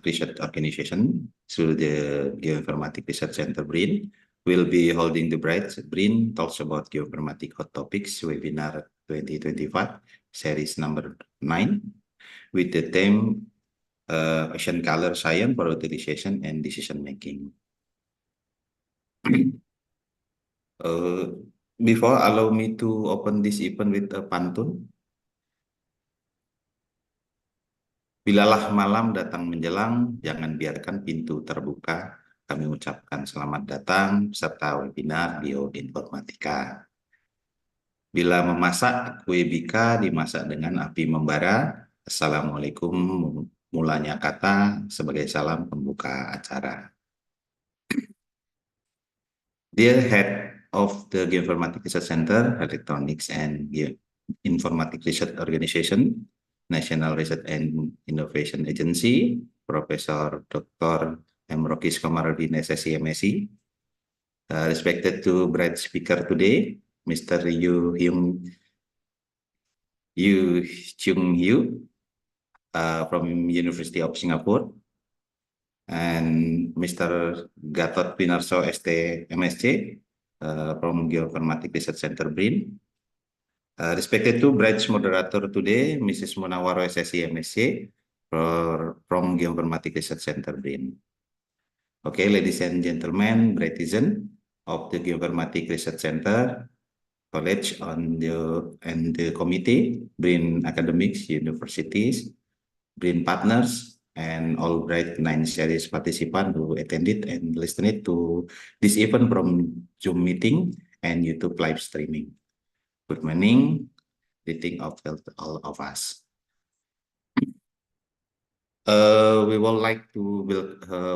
Research Organization through the Geoinformatics Research Center BRIN will be holding the BRIN Talks About Geoinformatics Hot Topics webinar 2025, series number 9, with the theme Ocean Color Science for Utilization and Decision Making. Before, allow me to open this event with a pantun. Bilalah malam datang menjelang, jangan biarkan pintu terbuka. Kami ucapkan selamat datang peserta webinar Bioinformatika. Bila memasak kue bika dimasak dengan api membara. Assalamualaikum, mulanya kata sebagai salam pembuka acara. Dear Head of the Geoinformatics Research Center, Electronics and Geoinformatics Research Organization, National Research and Innovation Agency, Professor Dr. M. Rokis Komarudin, SSC, MSc. Respected to bright speaker today, Mr. Yu Chung Yu from University of Singapore, and Mr. Gatot Pinarso, ST, MSc, from Geoinformatics Research Center BRIN. Respected to bright moderator today, Mrs. Munawaro, SSC, MSc, from Geoinformatics Research Center BRIN. Okay, ladies and gentlemen, Brightizens of the Geoinformatics Research Center, College and the Committee, BRIN Academics, Universities, BRIN Partners, and all Bright 9 series participants who attended and listened to this event from Zoom meeting and YouTube live streaming. Good morning, greeting of all of us. We would like to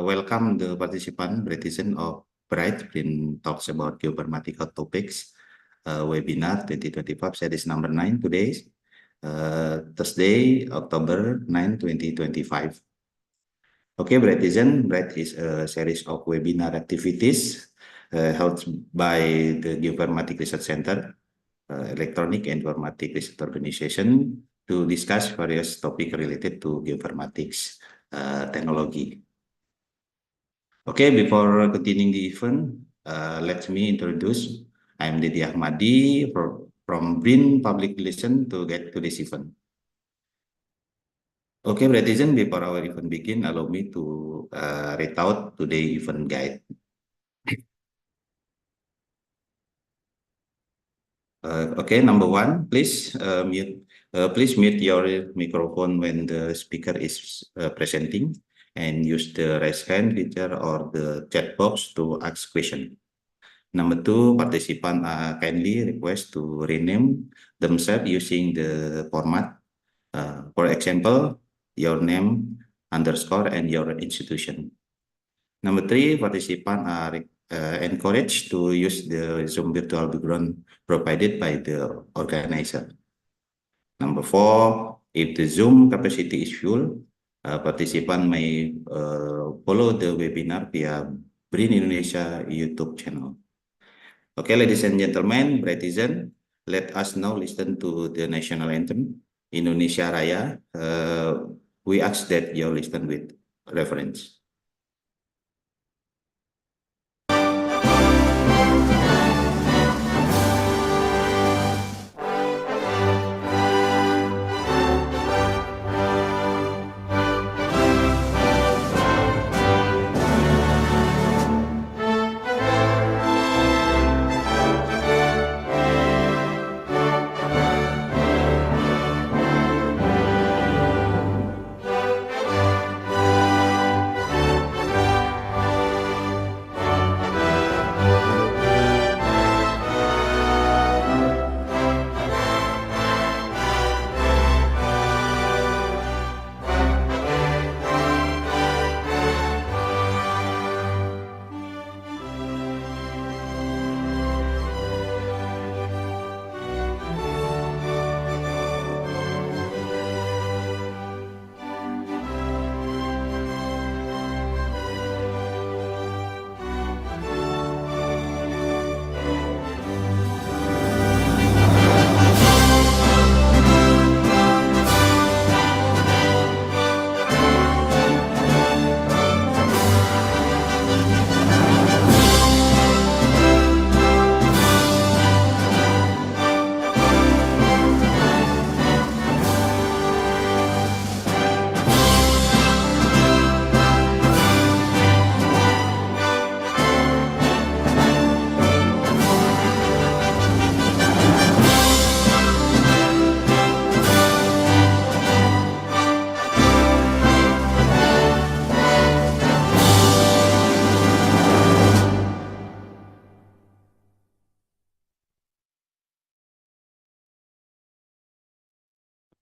welcome the participant Brightizens of BRIN Talks About Geoinformatics Hot Topics webinar 2025 series number 9 today, Thursday, October 9, 2025. Okay, Brightizens, BRIT is a series of webinar activities held by the Geoinformatics Research Center, Electronic and Informatics Research Organization, to discuss various topics related to geoinformatics technology. Okay, before continuing the event, let me introduce. I'm Dedi Ahmadi from BRIN Public Relations to get to this event. Okay, Brightizens, before our event begin, allow me to read out today's event guide. Okay, number 1, please mute your microphone when the speaker is presenting, and use the raise hand feature or the chat box to ask question. Number 2, participants are kindly request to rename themselves using the format. For example, your name, underscore, and your institution. Number 3, participants are encouraged to use the Zoom virtual background provided by the organizer. Number 4, if the Zoom capacity is full, participants may follow the webinar via BRIN Indonesia YouTube channel. Okay, ladies and gentlemen, Brightizens, let us now listen to the national anthem, Indonesia Raya. We ask that you listen with reference.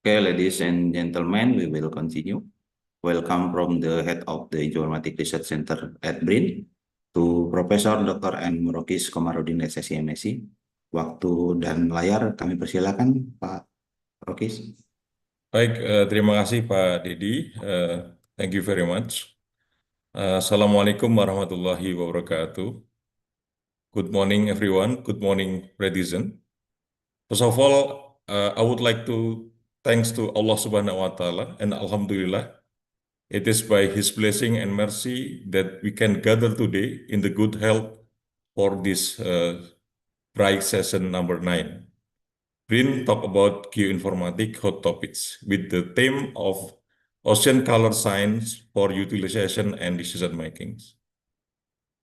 Okay, ladies and gentlemen, we will continue. Welcome from the head of the Geoinformatics Research Center at BRIN to Profesor Dr. M. Rokis Komarudin, SSC MSc. Waktu dan layar kami persilakan, Pak Rokis. Baik, terima kasih Pak Dedi. Thank you very much. Assalamualaikum warahmatullahi wabarakatuh. Good morning, everyone. Good morning, Brethren. First of all, I would like to thanks to Allah Subhanahu wa Ta'ala and Alhamdulillah. It is by His blessing and mercy that we can gather today in the good health for this bright session number 9. BRIN talk about geoinformatics hot topics with the theme of ocean color science for utilization and decision making.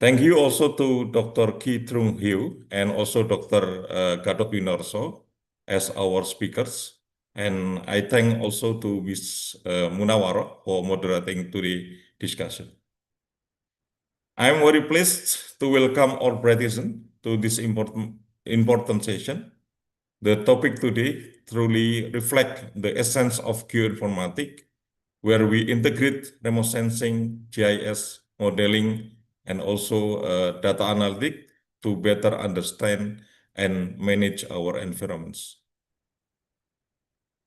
Thank you also to Dr. Ki Trung Hiu and also Dr. Gatot Winorso as our speakers. And I thank also to Ms. Munawaro for moderating today's discussion. I'm very pleased to welcome all participants to this important session. The topic today truly reflects the essence of geoinformatics, where we integrate remote sensing, GIS, modeling, and also data analytics to better understand and manage our environments.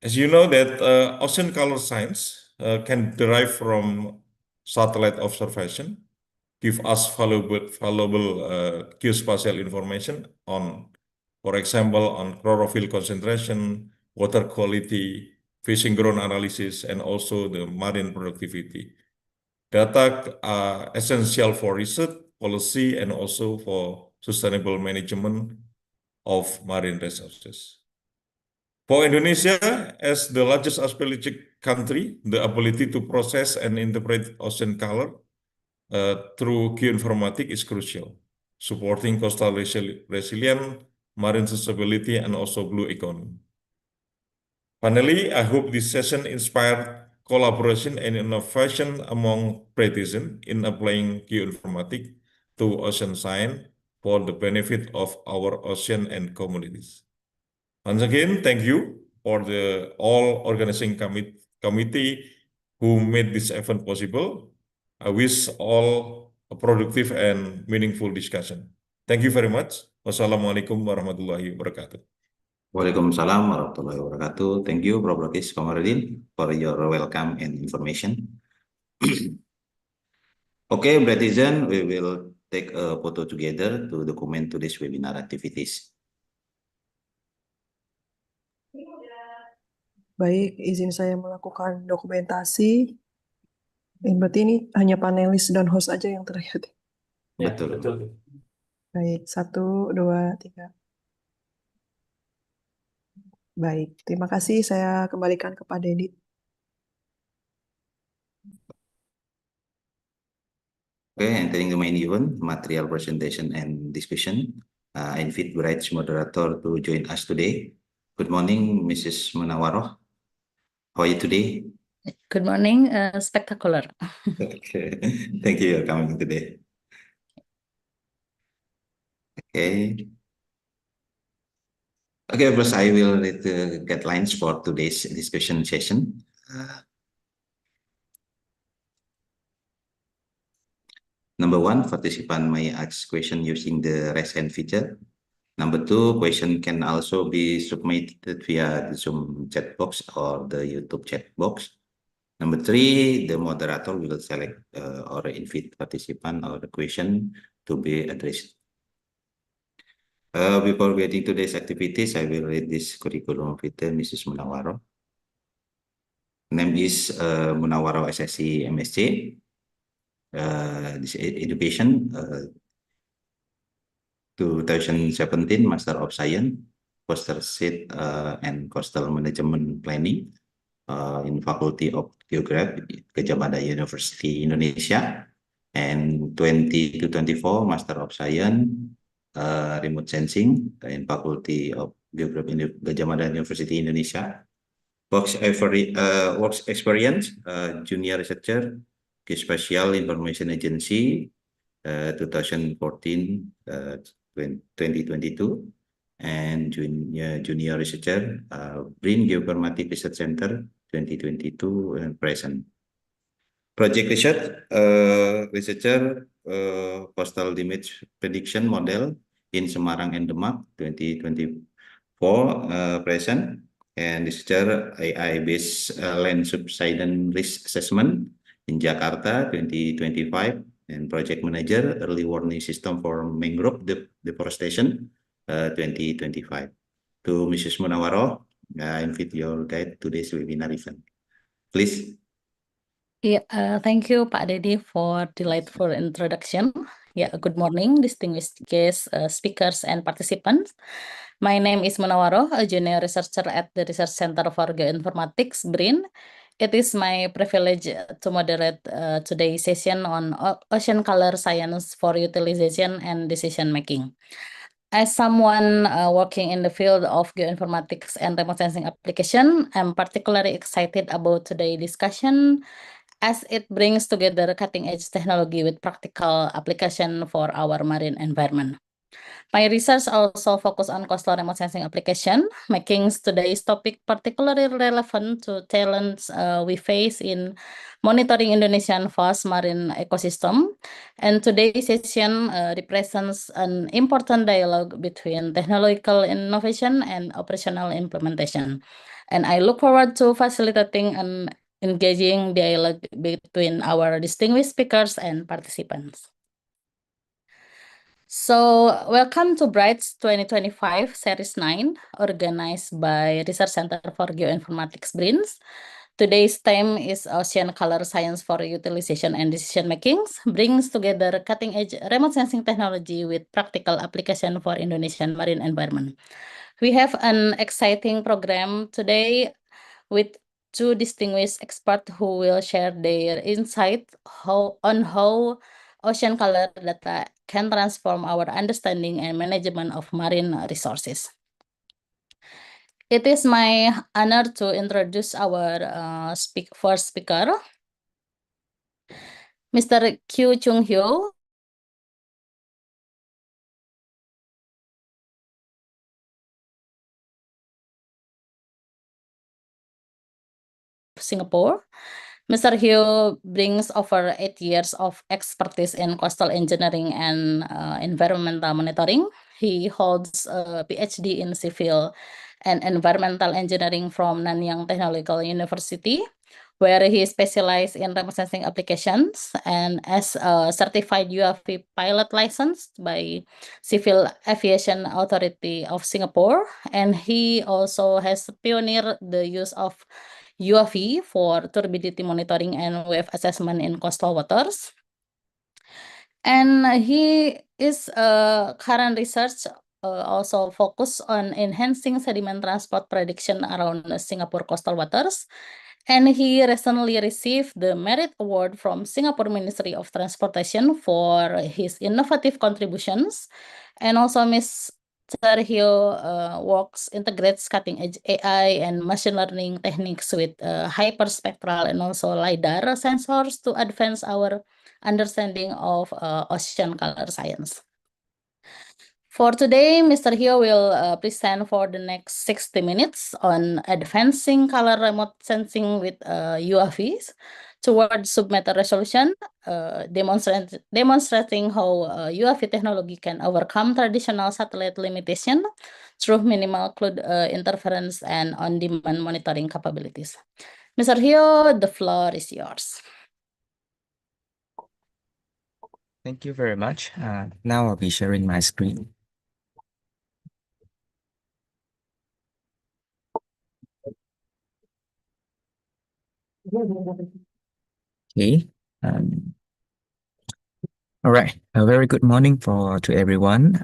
As you know that ocean color science can derive from satellite observation, give us valuable geospatial information on, for example, on chlorophyll concentration, water quality, fishing ground analysis, and also the marine productivity. Data are essential for research, policy, and also for sustainable management of marine resources. For Indonesia, as the largest archipelagic country, the ability to process and interpret ocean color through geoinformatics is crucial, supporting coastal resilience, marine sustainability, and also blue economy. Finally, I hope this session inspired collaboration and innovation among participants in applying geoinformatics to ocean science for the benefit of our ocean and communities. Once again, thank you for the all organizing committee who made this event possible. I wish all a productive and meaningful discussion. Thank you very much. Wassalamualaikum warahmatullahi wabarakatuh. Waalaikumsalam warahmatullahi wabarakatuh. Thank you, Prof. Rokis Komarudin, for your welcome and information. Okay, Brethren, we will take a photo together to document today's webinar activities. Baik, izin saya melakukan dokumentasi. Berarti ini hanya panelis dan host aja yang terlihat. Betul. Baik, 1, 2, 3. Baik, terima kasih. Saya kembalikan ke Pak Dedi. Okay, entering the main event, material presentation and discussion. I invite Bright moderator to join us today. Good morning, Mrs. Munawaro. How are you today? Good morning, spectacular. Okay, thank you for coming today. Okay. Okay, first I will read the guidelines for today's discussion session. Number 1, participant may ask question using the raise hand feature. Number 2, question can also be submitted via the Zoom chat box or the YouTube chat box. Number 3, the moderator will select or invite participant or the question to be addressed. Before getting to today's activities, I will read this curriculum with Mrs. Munawaro. Name is Munawaro SSC MSc. This education 2017 Master of Science, Coastal Seat and Coastal Management Planning in Faculty of Geography, Gajah Mada University Indonesia, and 2024 Master of Science Remote Sensing in Faculty of Geography, Gajah Mada University Indonesia. Works experience, junior researcher, Geospatial Information Agency, 2014-2022, and junior researcher, BRIN Geoinformatics Research Center 2022 and present. Project researcher coastal damage prediction model in Semarang and Demak 2024 present, and researcher AI-based land subsidence risk assessment in Jakarta 2025, and project manager early warning system for mangrove deforestation 2025. To Mrs. Munawaroh, I invite your guide today's webinar event. Please. Thank you, Pak Dedi, for delightful introduction. Good morning, distinguished guests, speakers, and participants. My name is Munawaroh, a junior researcher at the Research Center for Geoinformatics, BRIN. It is my privilege to moderate today's session on ocean color science for utilization and decision making. As someone working in the field of geoinformatics and remote sensing application, I'm particularly excited about today's discussion as it brings together cutting-edge technology with practical application for our marine environment. My research also focus on coastal remote sensing application, making today's topic particularly relevant to challenges we face in monitoring Indonesian vast marine ecosystem. And today's session represents an important dialogue between technological innovation and operational implementation. And I look forward to facilitating an engaging dialogue between our distinguished speakers and participants. So, welcome to BRIGHT's 2025 Series 9, organized by Research Center for Geoinformatics BRINS. Today's theme is Ocean Color Science for Utilization and Decision Making, brings together cutting-edge remote sensing technology with practical application for Indonesian marine environment. We have an exciting program today with two distinguished experts who will share their insight on how ocean color data can transform our understanding and management of marine resources. It is my honor to introduce our first speaker, Mr. Kyu Chung Hyo, Singapore. Mr. Hyo brings over 8 years of expertise in coastal engineering and environmental monitoring. He holds a PhD in civil and environmental engineering from Nanyang Technological University, where he specialized in remote sensing applications, and as a certified UAV pilot licensed by Civil Aviation Authority of Singapore. And he also has pioneered the use of UAV for turbidity monitoring and wave assessment in coastal waters. And he is current research also focused on enhancing sediment transport prediction around Singapore coastal waters. And he recently received the Merit Award from Singapore Ministry of Transportation for his innovative contributions. And also Mr. Hyo integrates cutting-edge AI and machine learning techniques with hyperspectral and also LiDAR sensors to advance our understanding of ocean color science. For today, Mr. Hyo will present for the next 60 minutes on advancing color remote sensing with UAVs towards submeter resolution, demonstrating how UAV technology can overcome traditional satellite limitation through minimal cloud interference and on-demand monitoring capabilities. Mr. Hyo, the floor is yours. Thank you very much. Now I'll be sharing my screen. Okay. All right. A very good morning to everyone.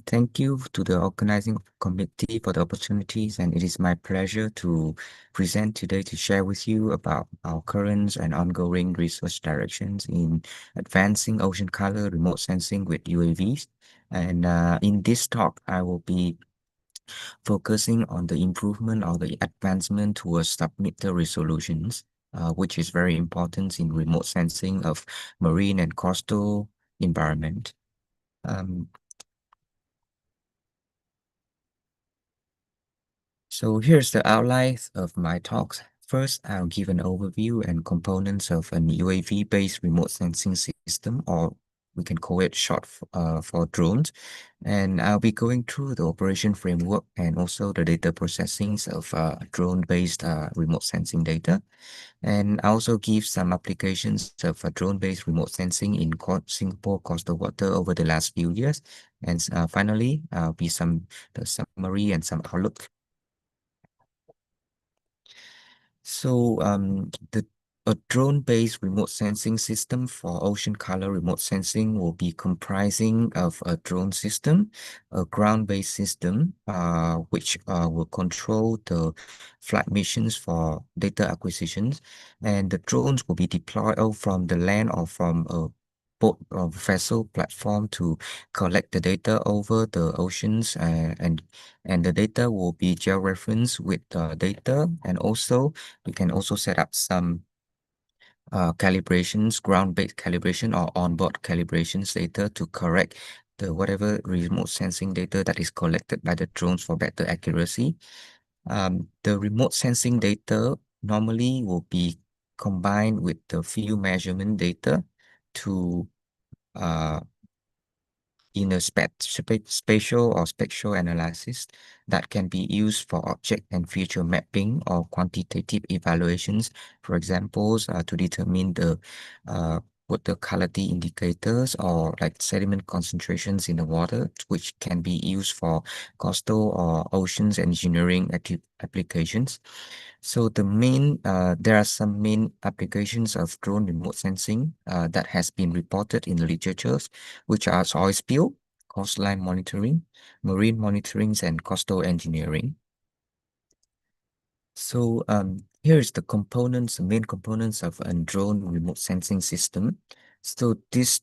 Thank you to the organizing committee for the opportunities, and it is my pleasure to present today to share with you about our current and ongoing research directions in advancing ocean color remote sensing with UAVs. And in this talk, I will be focusing on the improvement or the advancement towards sub-meter resolutions, which is very important in remote sensing of marine and coastal environment. So here's the outlines of my talks. First, I'll give an overview and components of an UAV-based remote sensing system, or we can call it short for drones. And I'll be going through the operation framework and also the data processing of drone-based remote sensing data. And I also give some applications of drone-based remote sensing in Singapore coastal water over the last few years. And finally, be the summary and some outlook. So a drone-based remote sensing system for ocean color remote sensing will be comprising of a drone system, a ground-based system, which will control the flight missions for data acquisitions, and the drones will be deployed from the land or from a boat or vessel platform to collect the data over the oceans, and the data will be georeferenced with data, and also we can also set up some calibrations, ground-based calibration or onboard calibrations data to correct the whatever remote sensing data that is collected by the drones for better accuracy. The remote sensing data normally will be combined with the field measurement data to in a spatial or spectral analysis that can be used for object and feature mapping or quantitative evaluations, for example, to determine the water quality indicators or like sediment concentrations in the water, which can be used for coastal or oceans engineering applications. So there are some main applications of drone remote sensing that has been reported in the literatures, which are oil spill, coastline monitoring, marine monitoring, and coastal engineering. So here is the main components of a drone remote sensing system. So this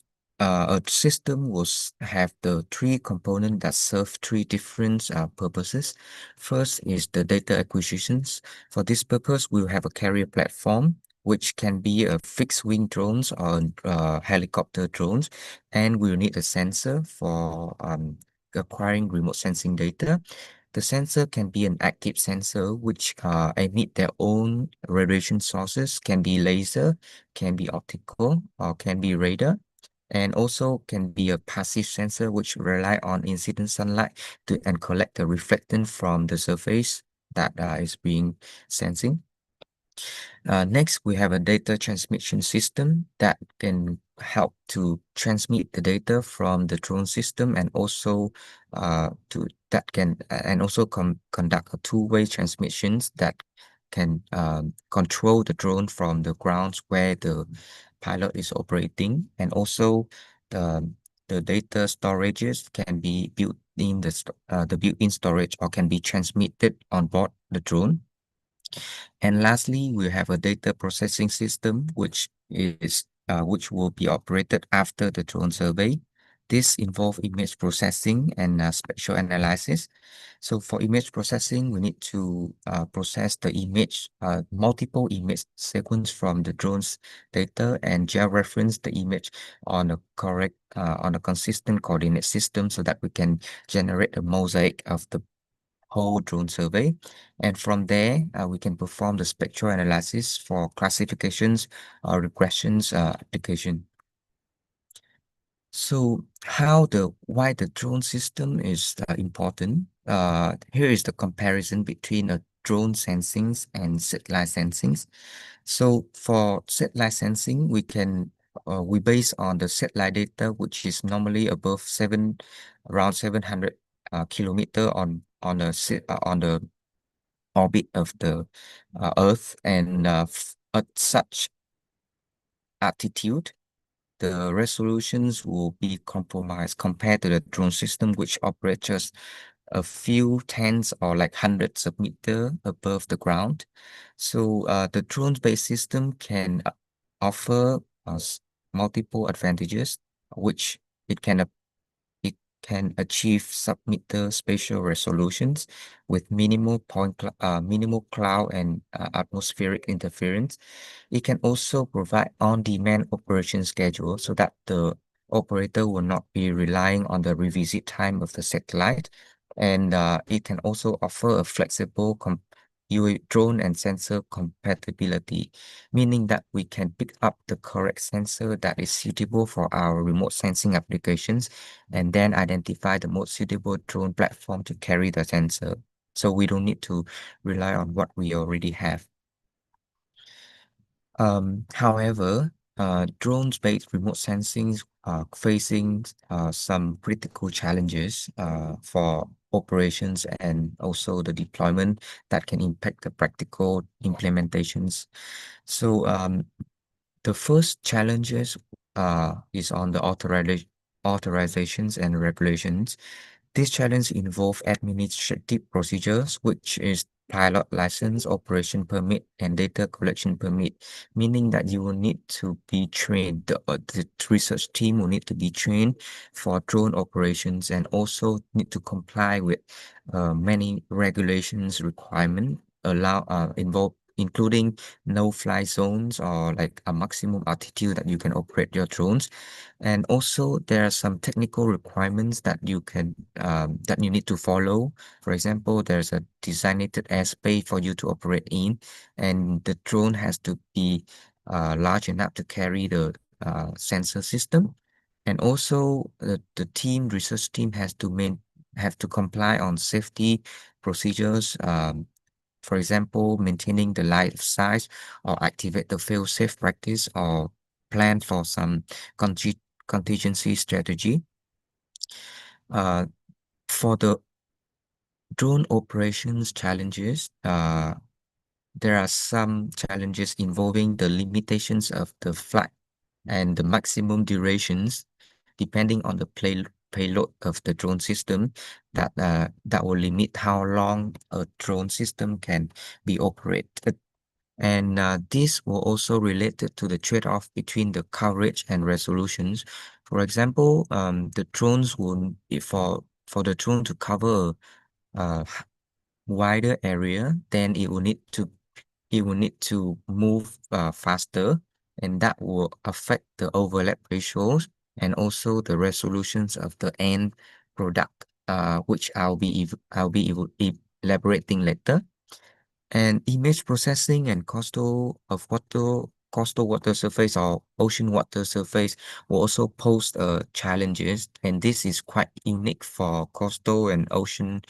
system will have the three components that serve three different purposes. First is the data acquisitions. For this purpose, we'll have a carrier platform, which can be a fixed wing drones or helicopter drones, and we'll need a sensor for acquiring remote sensing data. The sensor can be an active sensor, which emit their own radiation sources, can be laser, can be optical, or can be radar, and also can be a passive sensor, which rely on incident sunlight and collect the reflectant from the surface that is being sensing. Next, we have a data transmission system that can help to transmit the data from the drone system and also conduct a two-way transmissions that can control the drone from the grounds where the pilot is operating, and also the data storages can be built in the built-in storage or can be transmitted on board the drone. And lastly, we have a data processing system, which will be operated after the drone survey. This involves image processing and spatial analysis. So for image processing, we need to process the image, multiple image sequence from the drone's data and georeference the image on a consistent coordinate system so that we can generate a mosaic of the whole drone survey. And from there, we can perform the spectral analysis for classifications or regressions application. So why the drone system is important? Here is the comparison between a drone sensing and satellite sensing. So for satellite sensing, we base on the satellite data, which is normally above around 700 kilometer on the orbit of the Earth, and at such altitude, the resolutions will be compromised compared to the drone system, which operates just a few tens or like hundreds of meters above the ground. So the drone-based system can offer us multiple advantages, which it can achieve sub-meter spatial resolutions with minimal cloud and atmospheric interference. It can also provide on-demand operation schedule so that the operator will not be relying on the revisit time of the satellite. And it can also offer a flexible drone and sensor compatibility, meaning that we can pick up the correct sensor that is suitable for our remote sensing applications and then identify the most suitable drone platform to carry the sensor. So we don't need to rely on what we already have. However, drones-based remote sensing are facing some critical challenges for operations and also the deployment that can impact the practical implementations. So the first challenges is on the authorizations and regulations. This challenge involve administrative procedures, which is pilot license, operation permit, and data collection permit, meaning that you will need to be trained. The research team will need to be trained for drone operations and also need to comply with many regulations requirement including no-fly zones or like a maximum altitude that you can operate your drones. And also there are some technical requirements that you need to follow. For example, there's a designated airspace for you to operate in, and the drone has to be large enough to carry the sensor system. And also the research team have to comply on safety procedures. For example, maintaining the light size or activate the fail-safe practice or plan for some contingency strategy. For the drone operations challenges, there are some challenges involving the limitations of the flight and the maximum durations depending on the payload of the drone system that will limit how long a drone system can be operated. And this will also related to the trade-off between the coverage and resolutions. For example, the drones will for the drone to cover a wider area, then it will need to move faster, and that will affect the overlap ratios and also the resolutions of the end product, which I'll be elaborating later. And image processing and coastal water surface or ocean water surface will also pose challenges, and this is quite unique for coastal and ocean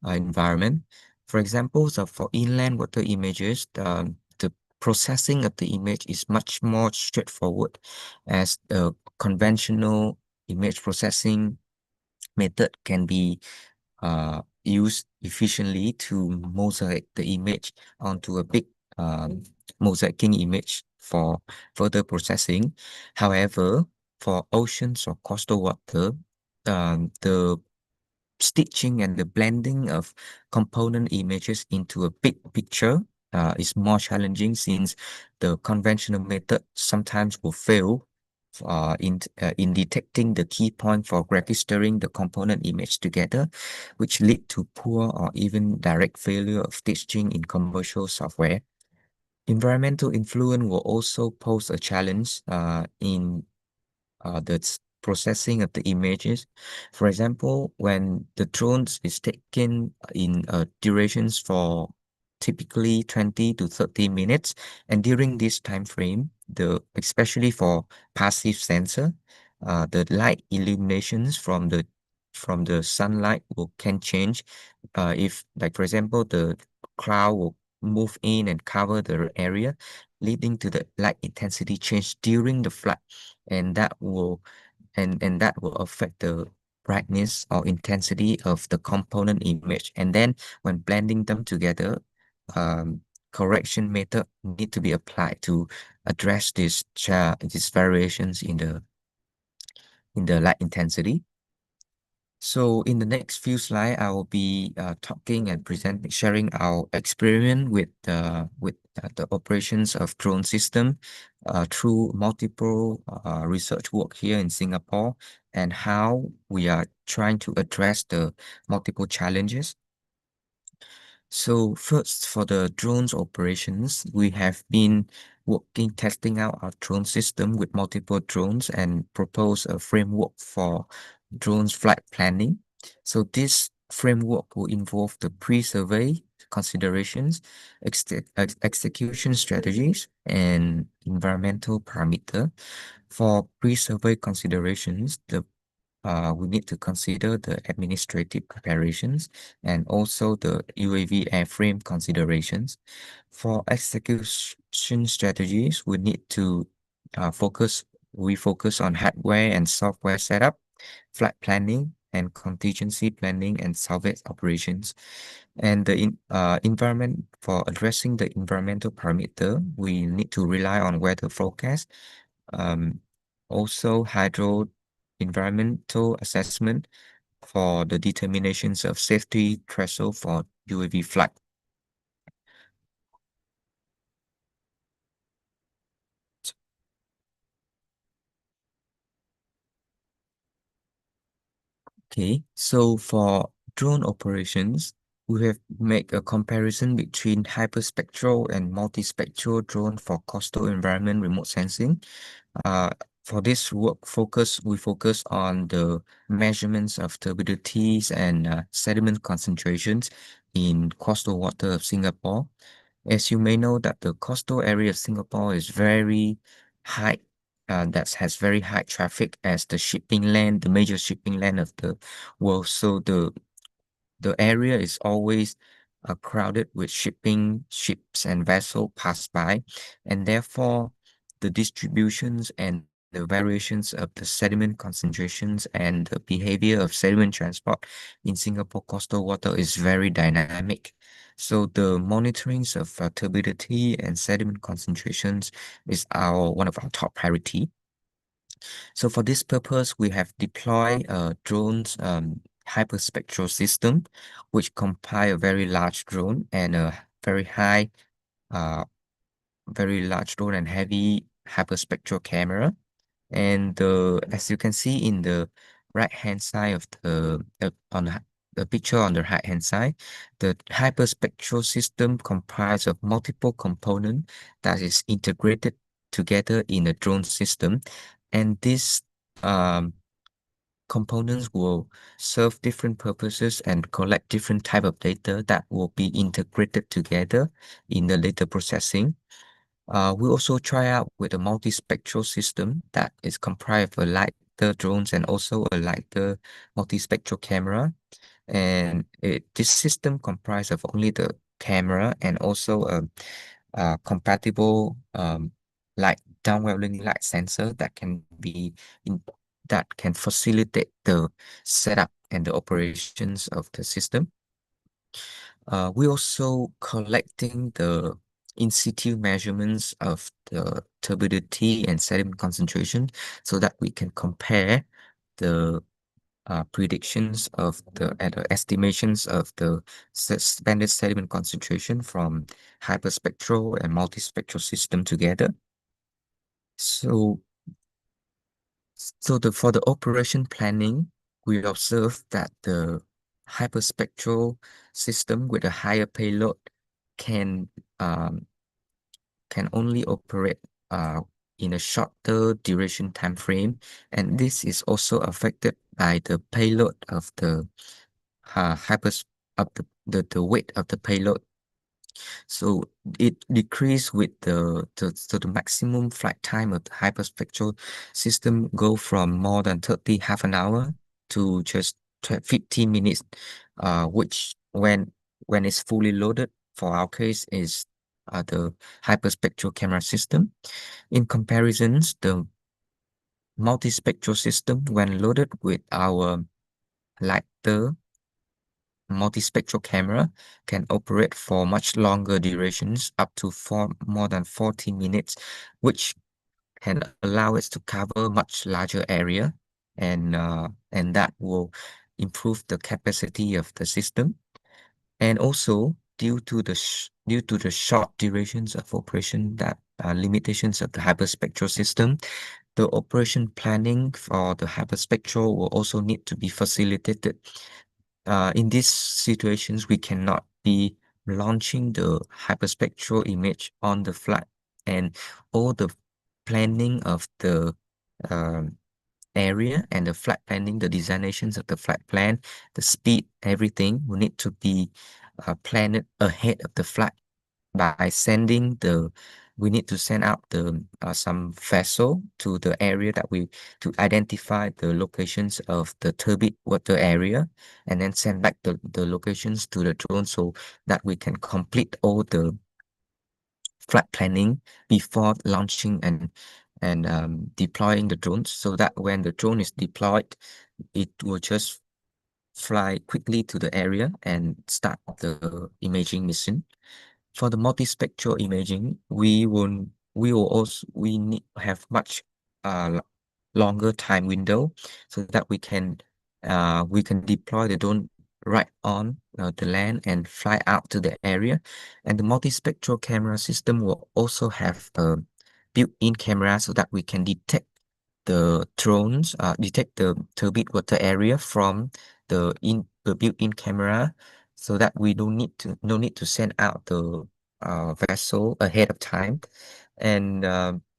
environment. For example, so for inland water images, the processing of the image is much more straightforward, as the conventional image processing method can be used efficiently to mosaic the image onto a big mosaicing image for further processing. However, for oceans or coastal water, the stitching and the blending of component images into a big picture is more challenging, since the conventional method sometimes will fail in detecting the key point for registering the component image together, which lead to poor or even direct failure of stitching in commercial software. Environmental influence will also pose a challenge in the processing of the images. For example, when the drones is taken in durations for typically 20 to 30 minutes, and during this time frame, especially for passive sensor, the light illuminations from the sunlight can change. If, like, for example, the cloud will move in and cover the area, leading to the light intensity change during the flight, and that will affect the brightness or intensity of the component image. And then when blending them together, correction method need to be applied to address these variations in the light intensity. So in the next few slides, I will be talking and sharing our experience with the operations of drone system through multiple research work here in Singapore, and how we are trying to address the multiple challenges. So first, for the drones operations, we have been testing out our drone system with multiple drones and propose a framework for drones flight planning. So this framework will involve the pre-survey considerations, execution strategies, and environmental parameter. For pre-survey considerations, we need to consider the administrative preparations and also the UAV airframe considerations. For execution strategies, we need to focus on hardware and software setup, flight planning, and contingency planning and salvage operations. And the environment, for addressing the environmental parameter, we need to rely on weather forecast, also hydro environmental assessment for the determinations of safety threshold for UAV flight. Okay, so for drone operations, we have made a comparison between hyperspectral and multispectral drone for coastal environment remote sensing. For this work we focus on the measurements of turbidities and sediment concentrations in coastal water of Singapore. As you may know that the coastal area of Singapore is very high, that has very high traffic as the major shipping lane of the world. So the area is always crowded with ships and vessels pass by, and therefore the distributions and the variations of the sediment concentrations and the behavior of sediment transport in Singapore coastal water is very dynamic. So the monitorings of turbidity and sediment concentrations is one of our top priority. So for this purpose, we have deployed a drone's hyperspectral system, which compile a very large drone and a very large drone and heavy hyperspectral camera. And as you can see in the right-hand side of the picture on the right-hand side, the hyperspectral system comprises of multiple components that is integrated together in a drone system. And these components will serve different purposes and collect different type of data that will be integrated together in the data processing. We also try out with a multispectral system that is comprised of a lighter drones and also a lighter multispectral camera. And this system comprises of only the camera and also a compatible light downwelling light sensor that can facilitate the setup and the operations of the system. We also collecting the in situ measurements of the turbidity and sediment concentration so that we can compare the predictions of the estimations of the suspended sediment concentration from hyperspectral and multispectral system together. So for the operation planning, we observe that the hyperspectral system with a higher payload can only operate in a shorter duration time frame, and this is also affected by the payload of the the weight of the payload. So it decreased with the maximum flight time of the hyperspectral system go from more than 30 half an hour to just 15 minutes, which when it's fully loaded, for our case is the hyperspectral camera system. In comparisons, the multispectral system, when loaded with our lighter multispectral camera, can operate for much longer durations, up to more than 40 minutes, which can allow us to cover much larger area, and that will improve the capacity of the system. And also due to the short durations of operation, that limitations of the hyperspectral system, the operation planning for the hyperspectral will also need to be facilitated. In these situations, we cannot be launching the hyperspectral image on the flight, and all the planning of the area and the flight planning, the designations of the flight plan, the speed, everything will need to be planned ahead of the flight by sending we need to send out some vessel to the area to identify the locations of the turbid water area, and then send back the locations to the drone so that we can complete all the flight planning before launching and deploying the drones, so that when the drone is deployed, it will just fly quickly to the area and start the imaging mission. For the multispectral imaging, we need to have much longer time window so that we can deploy the drone right on the land and fly out to the area. And the multispectral camera system will also have a built-in camera so that we can detect the drones, detect the turbid water area from the built-in camera, so that we no need to send out the vessel ahead of time. And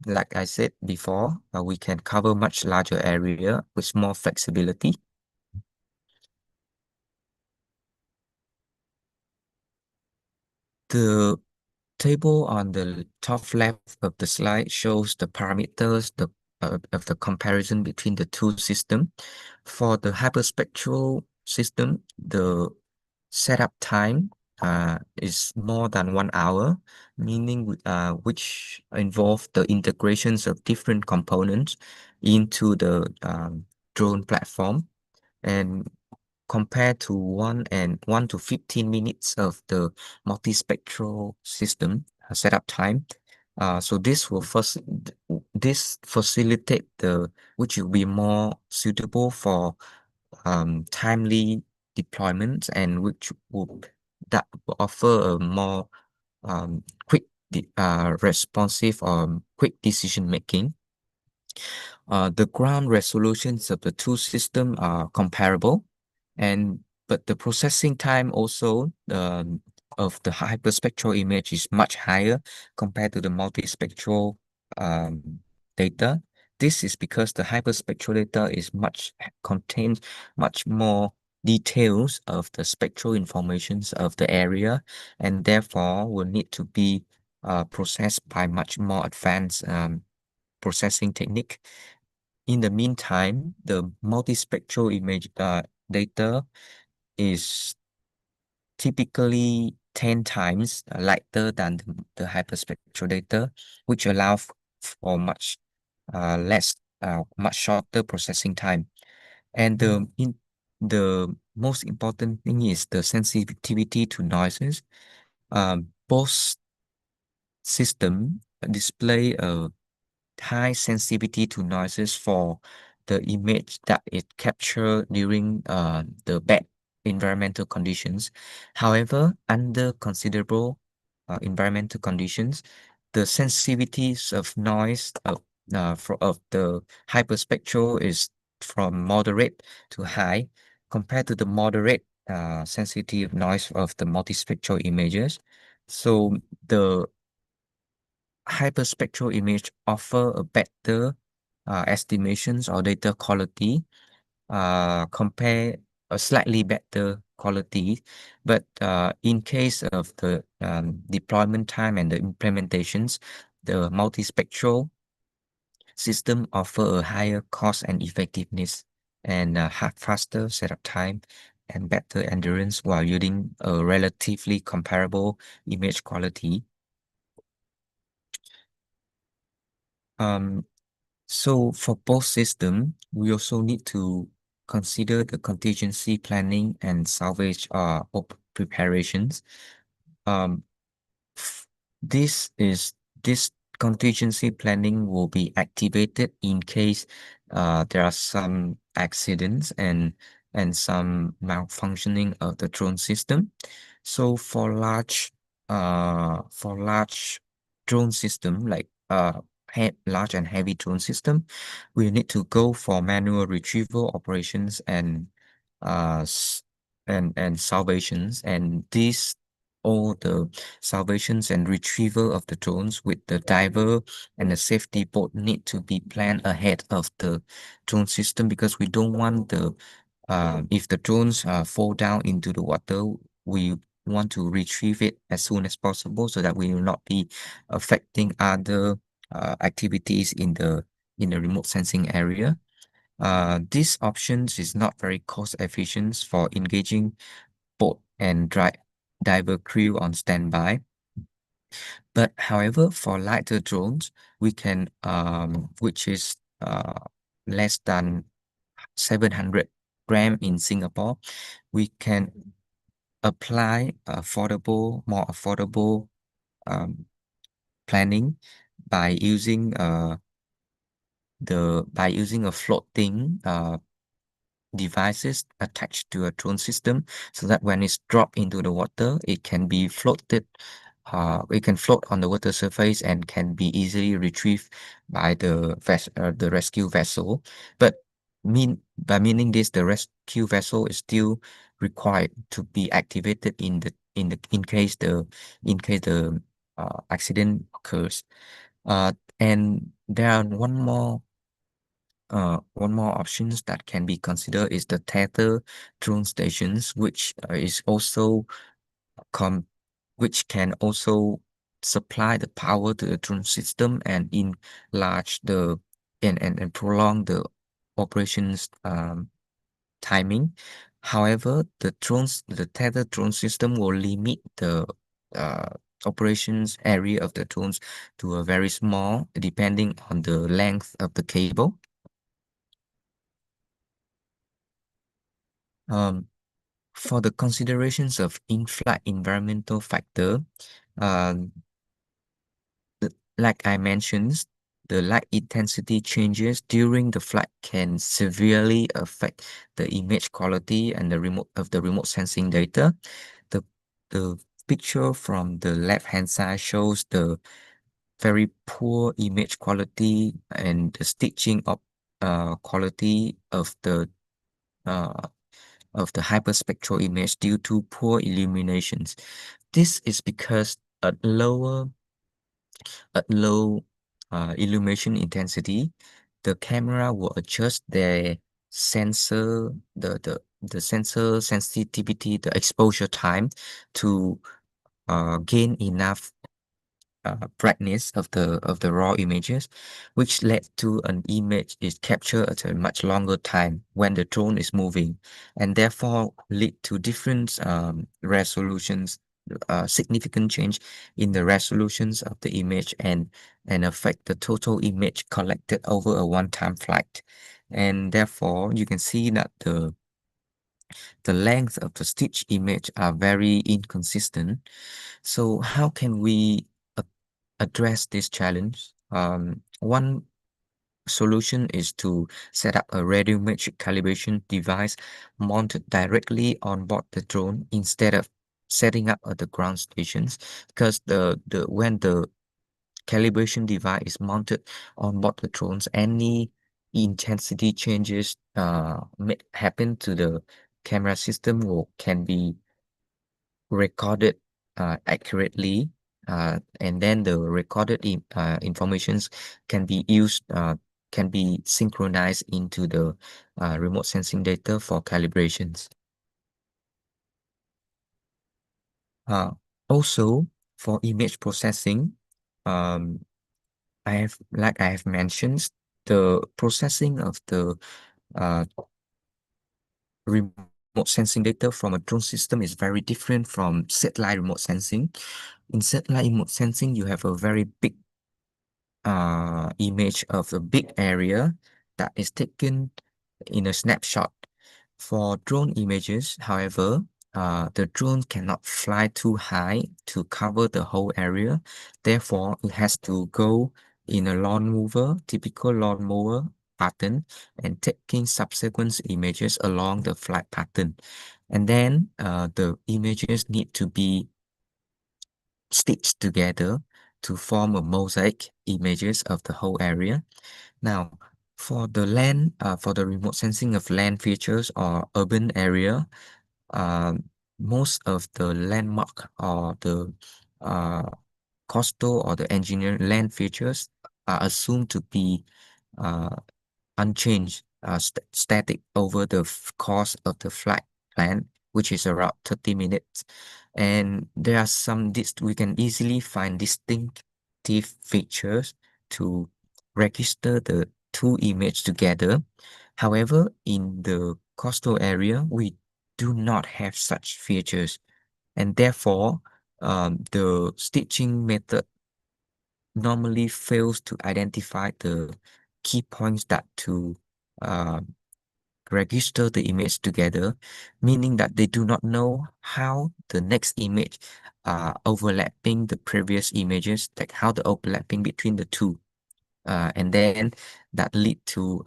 like I said before, we can cover much larger area with more flexibility. The table on the top left of the slide shows the parameters of the comparison between the two systems. For the hyperspectral system, the setup time is more than 1 hour, meaning which involve the integrations of different components into the drone platform, and compared to 1 to 15 minutes of the multispectral system setup time. So this will facilitate which will be more suitable for timely deployments, and which will offer a more quick responsive or quick decision making. The ground resolutions of the two systems are comparable, but the processing time also of the hyperspectral image is much higher compared to the multispectral data. This is because the hyperspectral data contains much more details of the spectral informations of the area, and therefore will need to be processed by much more advanced processing technique. In the meantime, the multispectral image data is typically 10 times lighter than the hyperspectral data, which allows for much shorter processing time. And the most important thing is the sensitivity to noises. Both systems display a high sensitivity to noises for the image that it captured during the bad environmental conditions. However, under considerable environmental conditions, the sensitivities of noise of the hyperspectral is from moderate to high, compared to the moderate sensitivity of noise of the multispectral images. So the hyperspectral image offer a better estimations or data quality, compare a slightly better quality, but in case of the deployment time and the implementations, the multispectral system offer a higher cost and effectiveness, and faster setup time and better endurance while using a relatively comparable image quality. So for both systems, we also need to consider the contingency planning and salvage preparations. This contingency planning will be activated in case there are some accidents and some malfunctioning of the drone system. So for large drone system, like large and heavy drone system, we need to go for manual retrieval operations and salvations, and these all the salvations and retrieval of the drones with the diver and the safety boat need to be planned ahead of the drone system, because we don't want if the drones fall down into the water, we want to retrieve it as soon as possible so that we will not be affecting other activities in the remote sensing area. These options is not very cost efficient for engaging boat and diver crew on standby. But however, for lighter drones, we can, which is less than 700 gram in Singapore, we can apply more affordable planning by using a floating devices attached to a drone system, so that when it's dropped into the water, it can be floated. It can float on the water surface and can be easily retrieved by the rescue vessel. But by meaning this, the rescue vessel is still required to be activated in case the accident occurs. And there are one more options that can be considered is the tether drone stations, which is also which can also supply the power to the drone system and enlarge and prolong the operations timing. However, the tether drone system will limit the operations area of the drones to a very small, depending on the length of the cable. For the considerations of in-flight environmental factor, like I mentioned, the light intensity changes during the flight can severely affect the image quality and the remote sensing data. The picture from the left-hand side shows the very poor image quality and the stitching of quality of the hyperspectral image due to poor illuminations. This is because at low illumination intensity, the camera will adjust the sensor sensitivity, the exposure time, to gain enough brightness of the raw images, which led to an image is captured at a much longer time when the drone is moving, and therefore lead to different resolutions, significant change in the resolutions of the image, and affect the total image collected over a one-time flight. And therefore you can see that the length of the stitch image are very inconsistent. So how can we address this challenge? One solution is to set up a radiometric calibration device mounted directly on board the drone instead of setting up at the ground stations, because when the calibration device is mounted on board the drones, any intensity changes happen to the camera system can be recorded accurately, and then the recorded informations can be used, can be synchronized into the remote sensing data for calibrations. Also, for image processing, I have mentioned, the processing of the remote sensing data from a drone system is very different from satellite remote sensing. In satellite remote sensing, you have a very big image of a big area that is taken in a snapshot. For drone images, however, the drone cannot fly too high to cover the whole area. Therefore, it has to go in a typical lawn mower pattern, and taking subsequent images along the flight pattern. And then the images need to be stitched together to form a mosaic images of the whole area. Now, for the remote sensing of land features or urban area, most of the landmark or the coastal or the engineering land features are assumed to be unchanged, static over the course of the flight plan, which is around 30 minutes. And there are some, we can easily find distinctive features to register the two images together. However, in the coastal area, we do not have such features, and therefore, the stitching method normally fails to identify the key points that to register the image together, meaning that they do not know how the next image overlapping the previous images, like how the overlapping between the two, and then that lead to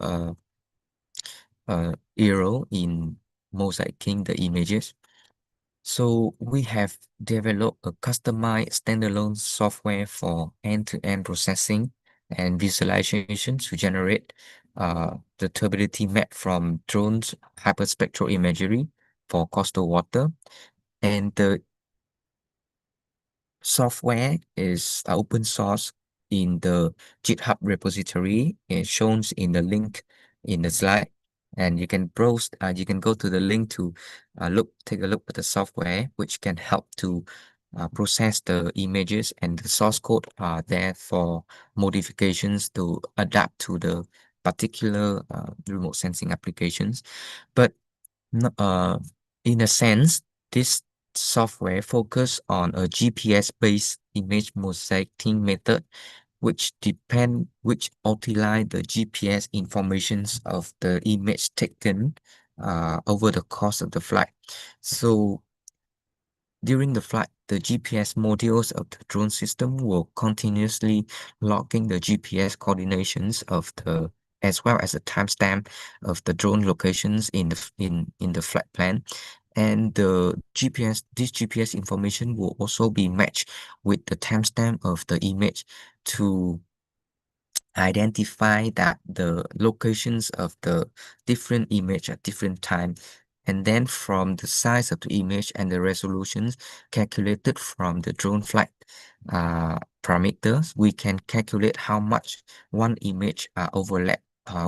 error in mosaicing the images. So we have developed a customized standalone software for end-to-end processing and visualization to generate the turbidity map from drones hyperspectral imagery for coastal water. And the software is open source in the GitHub repository. It's shown in the link in the slide. And you can browse, you can go to the link to take a look at the software, which can help to process the images, and the source code are there for modifications to adapt to the particular remote sensing applications. But in a sense, this software focus on a GPS-based image mosaicing method, which utilize the GPS informations of the image taken over the course of the flight. So during the flight, the GPS modules of the drone system will continuously logging the GPS coordinations of the as well as the timestamp of the drone locations in the flight plan. And this GPS information will also be matched with the timestamp of the image to identify that the locations of the different image at different time. And then from the size of the image and the resolutions calculated from the drone flight parameters, we can calculate how much one image overlap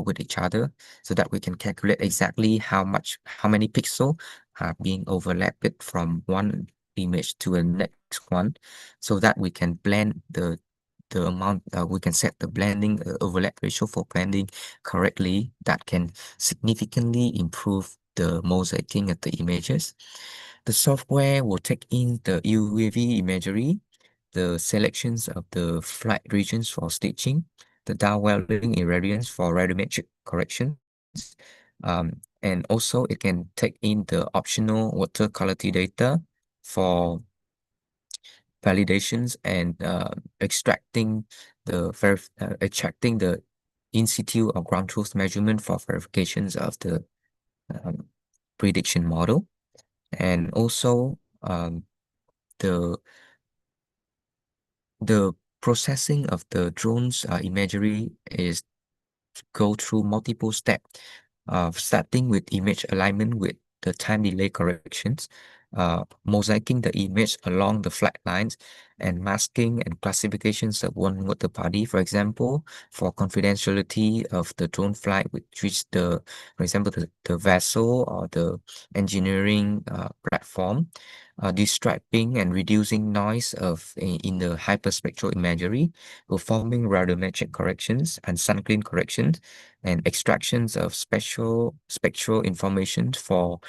with each other, so that we can calculate exactly how many pixels are being overlapped from one image to the next one, so that we can blend the amount, we can set the blending overlap ratio for blending correctly, that can significantly improve the mosaicing of the images. The software will take in the UAV imagery, the selections of the flight regions for stitching, the downwelling irradiance for radiometric corrections, and also it can take in the optional water quality data for validations and extracting the in situ or ground truth measurement for verifications of the prediction model. And also the processing of the drone's imagery is go through multiple steps, starting with image alignment with the time delay corrections, mosaicing the image along the flight lines, and masking and classifications of one water body. For example, for confidentiality of the drone flight, which is for example, the vessel or the engineering platform, destriping and reducing noise in the hyperspectral imagery, performing radiometric corrections and sun-clean corrections, and extractions of spectral information for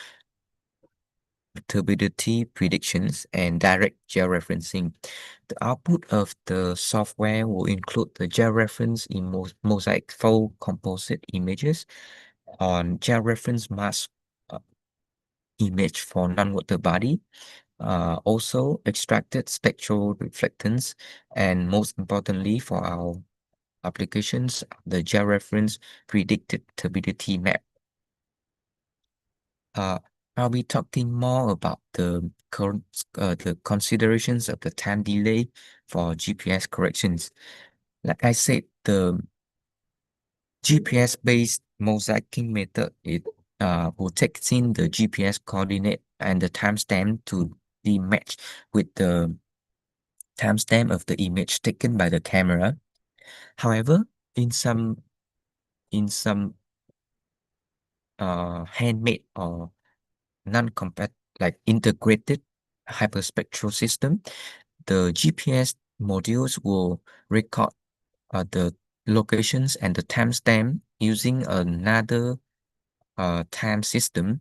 turbidity predictions and direct georeferencing. The output of the software will include the georeference in mosaic full composite images on georeference mask image for non-water body, also extracted spectral reflectance, and most importantly for our applications, the georeference predicted turbidity map. I'll be talking more about the considerations of the time delay for GPS corrections. Like I said, the GPS-based mosaicing method will take in the GPS coordinate and the timestamp to be matched with the timestamp of the image taken by the camera. However, in some handmade or non-compact like integrated hyperspectral system, the GPS modules will record the locations and the timestamp using another time system,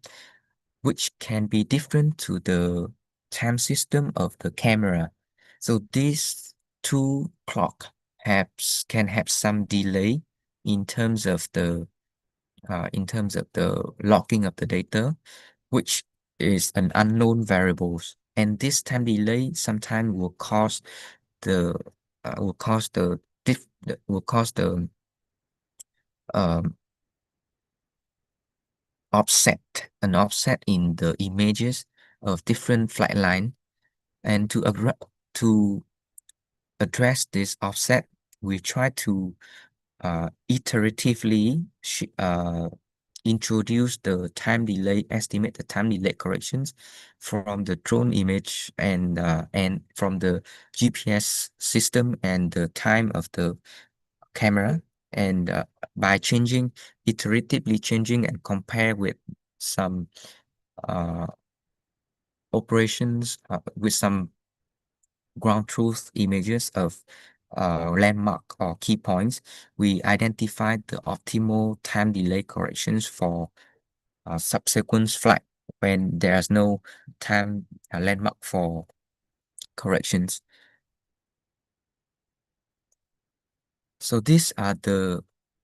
which can be different to the time system of the camera. So these two clock can have some delay in terms of the logging of the data, which is an unknown variables. And this time delay sometimes will cause the an offset in the images of different flight line. And to address this offset, we try to iteratively introduce estimate the time delay corrections from the drone image and from the GPS system and the time of the camera, and by iteratively changing and compare with some operations with some ground truth images of landmark or key points, we identified the optimal time delay corrections for subsequent flight when there's no time landmark for corrections. So these are the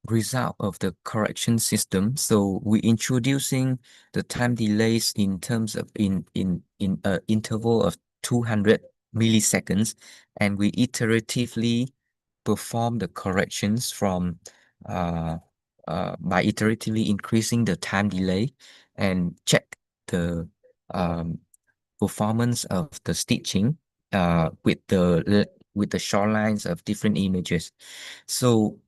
result of the correction system. So we introducing the time delays in terms of in a interval of 200 milliseconds, and we iteratively perform the corrections from by iteratively increasing the time delay and check the performance of the stitching with the shorelines of different images. So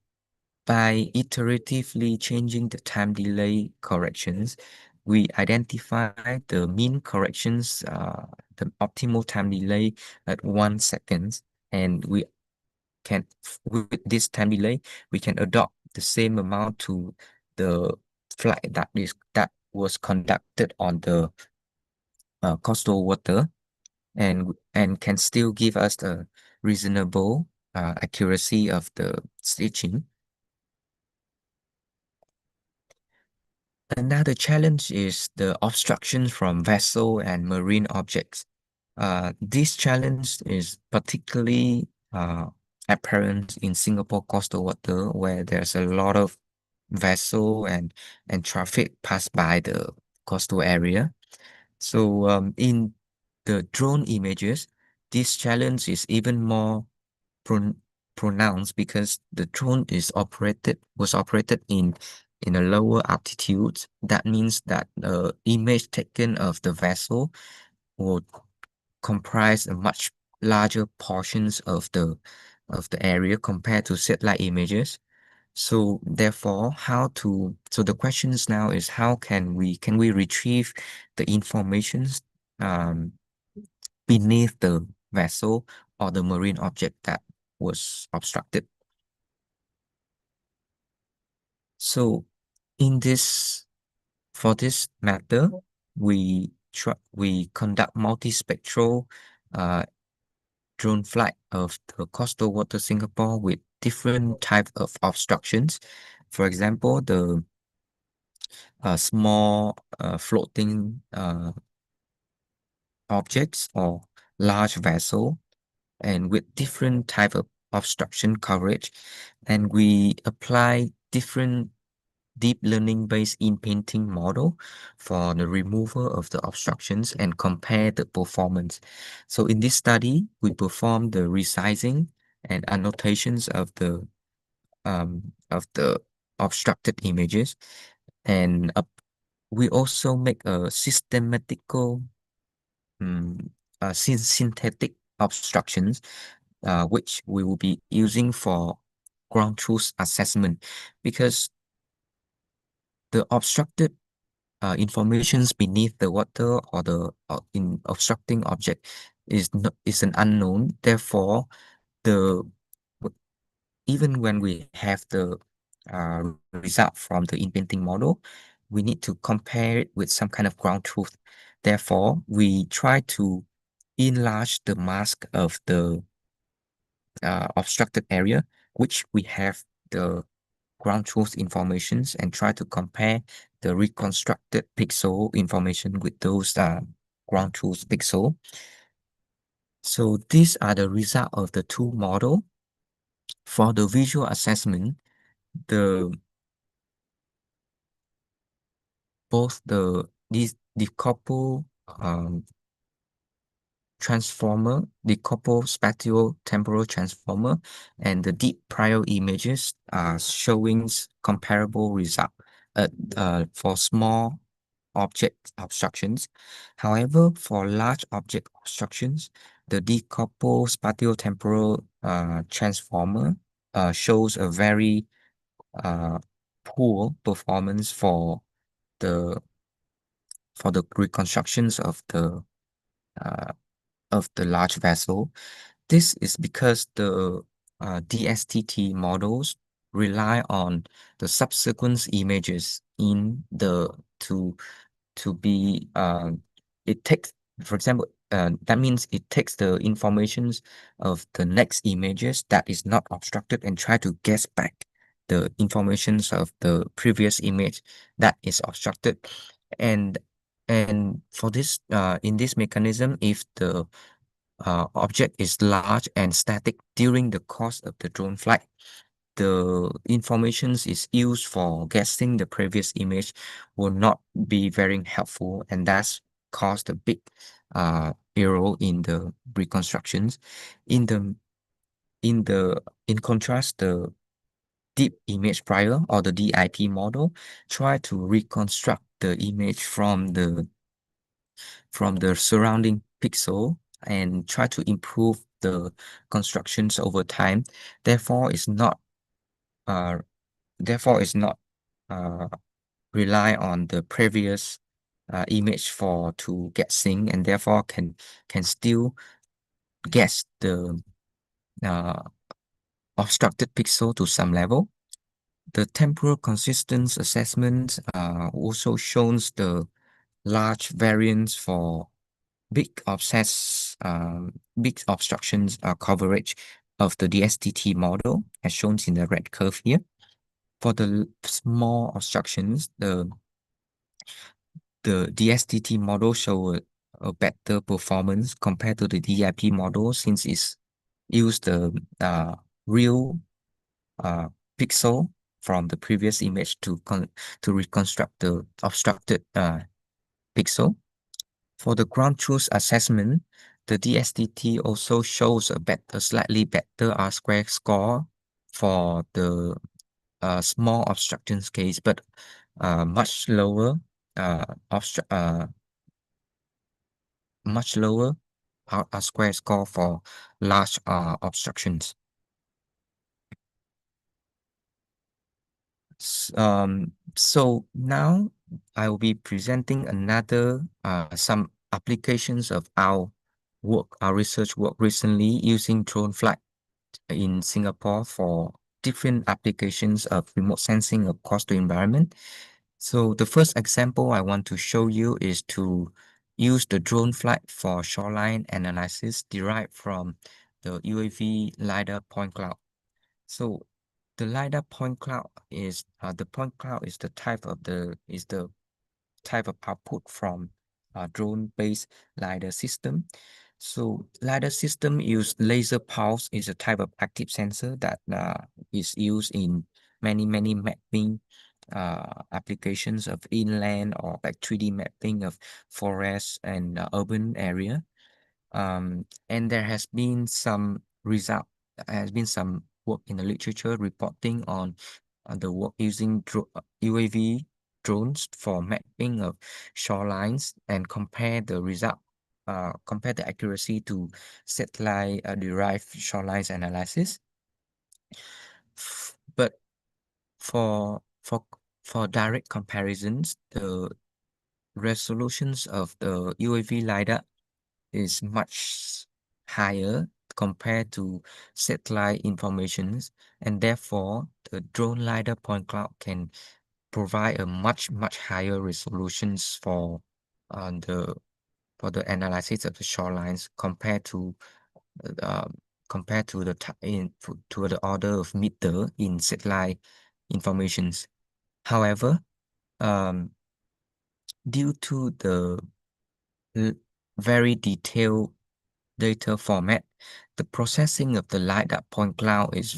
by iteratively changing the time delay corrections, we identify the mean corrections, the optimal time delay at 1 second, and with this time delay, we can adopt the same amount to the flight that was conducted on the coastal water, and can still give us a reasonable accuracy of the stitching. Another challenge is the obstructions from vessel and marine objects. This challenge is particularly apparent in Singapore coastal water, where there's a lot of vessel and traffic pass by the coastal area. So in the drone images, this challenge is even more pronounced because the drone was operated in a lower altitude. That means that the image taken of the vessel would comprise a much larger portions of the area compared to satellite images. So therefore, so the questions now is how can we retrieve the informations beneath the vessel or the marine object that was obstructed. So for this matter, we conduct multispectral drone flight of the coastal water Singapore with different types of obstructions. For example, the small floating objects or large vessel, and with different type of obstruction coverage, and we apply different deep learning based in-painting model for the removal of the obstructions and compare the performance. So in this study, we perform the resizing and annotations of the obstructed images, and we also make a systematical synthetic obstructions, which we will be using for ground truth assessment, because the obstructed informations beneath the water or the in obstructing object is an unknown. Therefore, even when we have the result from the inventing model, we need to compare it with some kind of ground truth. Therefore, we try to enlarge the mask of the obstructed area, which we have the ground truth informations, and try to compare the reconstructed pixel information with those ground truth pixel. So these are the result of the two model. For the visual assessment, both the decouple transformer, decouple spatial temporal transformer, and the deep prior images are showing comparable result for small object obstructions. However, for large object obstructions, the decouple spatial temporal transformer shows a very poor performance for the reconstructions of the large vessel. This is because the DSTT models rely on the subsequent images in the to be it takes, for example, that means it takes the informations of the next images that is not obstructed and try to guess back the informations of the previous image that is obstructed. And for this in this mechanism, if the object is large and static during the course of the drone flight, the information is used for guessing the previous image will not be very helpful, and that's caused a big error in the reconstructions. In contrast, the deep image prior or the DIP model try to reconstruct the image from the surrounding pixel and try to improve the constructions over time. Therefore, it's not rely on the previous image to get sync, and therefore can still guess the obstructed pixel to some level. The temporal consistence assessment also shows the large variance for big obstructions coverage of the DSTT model, as shown in the red curve here. For the small obstructions, the DSTT model show a better performance compared to the DIP model, since it's used the real pixel from the previous image to reconstruct the obstructed pixel. For the ground truth assessment, the DSTT also shows a slightly better R-square score for the small obstructions case, but much lower R-square score for large obstructions. So now I will be presenting another some applications of our research work recently using drone flight in Singapore for different applications of remote sensing across the environment. So the first example I want to show you is to use the drone flight for shoreline analysis derived from the UAV LiDAR point cloud. So the LiDAR point cloud is the type of output from a drone-based LiDAR system. So LiDAR system use laser pulse is a type of active sensor that is used in many mapping applications of inland or like 3D mapping of forests and urban area. And there has been some work in the literature reporting on the work using UAV drones for mapping of shorelines and compare the accuracy to satellite derived shorelines analysis. But for direct comparisons, the resolutions of the UAV LiDAR is much higher compared to satellite informations, and therefore the drone LiDAR point cloud can provide a much higher resolutions for the analysis of the shorelines compared to uh, to the order of meter in satellite informations. However, due to the very detailed data format, the processing of the LiDAR point cloud is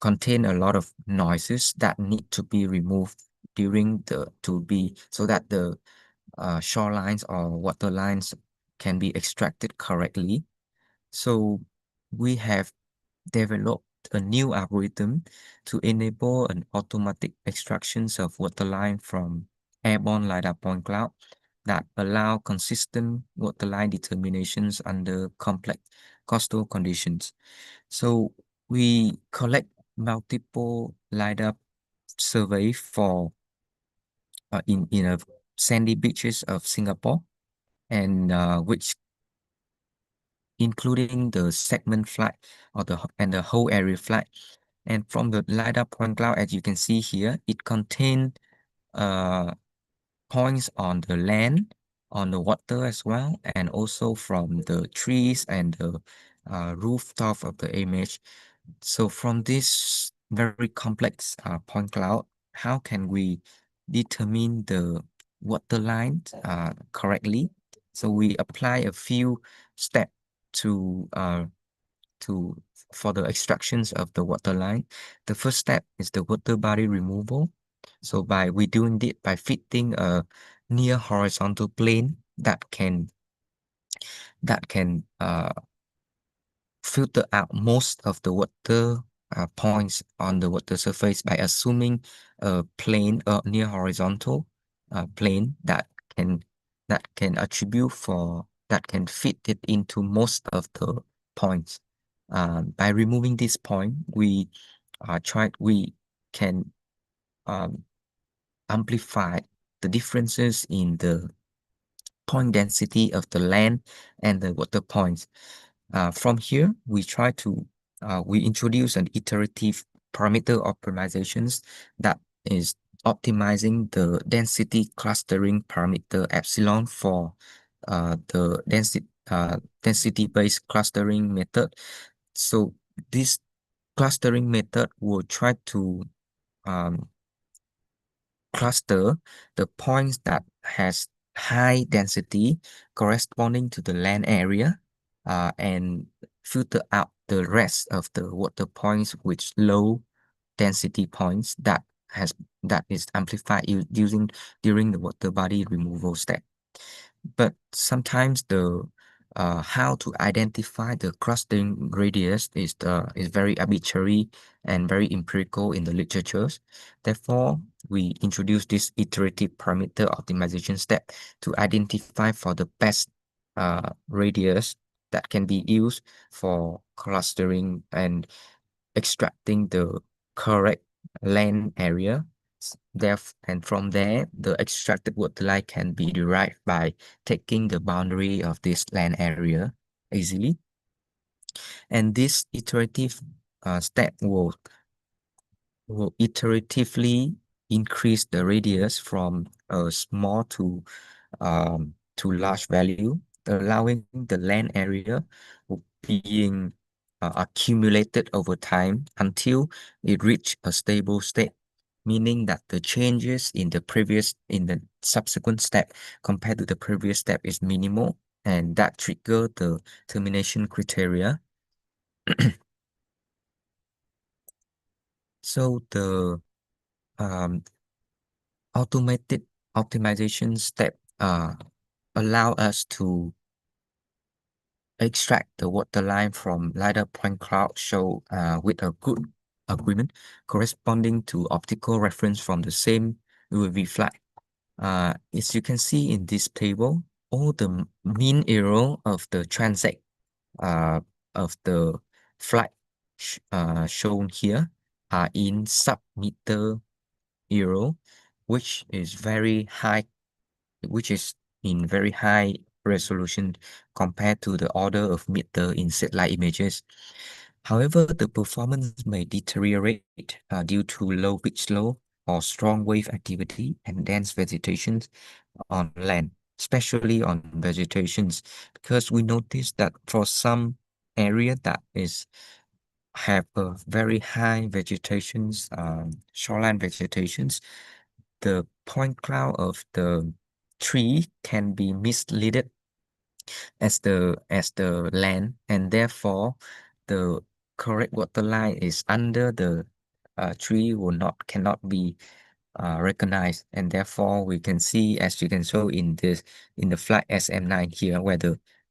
contain a lot of noises that need to be removed so that the shorelines or water lines can be extracted correctly. So we have developed a new algorithm to enable an automatic extractions of waterline from airborne LiDAR point cloud that allow consistent waterline determinations under complex coastal conditions. So we collect multiple LiDAR survey for in a sandy beaches of Singapore, and which including the segment flight and the whole area flight. And from the LiDAR point cloud, as you can see here, it contains points on the land, on the water as well, and also from the trees and the rooftop of the image. So from this very complex point cloud, how can we determine the water line correctly? So we apply a few steps for the extractions of the water line. The first step is the water body removal. So we doing it by fitting a near horizontal plane that can filter out most of the water points on the water surface by assuming a plane near horizontal plane that can fit it into most of the points. By removing this point, we can amplify the differences in the point density of the land and the water points. From here, we introduce an iterative parameter optimizations that is optimizing the density clustering parameter epsilon for the density-based clustering method. So this clustering method will try to cluster the points that has high density corresponding to the land area, and filter out the rest of the water points with low density points that is amplified during the water body removal step. But sometimes how to identify the clustering radius is very arbitrary and very empirical in the literatures. Therefore, we introduce this iterative parameter optimization step to identify for the best radius that can be used for clustering and extracting the correct land area. And from there, the extracted water line can be derived by taking the boundary of this land area easily. And this iterative step will iteratively increase the radius from a small to large value, allowing the land area being accumulated over time until it reach a stable state, meaning that the changes in the subsequent step compared to the previous step is minimal, and that trigger the termination criteria. So the automated optimization step allow us to extract the water line from LiDAR point cloud show with a good agreement corresponding to optical reference from the same UAV flight. As you can see in this table, all the mean error of the transect of the flight shown here are in sub-meter error, which is very high, which is in very high resolution compared to the order of meter in satellite images. However, the performance may deteriorate due to low pitch low or strong wave activity and dense vegetation on land, especially on vegetations, because we noticed that for some area that have a very high vegetations, shoreline vegetations, the point cloud of the tree can be misleaded as the land, and therefore the correct water line is under the tree cannot be recognized, and therefore we can see, as you can show in the flight SM9 here, where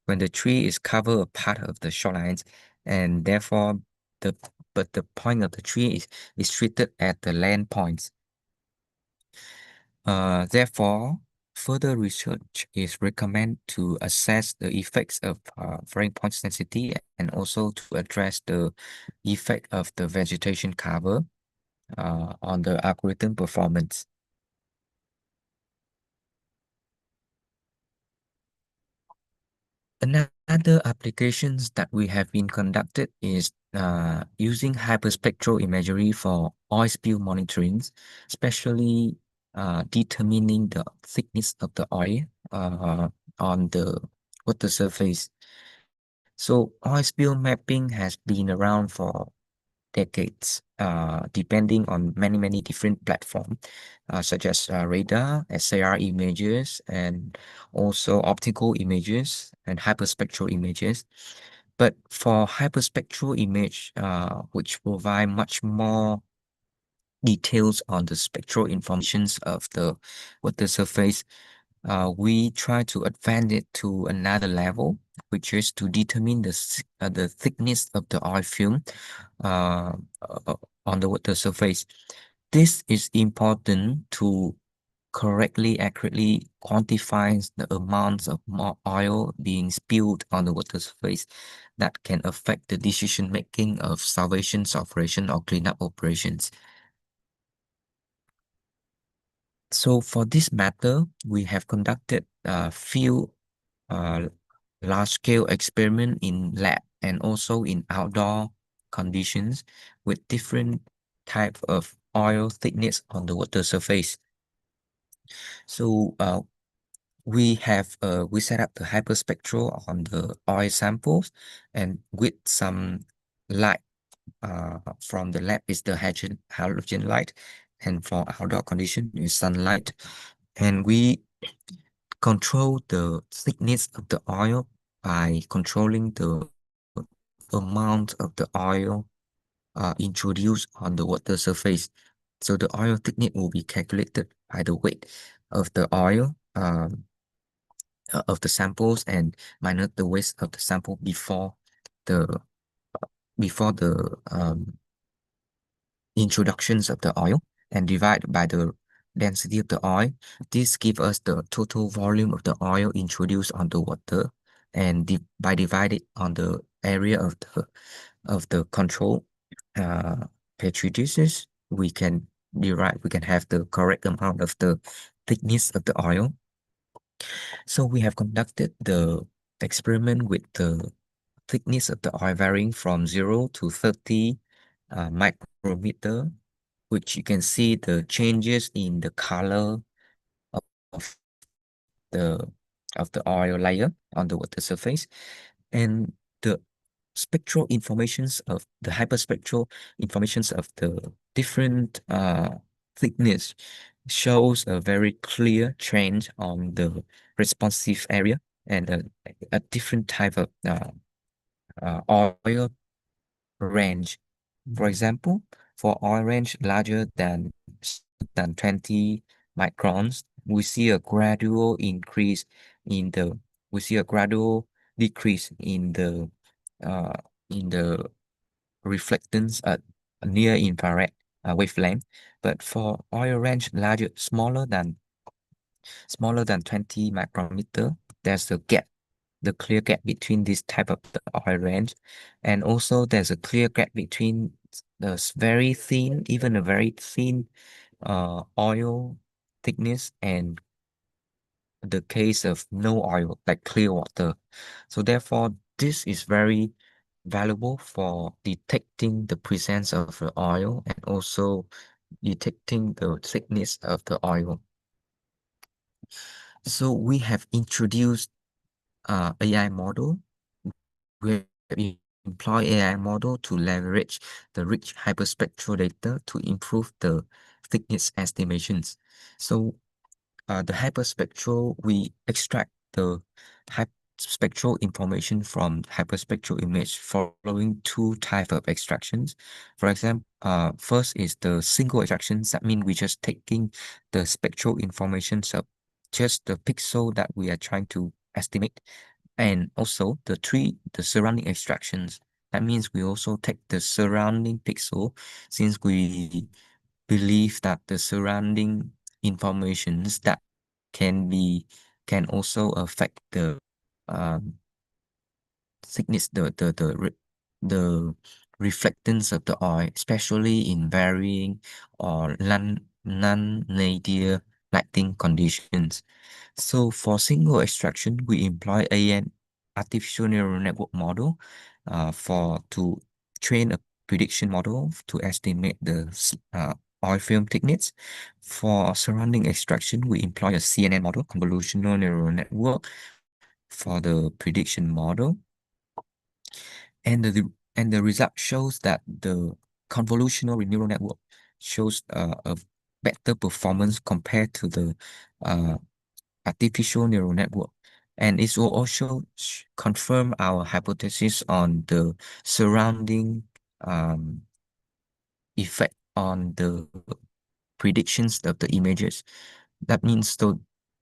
when the tree is cover a part of the shorelines, and therefore the point of the tree is treated at the land points. Therefore, further research is recommended to assess the effects of varying point density and also to address the effect of the vegetation cover on the algorithm performance. Another applications that we have been conducted is using hyperspectral imagery for oil spill monitoring, especially determining the thickness of the oil on the water surface. So oil spill mapping has been around for decades, depending on many different platforms, such as radar, SAR images, and also optical images and hyperspectral images. But for hyperspectral image, which provide much more details on the spectral informations of the water surface, we try to advance it to another level, which is to determine the thickness of the oil film on the water surface. This is important to accurately quantify the amounts of more oil being spilled on the water surface that can affect the decision making of salvation operation or cleanup operations. So for this matter, we have conducted a few large-scale experiment in lab and also in outdoor conditions with different type of oil thickness on the water surface. So we set up the hyperspectral on the oil samples, and with some light from the lab is the halogen light, and for outdoor condition is sunlight, and we control the thickness of the oil by controlling the amount of the oil introduced on the water surface. So the oil thickness will be calculated by the weight of the oil of the samples and minus the weight of the sample before the introductions of the oil, and divide by the density of the oil. This gives us the total volume of the oil introduced on the water, and by divided on the area of the control petri dishes, we can have the correct amount of the thickness of the oil. So we have conducted the experiment with the thickness of the oil varying from 0 to 30 micrometer, which you can see the changes in the color of the oil layer on the water surface, and the spectral informations of the hyperspectral informations of the different thickness shows a very clear trend on the responsive area and a different type of oil range. For example, for oil range larger than 20 microns, we see a gradual decrease in the reflectance at near infrared wavelength. But for oil range smaller than 20 micrometer, there's a gap, the clear gap between this type of the oil range, and also there's a clear gap between the very thin, even a very thin oil thickness and the case of no oil, like clear water. So therefore, this is very valuable for detecting the presence of the oil and also detecting the thickness of the oil. So we have introduced AI model. We have employed AI model to leverage the rich hyperspectral data to improve the thickness estimations. So the hyperspectral, we extract the spectral information from hyperspectral image following two types of extractions. For example, first is the single extractions. That means we're just taking the spectral information of just the pixel that we are trying to estimate, and also the surrounding extractions. That means we also take the surrounding pixel, since we believe that the surrounding informations that can also affect the thickness, the reflectance of the oil, especially in varying or non-nadir lighting conditions. So for single extraction, we employ an artificial neural network model to train a prediction model to estimate the oil film thickness. For surrounding extraction, we employ a CNN model, convolutional neural network, for the prediction model. And the result shows that the convolutional neural network shows a better performance compared to the artificial neural network. And it will also confirm our hypothesis on the surrounding effect on the predictions of the images. That means, so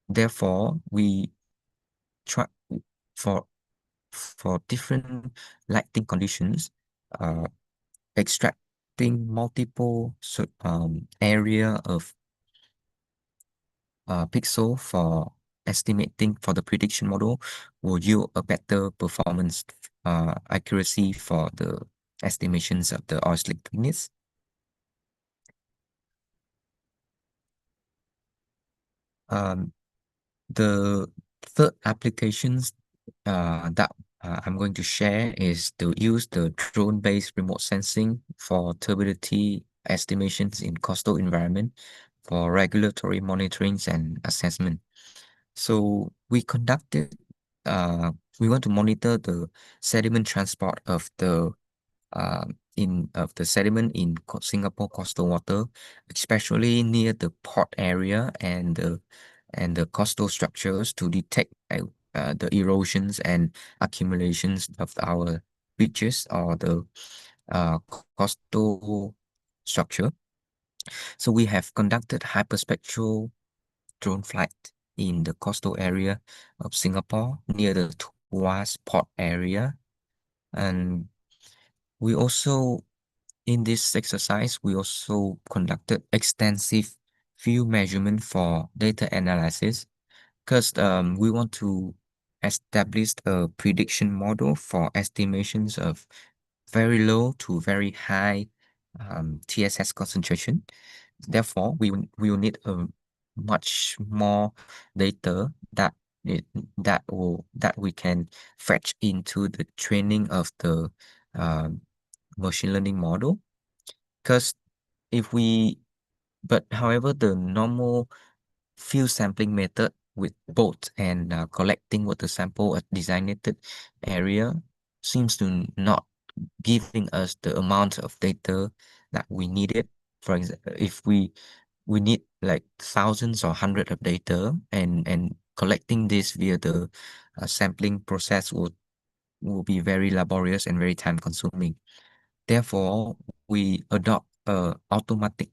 therefore, we try for different lighting conditions, extracting multiple area of pixel for estimating for the prediction model will yield a better performance accuracy for the estimations of the oil slick thickness. The third applications that I'm going to share is to use the drone-based remote sensing for turbidity estimations in coastal environment for regulatory monitoring and assessment. So we conducted, we want to monitor the sediment transport of the sediment in Singapore coastal water, especially near the port area and the coastal structures, to detect the erosions and accumulations of our beaches or the coastal structure. So we have conducted hyperspectral drone flight in the coastal area of Singapore near the Tuas port area. And we also, in this exercise, we also conducted extensive field measurement for data analysis, because we want to establish a prediction model for estimations of very low to very high TSS concentration. Therefore, we will need a much more data that we can fetch into the training of the machine learning model. Because however, the normal field sampling method with boat and collecting water sample at designated area seems to not giving us the amount of data that we needed. For example, if we need like thousands or hundreds of data, and collecting this via the sampling process will be very laborious and very time consuming. Therefore, we adopt automatic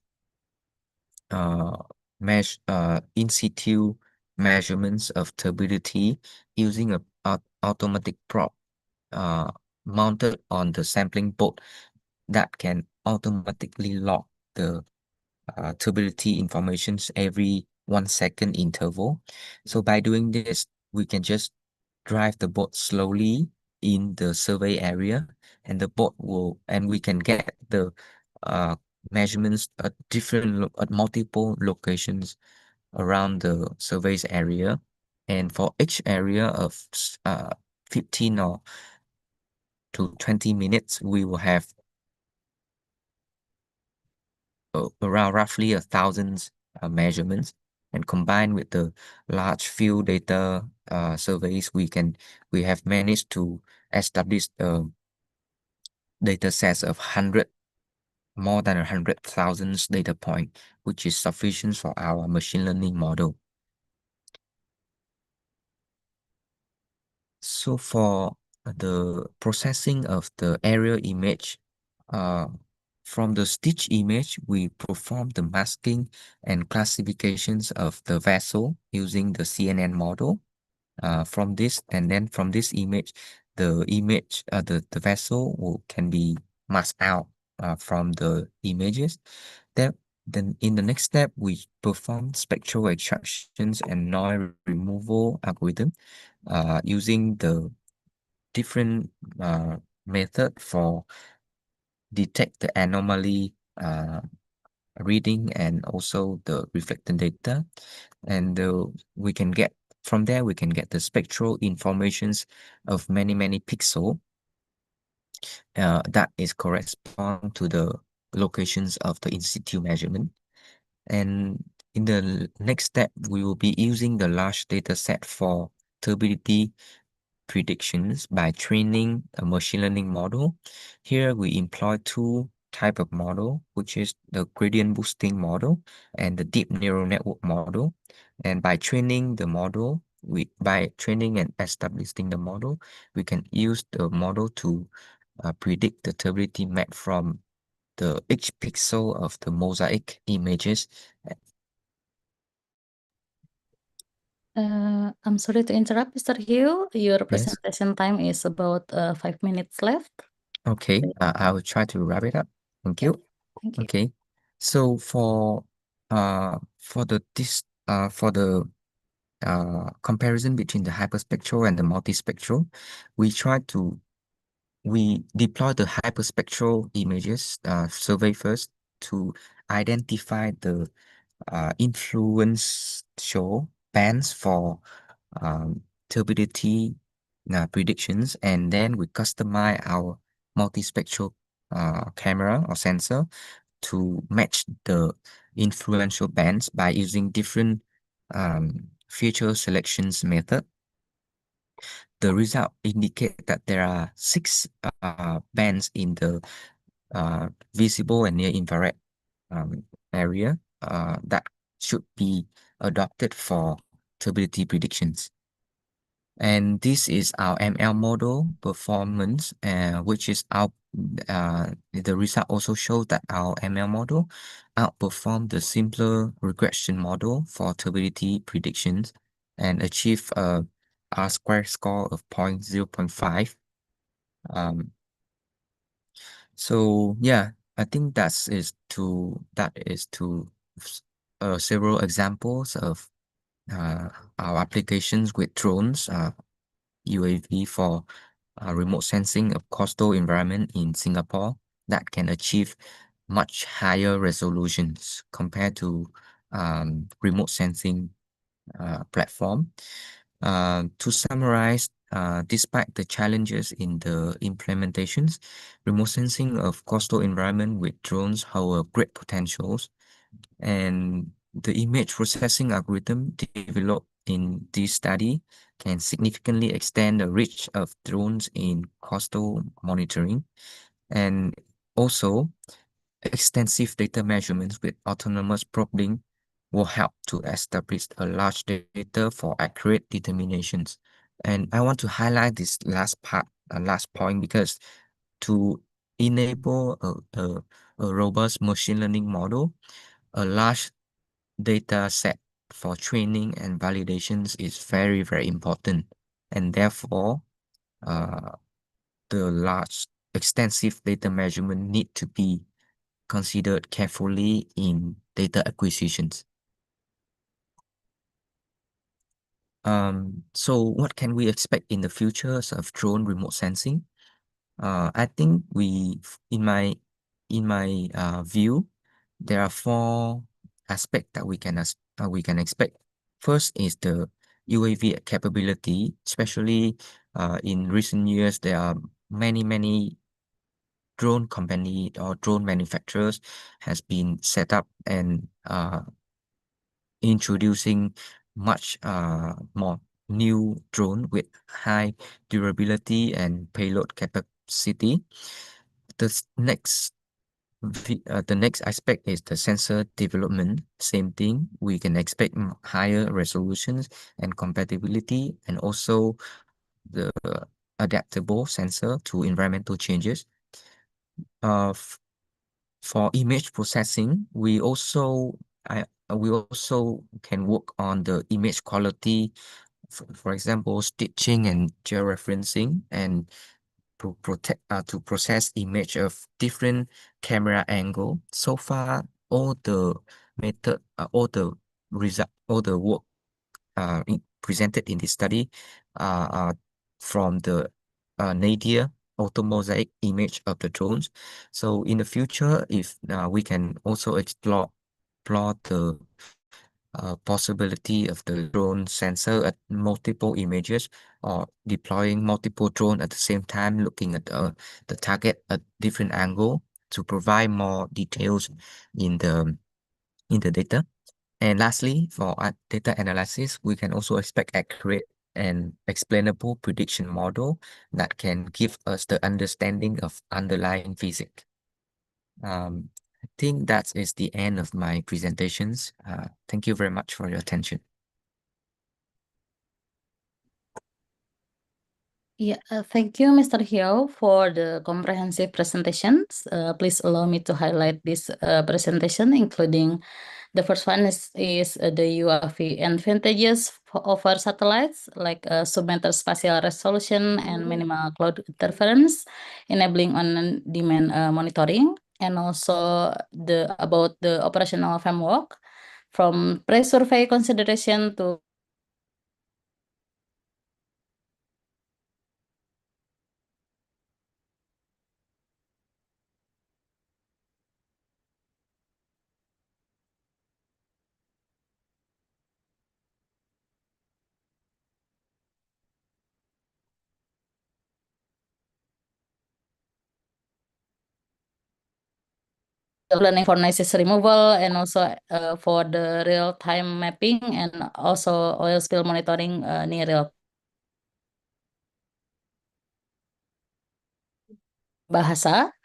in situ measurements of turbidity using a automatic probe mounted on the sampling boat that can automatically log the turbidity informations every 1 second interval. So by doing this, we can just drive the boat slowly in the survey area, and we can get the measurements at multiple locations around the survey's area. And for each area of 15 or to 20 minutes, we will have around roughly 1,000 measurements. And combined with the large field data surveys, we have managed to establish data sets of more than 100,000 data points, which is sufficient for our machine learning model. So for the processing of the aerial image, from the stitch image, we perform the masking and classifications of the vessel using the CNN model. From this image, the vessel can be masked out from the images. Then in the next step, we perform spectral extractions and noise removal algorithm using the different method for detect the anomaly reading and also the reflected data, and from there we can get the spectral informations of many pixels that is correspond to the locations of the in situ measurement. And in the next step, we will be using the large data set for turbidity predictions by training a machine learning model. Here we employ two type of model, which is the gradient boosting model and the deep neural network model. And by training the model, by training and establishing the model, we can use the model to predict the turbidity map from each pixel of the mosaic images. I'm sorry to interrupt, Mr. Hugh. Your Yes. presentation time is about 5 minutes left. Okay, I will try to wrap it up. Thank you. Thank you. Okay, so for the comparison between the hyperspectral and the multispectral, we deploy the hyperspectral images survey first to identify the influential bands for turbidity predictions, and then we customize our multispectral camera or sensor to match the influential bands by using different feature selections method. The result indicate that there are 6 bands in the visible and near infrared area that should be adopted for turbidity predictions. And this is our ML model performance, which is the result also shows that our ML model outperformed the simpler regression model for turbidity predictions and achieve a R-squared score of 0.5. So yeah, I think that is to several examples of our applications with drones, UAV for remote sensing of coastal environment in Singapore that can achieve much higher resolutions compared to remote sensing platform. To summarize, despite the challenges in the implementations, remote sensing of coastal environment with drones hold great potentials, and the image processing algorithm developed in this study can significantly extend the reach of drones in coastal monitoring. And also, extensive data measurements with autonomous probing will help to establish a large data for accurate determinations. And I want to highlight this last point, because to enable a robust machine learning model, a large data set for training and validations is very important, and therefore the large extensive data measurement need to be considered carefully in data acquisitions. So what can we expect in the futures of drone remote sensing? I think in my view, there are 4 aspects that we can we can expect. First is the UAV capability, especially in recent years, there are many drone company or drone manufacturers has been set up and introducing much more new drone with high durability and payload capacity. The next aspect is the sensor development. Same thing, we can expect higher resolutions and compatibility, and also the adaptable sensor to environmental changes. For image processing, we also can work on the image quality, for example, stitching and georeferencing, and to process image of different camera angle. So far, all the method, all the work presented in this study are from the nadir automosaic image of the drones. So in the future, if we can also explore the possibility of the drone sensor at multiple images, or deploying multiple drone at the same time, looking at the target at different angle to provide more details in the data. And lastly, for data analysis, we can also expect accurate and explainable prediction model that can give us the understanding of underlying physics. I think that is the end of my presentations. Thank you very much for your attention. Yeah, thank you, Mr. Hyo, for the comprehensive presentations. Please allow me to highlight this presentation, including the first one is the UAV advantages over satellites, like sub-meter spatial resolution and minimal cloud interference, enabling on-demand monitoring, and also about the operational framework, from pre-survey consideration to planning for noise removal, and also for the real-time mapping, and also oil spill monitoring near real. Bahasa.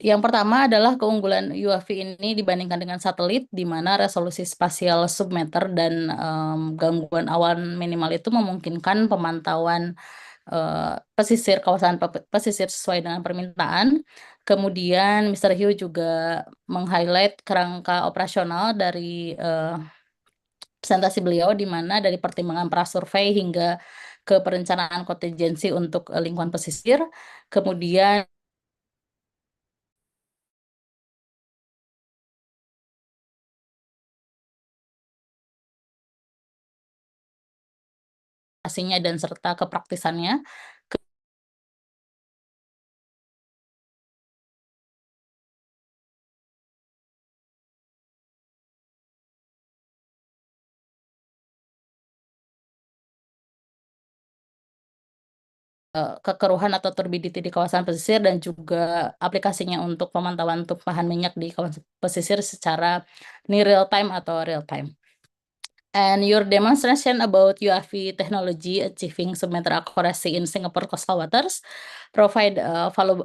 Yang pertama adalah keunggulan UAV ini dibandingkan dengan satelit, di mana resolusi spasial submeter dan gangguan awan minimal itu memungkinkan pemantauan pesisir, kawasan pesisir sesuai dengan permintaan. Kemudian Mr. Hyo juga meng-highlight kerangka operasional dari presentasi beliau, di mana dari pertimbangan prasurvei hingga ke perencanaan kontingensi untuk lingkungan pesisir. Kemudian dan serta kepraktisannya. Kekeruhan atau turbidity di kawasan pesisir, dan juga aplikasinya untuk pemantauan tumpahan minyak di kawasan pesisir secara near real time atau real time. And your demonstration about UAV technology achieving submeter accuracy in Singapore coastal waters provide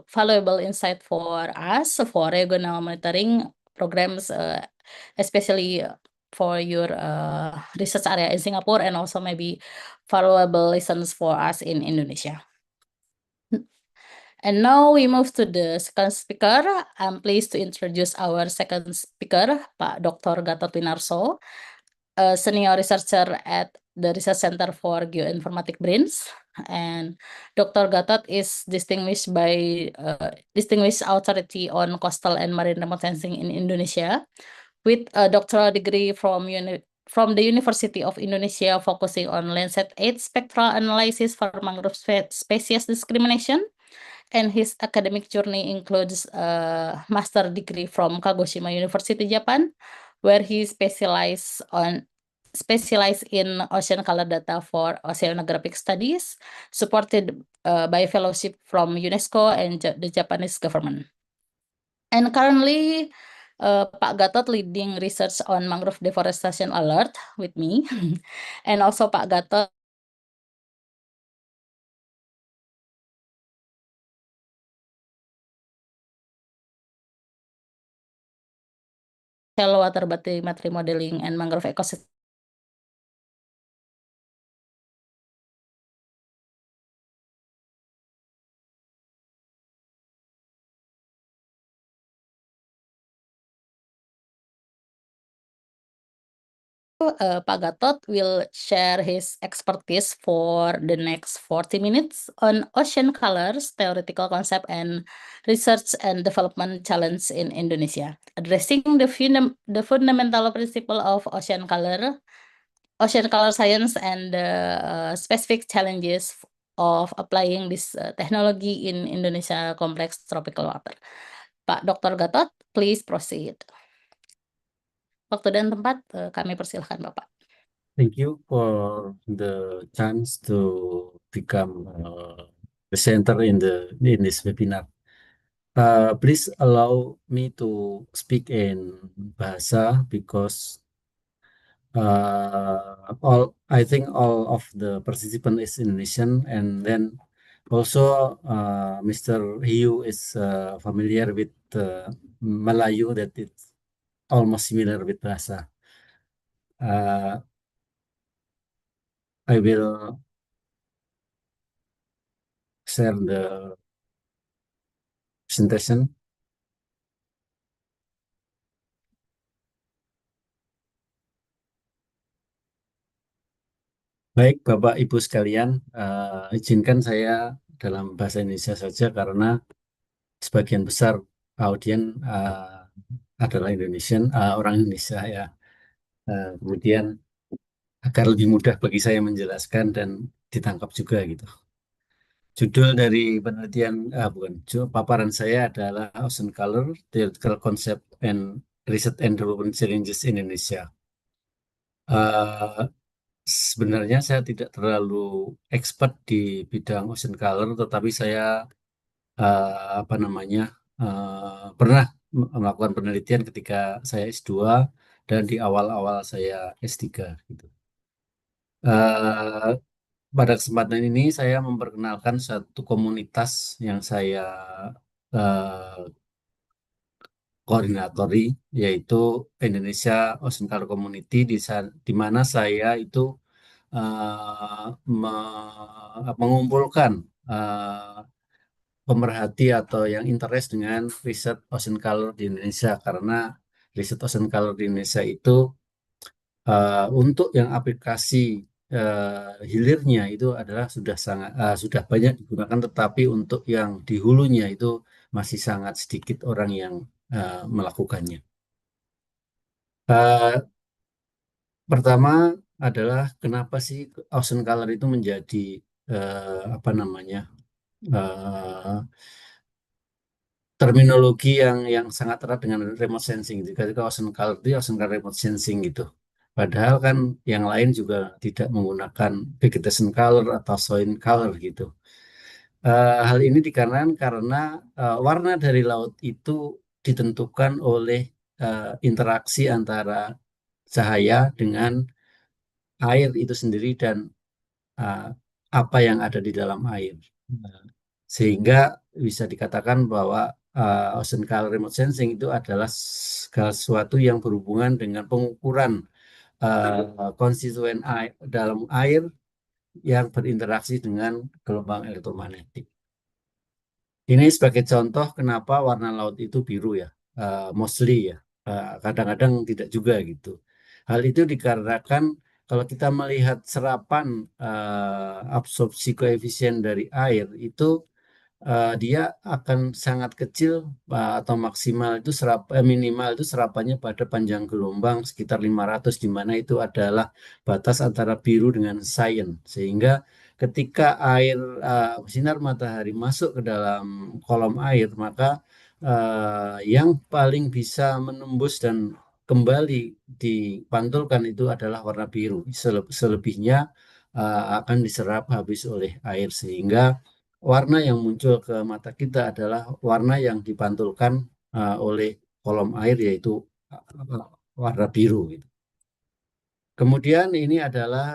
valuable insight for us for regional monitoring programs, especially for your research area in Singapore, and also maybe valuable lessons for us in Indonesia. And now we move to the second speaker. I'm pleased to introduce our second speaker, Pak Dr. Gatot Winarso, a senior researcher at the Research Center for Geoinformatics BRIN. And Dr. Gatot is distinguished by distinguished authority on coastal and marine remote sensing in Indonesia, with a doctoral degree from the University of Indonesia, focusing on Landsat 8 spectral analysis for mangrove species discrimination. And his academic journey includes a master degree from Kagoshima University, Japan, where he specialized in ocean color data for oceanographic studies, supported by fellowship from UNESCO and the Japanese government. And currently, Pak Gatot leading research on mangrove deforestation alert with me, and also Pak Gatot shallow water bathymetry modeling and mangrove ecosystem. Pak Gatot will share his expertise for the next 40 minutes on ocean colors, theoretical concept, and research and development challenge in Indonesia, addressing the fundamental principle of ocean color science, and the specific challenges of applying this technology in Indonesia complex tropical water. Pak Dr. Gatot, please proceed. Waktu dan tempat kami persilahkan Bapak. Thank you for the chance to become the center in this webinar. Please allow me to speak in bahasa because I think all of the participant is Indonesian, and then also Mr. Hiu is familiar with Melayu, that it's almost similar with bahasa. I will share the presentation. Baik, Bapak Ibu sekalian, izinkan saya dalam bahasa Indonesia saja karena sebagian besar audien adalah Indonesian, orang Indonesia ya. Kemudian agar lebih mudah bagi saya menjelaskan dan ditangkap juga gitu. Judul dari penelitian, paparan saya adalah Ocean Color, Theoretical Concept and Research and Development Challenges in Indonesia. Sebenarnya saya tidak terlalu expert di bidang ocean color, tetapi saya pernah melakukan penelitian ketika saya S2 dan di awal-awal saya S3 gitu. Pada kesempatan ini saya memperkenalkan satu komunitas yang saya koordinatori, yaitu Indonesia Ocean Color Community, di mana saya itu mengumpulkan pemerhati atau yang interest dengan riset ocean color di Indonesia, karena riset ocean color di Indonesia itu untuk yang aplikasi hilirnya itu adalah sudah banyak digunakan, tetapi untuk yang di hulunya itu masih sangat sedikit orang yang melakukannya. Pertama adalah kenapa sih ocean color itu menjadi terminologi yang sangat erat dengan remote sensing. Ketika ocean color itu ocean color remote sensing gitu. Padahal kan yang lain juga tidak menggunakan vegetation color atau soil color gitu. Hal ini dikarenakan karena warna dari laut itu ditentukan oleh interaksi antara cahaya dengan air itu sendiri dan apa yang ada di dalam air. Sehingga bisa dikatakan bahwa ocean color remote sensing itu adalah segala sesuatu yang berhubungan dengan pengukuran konstituen dalam air yang berinteraksi dengan gelombang elektromagnetik. Ini sebagai contoh kenapa warna laut itu biru ya, mostly ya, kadang-kadang tidak juga gitu. Hal itu dikarenakan kalau kita melihat serapan absorpsi koefisien dari air itu dia akan sangat kecil atau maksimal itu minimal itu serapannya pada panjang gelombang sekitar 500, di mana itu adalah batas antara biru dengan cyan, sehingga ketika air sinar matahari masuk ke dalam kolom air, maka yang paling bisa menembus dan kembali dipantulkan itu adalah warna biru. Selebihnya akan diserap habis oleh air, sehingga warna yang muncul ke mata kita adalah warna yang dipantulkan oleh kolom air, yaitu warna biru gitu. Kemudian ini adalah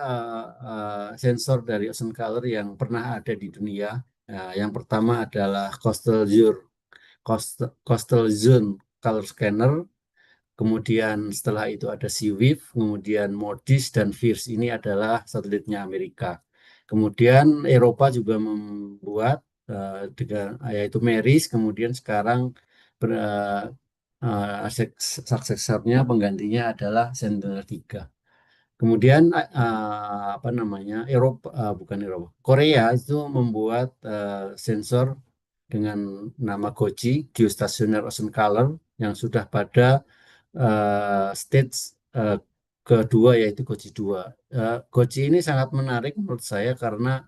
sensor dari ocean color yang pernah ada di dunia. Yang pertama adalah coastal zone color scanner. Kemudian setelah itu ada Seaweave, kemudian MODIS dan FIRS. Ini adalah satelitnya Amerika. Kemudian Eropa juga membuat yaitu MERIS. Kemudian sekarang suksessornya penggantinya adalah Sentinel-3. Kemudian apa namanya, bukan Eropa, Korea itu membuat sensor dengan nama GOCI, Geostationary Ocean Color, yang sudah pada stage kedua, yaitu GOCI 2. GOCI ini sangat menarik menurut saya karena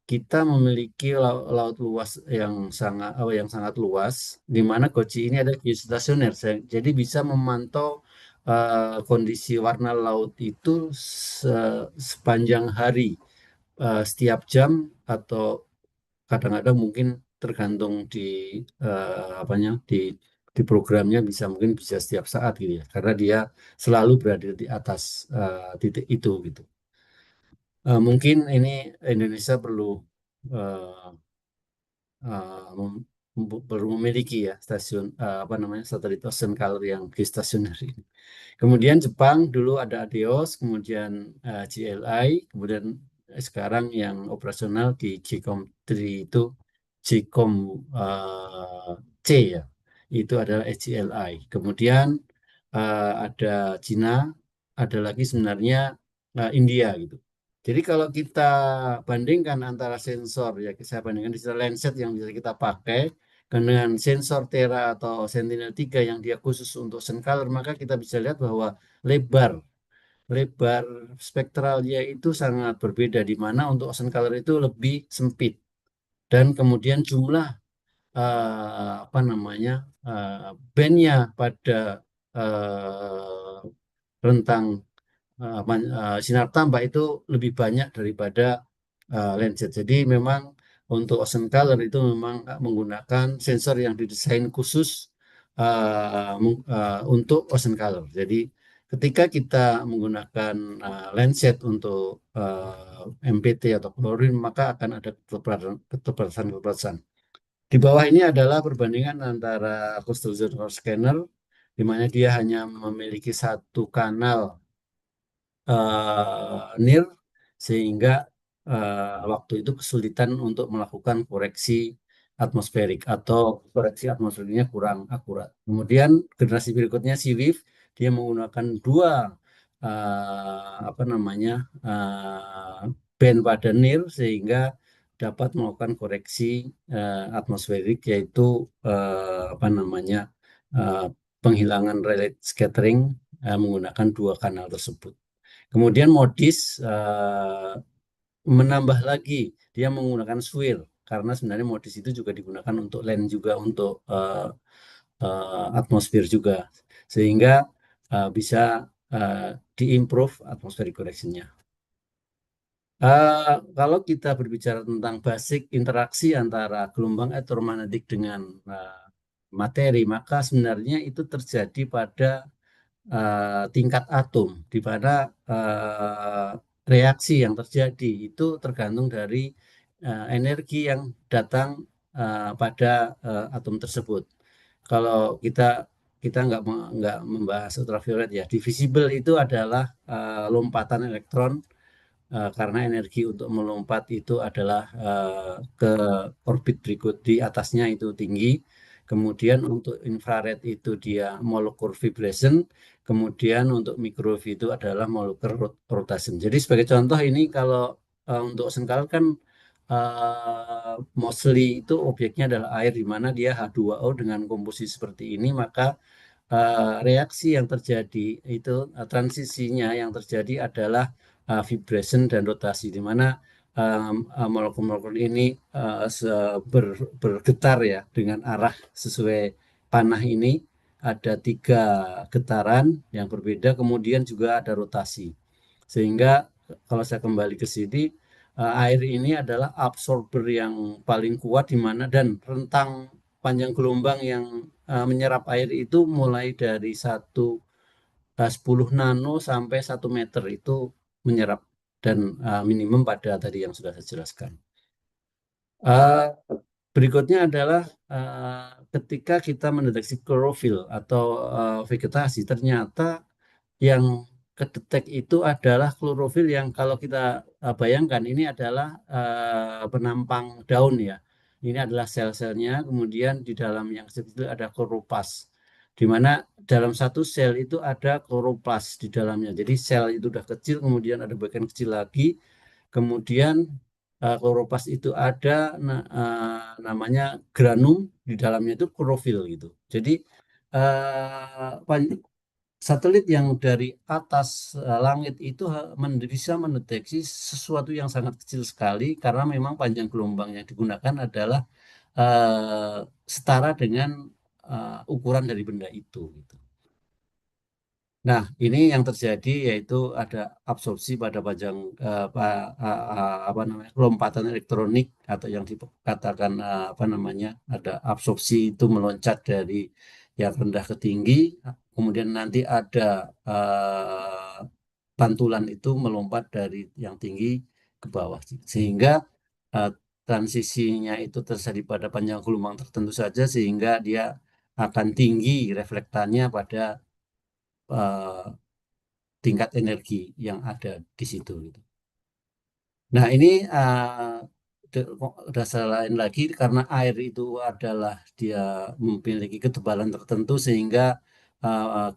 kita memiliki laut luas yang sangat luas, di mana GOCI ini ada geostasioner, jadi bisa memantau kondisi warna laut itu sepanjang hari, setiap jam, atau kadang-kadang mungkin tergantung di programnya, mungkin bisa setiap saat gitu ya, karena dia selalu berada di atas titik itu gitu. Mungkin ini Indonesia perlu memiliki ya stasiun satelit ocean color yang geostasioner ini. Kemudian Jepang dulu ada ADEOS, kemudian GLI, kemudian sekarang yang operasional di GCOM 3 itu GCOM C ya, itu adalah GLI. Kemudian ada Cina, ada lagi sebenarnya India gitu. Jadi kalau kita bandingkan antara sensor, ya saya bandingkan di Landsat yang bisa kita pakai dengan sensor Tera atau Sentinel-3 yang dia khusus untuk ocean color, maka kita bisa lihat bahwa lebar spektralnya itu sangat berbeda, di mana untuk ocean color itu lebih sempit, dan kemudian jumlah bandnya pada rentang sinar tambah itu lebih banyak daripada Landsat. Jadi memang untuk ocean color itu memang menggunakan sensor yang didesain khusus untuk ocean color. Jadi ketika kita menggunakan Landsat untuk MPT atau klorin, maka akan ada keterbatasan. Di bawah ini adalah perbandingan antara coastal zone scanner, di mana dia hanya memiliki satu kanal NIR, sehingga waktu itu kesulitan untuk melakukan koreksi atmosferik, atau koreksi atmosferiknya kurang akurat. Kemudian generasi berikutnya Seaweave, dia menggunakan dua band pada NIR, sehingga dapat melakukan koreksi atmosferik, yaitu penghilangan rayleigh scattering menggunakan dua kanal tersebut. Kemudian MODIS menambah lagi, dia menggunakan swirl, karena sebenarnya MODIS itu juga digunakan untuk land, juga untuk atmosfer juga, sehingga bisa diimprove atmospheric correction-nya. Kalau kita berbicara tentang basic interaksi antara gelombang elektromagnetik dengan materi, maka sebenarnya itu terjadi pada tingkat atom, di mana reaksi yang terjadi itu tergantung dari energi yang datang pada atom tersebut. Kalau kita nggak membahas ultraviolet ya, divisible itu adalah lompatan elektron, karena energi untuk melompat itu adalah ke orbit berikut, di atasnya itu tinggi. Kemudian untuk infrared itu dia molecular vibration. Kemudian untuk microwave itu adalah molecular rotation. Jadi sebagai contoh ini, kalau untuk ocean color kan mostly itu objeknya adalah air, di mana dia H2O dengan komposisi seperti ini, maka reaksi yang terjadi itu, transisinya yang terjadi adalah vibration dan rotasi, di mana molekul-molekul ini bergetar ya dengan arah sesuai panah ini, ada 3 getaran yang berbeda, kemudian juga ada rotasi. Sehingga kalau saya kembali ke sini, air ini adalah absorber yang paling kuat di mana, dan rentang panjang gelombang yang menyerap air itu mulai dari 10 nano sampai 1 meter itu menyerap, dan minimum pada tadi yang sudah saya jelaskan. Berikutnya adalah ketika kita mendeteksi klorofil atau vegetasi, ternyata yang kedetek itu adalah klorofil yang kalau kita bayangkan ini adalah penampang daun ya. Ini adalah sel-selnya, kemudian di dalam yang kecil ada kloroplas, di mana dalam satu sel itu ada kloroplas di dalamnya. Jadi sel itu udah kecil, kemudian ada bagian kecil lagi, kemudian kloroplas itu ada namanya granum, di dalamnya itu klorofil gitu. Jadi satelit yang dari atas langit itu bisa mendeteksi sesuatu yang sangat kecil sekali, karena memang panjang gelombang yang digunakan adalah setara dengan ukuran dari benda itu gitu. Nah, ini yang terjadi yaitu ada absorpsi pada panjang lompatan elektronik, atau yang dikatakan ada absorpsi itu meloncat dari yang rendah ke tinggi, kemudian nanti ada pantulan itu melompat dari yang tinggi ke bawah, sehingga transisinya itu terjadi pada panjang gelombang tertentu saja, sehingga dia akan tinggi reflektannya pada tingkat energi yang ada di situ gitu. Nah, ini dasar lain lagi, karena air itu adalah dia memiliki ketebalan tertentu, sehingga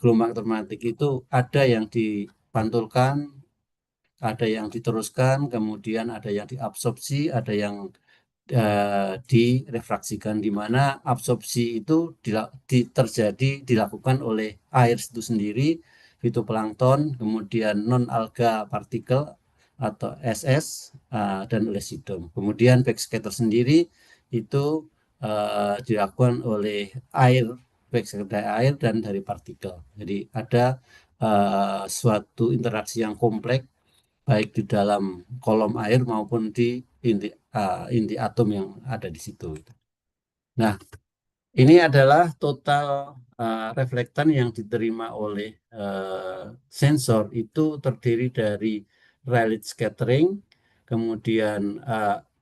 gelombang elektromagnetik itu ada yang dipantulkan, ada yang diteruskan, kemudian ada yang diabsorpsi, ada yang direfraksikan, di mana absorpsi itu dilakukan oleh air itu sendiri, fitoplankton, kemudian non-alga partikel atau SS, dan oleh sidom. Kemudian backscatter sendiri itu dilakukan oleh air, backscatter dari air dan dari partikel. Jadi ada suatu interaksi yang kompleks, baik di dalam kolom air maupun di inti atom yang ada di situ. Nah, ini adalah total reflektan yang diterima oleh sensor, itu terdiri dari Rayleigh scattering, kemudian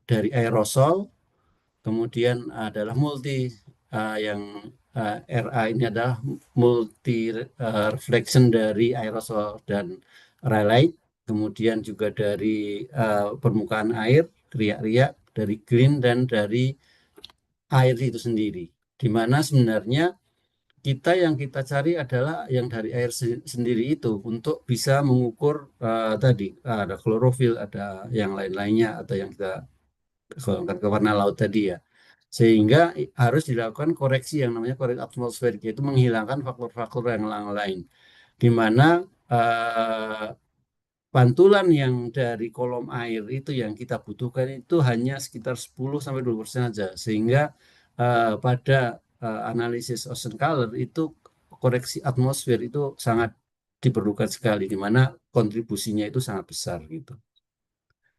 dari aerosol, kemudian adalah multi yang RA ini adalah multi reflection dari aerosol dan Rayleigh, kemudian juga dari permukaan air, riak-riak, dari green, dan dari air itu sendiri. Di mana sebenarnya yang kita cari adalah yang dari air sendiri itu, untuk bisa mengukur tadi ada klorofil, ada yang lain-lainnya, atau yang kita ke warna laut tadi ya. Sehingga harus dilakukan koreksi yang namanya koreksi atmosferik, yaitu menghilangkan faktor-faktor yang lain, di mana pantulan yang dari kolom air itu yang kita butuhkan itu hanya sekitar 10-20% saja, sehingga pada analisis ocean color itu koreksi atmosfer itu sangat diperlukan sekali, di mana kontribusinya itu sangat besar gitu.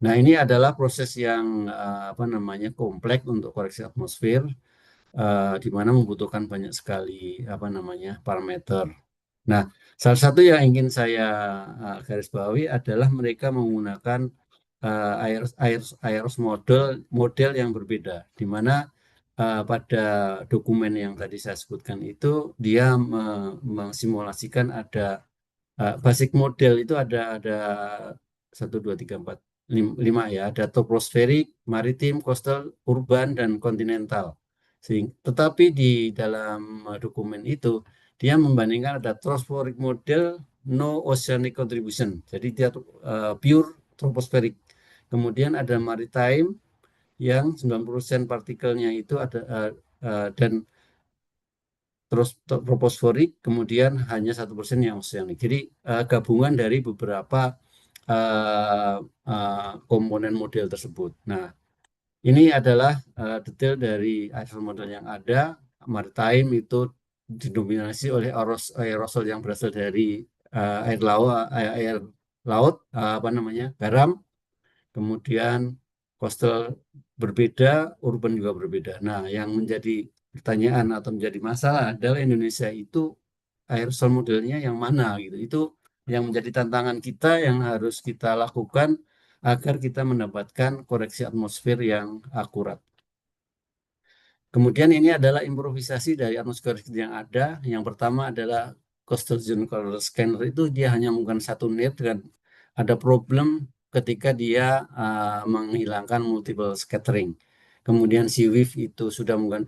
Nah, ini adalah proses yang kompleks untuk koreksi atmosfer, di mana membutuhkan banyak sekali parameter. Nah, salah satu yang ingin saya garis bawahi adalah mereka menggunakan aeros model yang berbeda, di mana pada dokumen yang tadi saya sebutkan itu dia mensimulasikan ada basic model itu ada 1, 2, 3, 4, 5 ya, ada troposferik, maritim, coastal, urban, dan kontinental. Tetapi di dalam dokumen itu dia membandingkan ada tropospheric model, no oceanic contribution, jadi dia pure tropospheric. Kemudian ada maritime yang 90% partikelnya itu ada dan terus troposferik, kemudian hanya 1% yang oceanic. Jadi gabungan dari beberapa komponen model tersebut. Nah, ini adalah detail dari air model yang ada. Maritime itu didominasi oleh aerosol yang berasal dari air laut, apa namanya, garam, kemudian coastal berbeda, urban juga berbeda. Nah, yang menjadi pertanyaan atau menjadi masalah adalah Indonesia itu aerosol modelnya yang mana gitu. Itu yang menjadi tantangan kita yang harus kita lakukan agar kita mendapatkan koreksi atmosfer yang akurat. Kemudian ini adalah improvisasi dari atmosfer yang ada. Yang pertama adalah coastal zone color scanner itu dia hanya menggunakan satu nir dan ada problem ketika dia menghilangkan multiple scattering. Kemudian Seaweave itu sudah menggunakan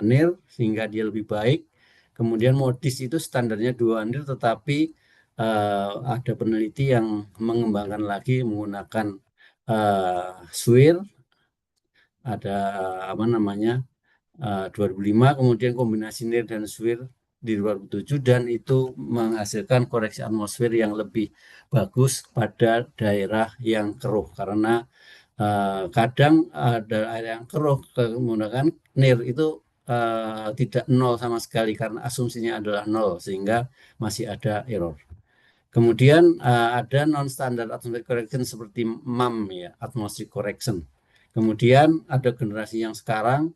2 nir sehingga dia lebih baik. Kemudian modis itu standarnya 2 nir tetapi ada peneliti yang mengembangkan lagi menggunakan SWIR, ada apa namanya 2005, kemudian kombinasi nir dan SWIR di 2007 dan itu menghasilkan koreksi atmosfer yang lebih bagus pada daerah yang keruh karena kadang ada air yang keruh menggunakan nir itu tidak nol sama sekali karena asumsinya adalah nol sehingga masih ada error. Kemudian ada non-standard atmospheric correction seperti MAM ya, atmospheric correction. Kemudian ada generasi yang sekarang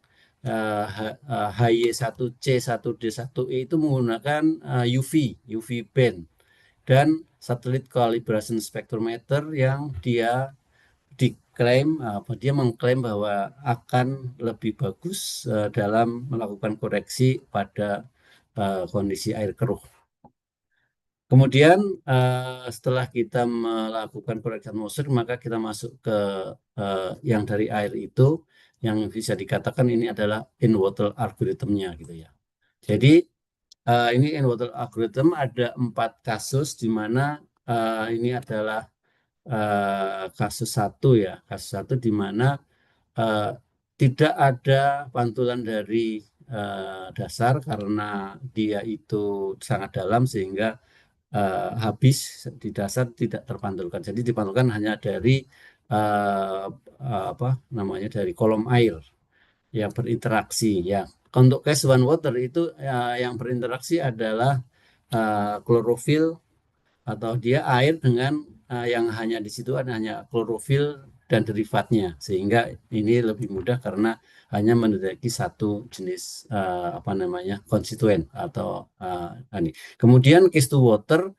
HY1C, 1D1E itu menggunakan UV band dan satelit calibration spectrometer yang dia dia mengklaim bahwa akan lebih bagus dalam melakukan koreksi pada kondisi air keruh. Kemudian setelah kita melakukan koreksi atmosfer, maka kita masuk ke yang dari air itu, yang bisa dikatakan ini adalah in-water algorithm-nya gitu ya. Jadi ini in-water algorithm ada 4 kasus di mana ini adalah kasus 1 ya, kasus 1 di mana tidak ada pantulan dari dasar karena dia itu sangat dalam sehingga habis di dasar tidak terpantulkan. Jadi dipantulkan hanya dari apa namanya dari kolom air yang berinteraksi ya. Untuk case one water itu yang berinteraksi adalah klorofil atau dia air dengan yang hanya di situ ada hanya klorofil dan derivatnya sehingga ini lebih mudah karena hanya mendeteksi satu jenis apa namanya konstituen atau ini. Kemudian case to water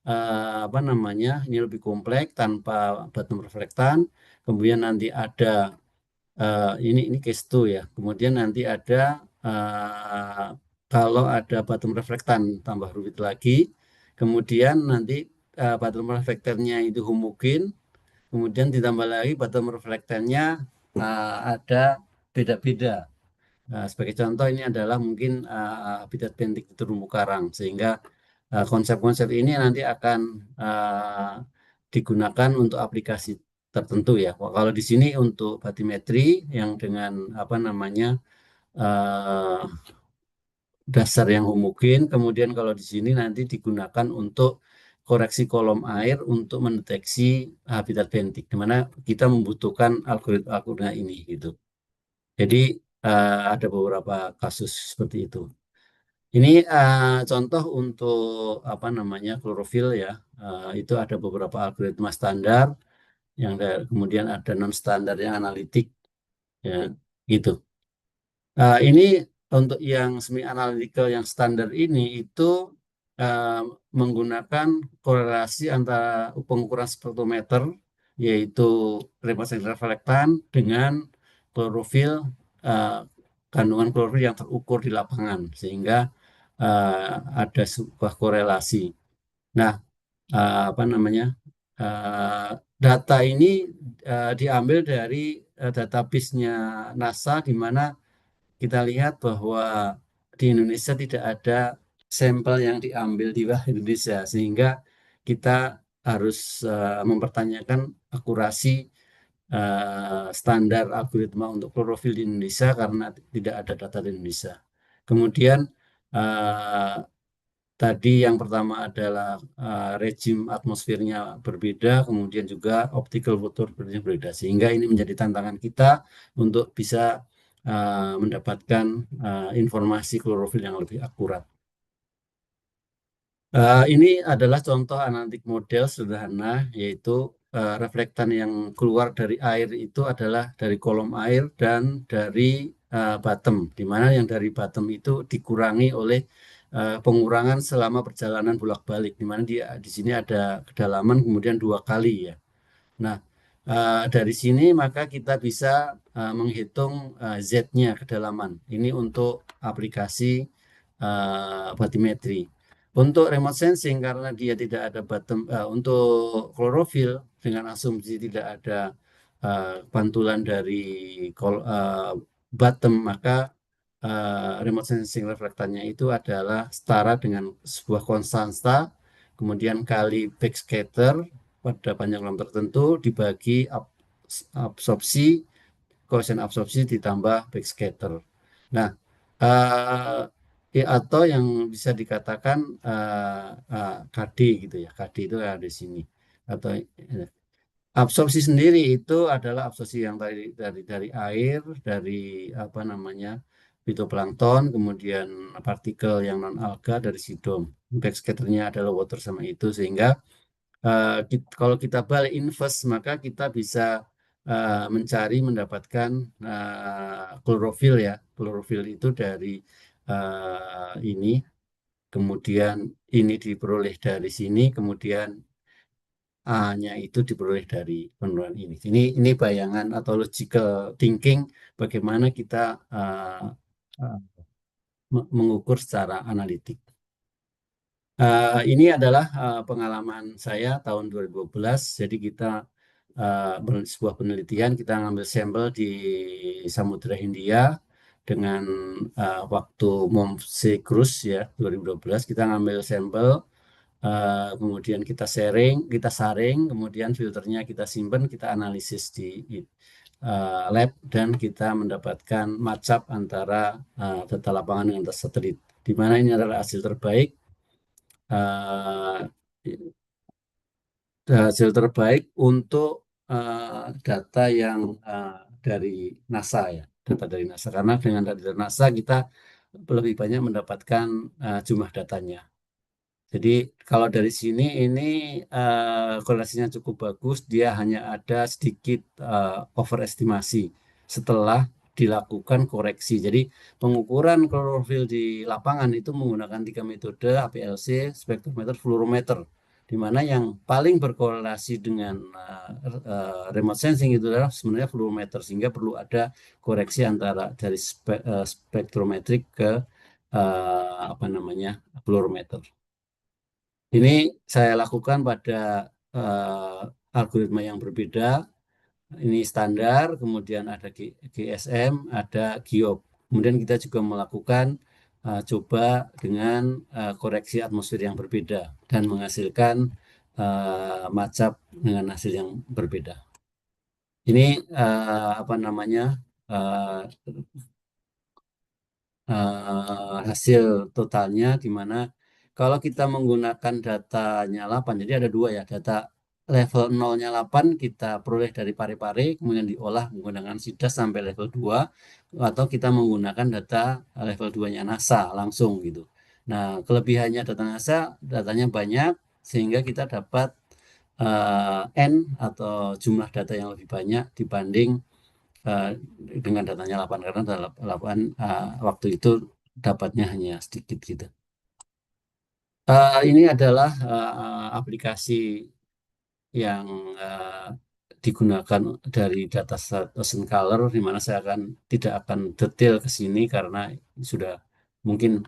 apa namanya ini lebih kompleks tanpa bottom reflektan. Kemudian nanti ada ini case 2 ya. Kemudian nanti ada kalau ada bottom reflektan tambah rumit lagi. Kemudian nanti bottom reflektannya itu homogen. Kemudian ditambah lagi bottom reflektannya ada beda-beda. Sebagai contoh ini adalah mungkin habitat bentik di terumbu karang sehingga konsep-konsep ini nanti akan digunakan untuk aplikasi tertentu ya. Kalau di sini untuk batimetri yang dengan apa namanya dasar yang homogen, kemudian kalau di sini nanti digunakan untuk koreksi kolom air untuk mendeteksi habitat bentik, di mana kita membutuhkan algoritma ini gitu. Jadi ada beberapa kasus seperti itu. Ini contoh untuk apa namanya klorofil ya. Itu ada beberapa algoritma standar yang kemudian ada non standar yang analitik ya gitu. Ini untuk yang semi analytical yang standar ini itu menggunakan korelasi antara pengukuran spektrometer yaitu reflektan dengan klorofil kandungan klorofil yang terukur di lapangan sehingga ada sebuah korelasi. Nah, apa namanya data ini diambil dari database-nya NASA di mana kita lihat bahwa di Indonesia tidak ada sampel yang diambil di Indonesia sehingga kita harus mempertanyakan akurasi standar algoritma untuk klorofil di Indonesia karena tidak ada data di Indonesia. Kemudian tadi yang pertama adalah rejim atmosfernya berbeda, kemudian juga optical water berbeda, sehingga ini menjadi tantangan kita untuk bisa mendapatkan informasi klorofil yang lebih akurat. Ini adalah contoh analitik model sederhana, yaitu reflektan yang keluar dari air itu adalah dari kolom air dan dari bottom, di mana yang dari bottom itu dikurangi oleh pengurangan selama perjalanan bolak-balik, di mana di sini ada kedalaman kemudian 2 kali ya. Nah, dari sini maka kita bisa menghitung Z-nya kedalaman. Ini untuk aplikasi batimetri. Untuk remote sensing karena dia tidak ada bottom, untuk klorofil dengan asumsi tidak ada pantulan dari bottom, maka remote sensing reflektannya itu adalah setara dengan sebuah konstanta, kemudian kali backscatter pada panjang lambda tertentu dibagi absorpsi, koefisien absorpsi ditambah backscatter. Nah, atau yang bisa dikatakan KD gitu ya, KD itu ada di sini. Atau absorpsi sendiri itu adalah absorpsi yang dari air, dari apa namanya fitoplankton, kemudian partikel yang non alga dari sidom. Backschatternya adalah water sama itu, sehingga kalau kita balik inverse maka kita bisa mendapatkan klorofil ya. Klorofil itu dari ini, kemudian ini diperoleh dari sini, kemudian A-nya itu diperoleh dari penurunan ini. Ini bayangan atau logical thinking bagaimana kita mengukur secara analitik. Ini adalah pengalaman saya tahun 2012. Jadi kita sebuah penelitian, kita ngambil sampel di Samudra Hindia dengan waktu Momse Cruise ya 2012. Kita ngambil sampel, kemudian kita saring, kemudian filternya kita simpan, kita analisis di lab, dan kita mendapatkan matchup antara data lapangan dengan data satelit, di mana ini adalah hasil terbaik. Hasil terbaik untuk data yang dari NASA ya, data dari NASA, karena dengan data dari NASA kita lebih banyak mendapatkan jumlah datanya. Jadi kalau dari sini ini korelasinya cukup bagus, dia hanya ada sedikit overestimasi setelah dilakukan koreksi. Jadi pengukuran klorofil di lapangan itu menggunakan 3 metode, APLC, spektrometer, fluorometer, di mana yang paling berkorelasi dengan remote sensing itu adalah sebenarnya fluorometer, sehingga perlu ada koreksi antara dari spektrometrik ke apa namanya fluorometer. Ini saya lakukan pada algoritma yang berbeda. Ini standar, kemudian ada GSM, ada GIOP. Kemudian kita juga melakukan coba dengan koreksi atmosfer yang berbeda dan menghasilkan matchup dengan hasil yang berbeda. Ini apa namanya hasil totalnya, di mana kalau kita menggunakan datanya 8, jadi ada 2 ya, data level 0-nya 8 kita peroleh dari pare-pare, kemudian diolah menggunakan SIDAS sampai level 2, atau kita menggunakan data level 2-nya NASA langsung gitu. Nah, kelebihannya data NASA, datanya banyak, sehingga kita dapat N atau jumlah data yang lebih banyak dibanding dengan datanya 8, karena 8 waktu itu dapatnya hanya sedikit gitu. Ini adalah aplikasi yang digunakan dari data ocean color, di mana saya tidak akan detail ke sini karena sudah mungkin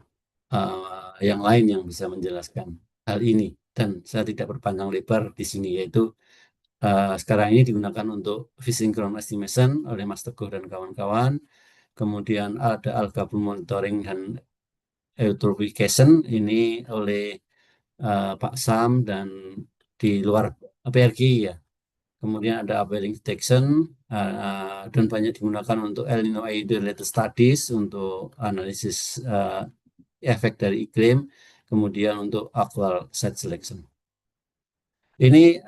yang lain yang bisa menjelaskan hal ini, dan saya tidak berpanjang lebar di sini, yaitu sekarang ini digunakan untuk fishing ground estimation oleh Mas Teguh dan kawan-kawan. Kemudian ada alga monitoring dan eutrophication ini oleh Pak Sam dan di luar PRG ya. Kemudian ada upwelling detection dan banyak digunakan untuk El Nino related studies, untuk analisis efek dari iklim, kemudian untuk actual site selection. Ini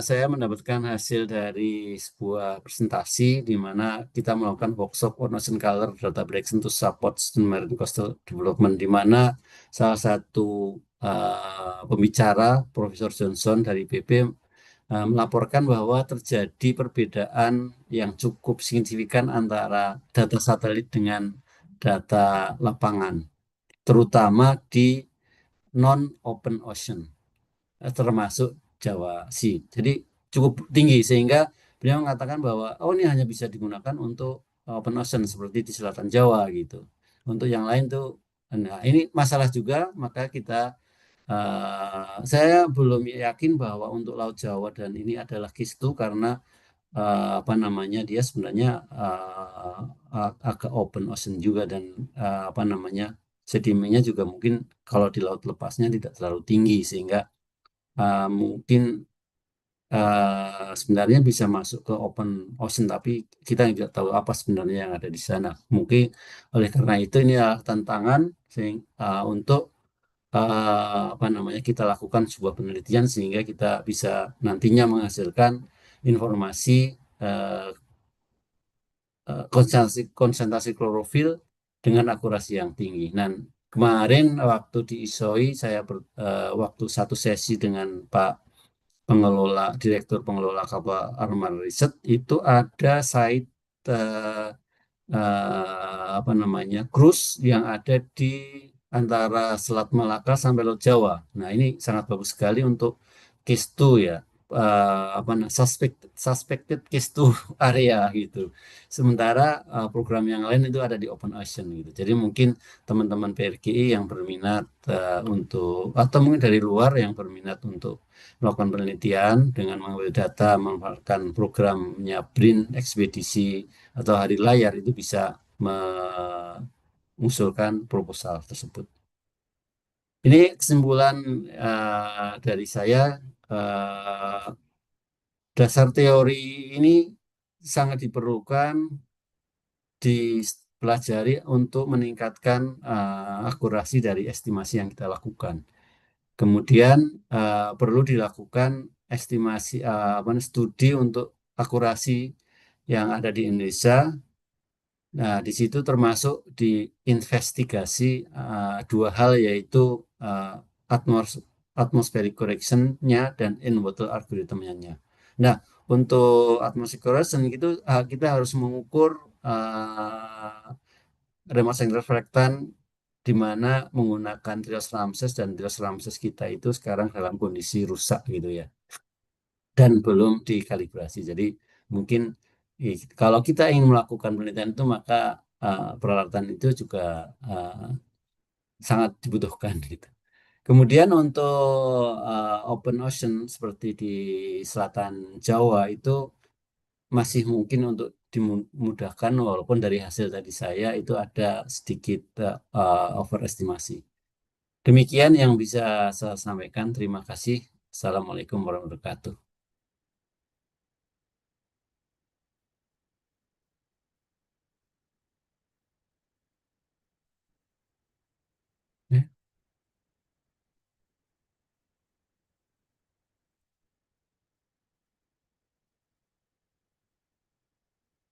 saya mendapatkan hasil dari sebuah presentasi di mana kita melakukan workshop on ocean color data breakdown to support submarine coastal development, di mana salah satu pembicara Profesor Johnson dari PP melaporkan bahwa terjadi perbedaan yang cukup signifikan antara data satelit dengan data lapangan, terutama di non-open ocean, termasuk Jawa Sea. Jadi cukup tinggi sehingga beliau mengatakan bahwa ini hanya bisa digunakan untuk open ocean seperti di selatan Jawa gitu. Untuk yang lain tuh, nah ini masalah juga, maka kita saya belum yakin bahwa untuk Laut Jawa dan ini adalah KIS2 karena dia sebenarnya agak open ocean juga, dan sedimennya juga mungkin kalau di laut lepasnya tidak terlalu tinggi sehingga mungkin sebenarnya bisa masuk ke open ocean, tapi kita tidak tahu apa sebenarnya yang ada di sana. Mungkin oleh karena itu ini adalah tantangan untuk kita lakukan sebuah penelitian sehingga kita bisa nantinya menghasilkan informasi konsentrasi klorofil dengan akurasi yang tinggi. Dan kemarin waktu di ISOI saya waktu satu sesi dengan Pak Direktur Pengelola Kapal Badan Riset, itu ada site cruise yang ada di antara Selat Malaka sampai Laut Jawa. Nah, ini sangat bagus sekali untuk case 2 ya. Suspected case 2 area gitu. Sementara program yang lain itu ada di open ocean gitu. Jadi mungkin teman-teman PRGI yang berminat untuk, atau mungkin dari luar yang berminat untuk melakukan penelitian dengan mengambil data, memanfaatkan programnya BRIN, ekspedisi, atau hari layar, itu bisa mengusulkan proposal tersebut. Ini kesimpulan dari saya. Dasar teori ini sangat diperlukan dipelajari untuk meningkatkan akurasi dari estimasi yang kita lakukan. Kemudian perlu dilakukan estimasi studi untuk akurasi yang ada di Indonesia. Nah, di situ termasuk diinvestigasi dua hal, yaitu atmospheric correction-nya dan in-water algorithm-nya. Nah, untuk atmospheric correction itu kita harus mengukur remote sensing reflectan di mana menggunakan Trios Ramses, dan Trios Ramses kita itu sekarang dalam kondisi rusak gitu ya, dan belum dikalibrasi. Jadi mungkin kalau kita ingin melakukan penelitian itu, maka peralatan itu juga sangat dibutuhkan gitu. Kemudian untuk open ocean seperti di selatan Jawa itu masih mungkin untuk dimudahkan, walaupun dari hasil tadi saya itu ada sedikit overestimasi. Demikian yang bisa saya sampaikan. Terima kasih. Assalamualaikum warahmatullahi wabarakatuh.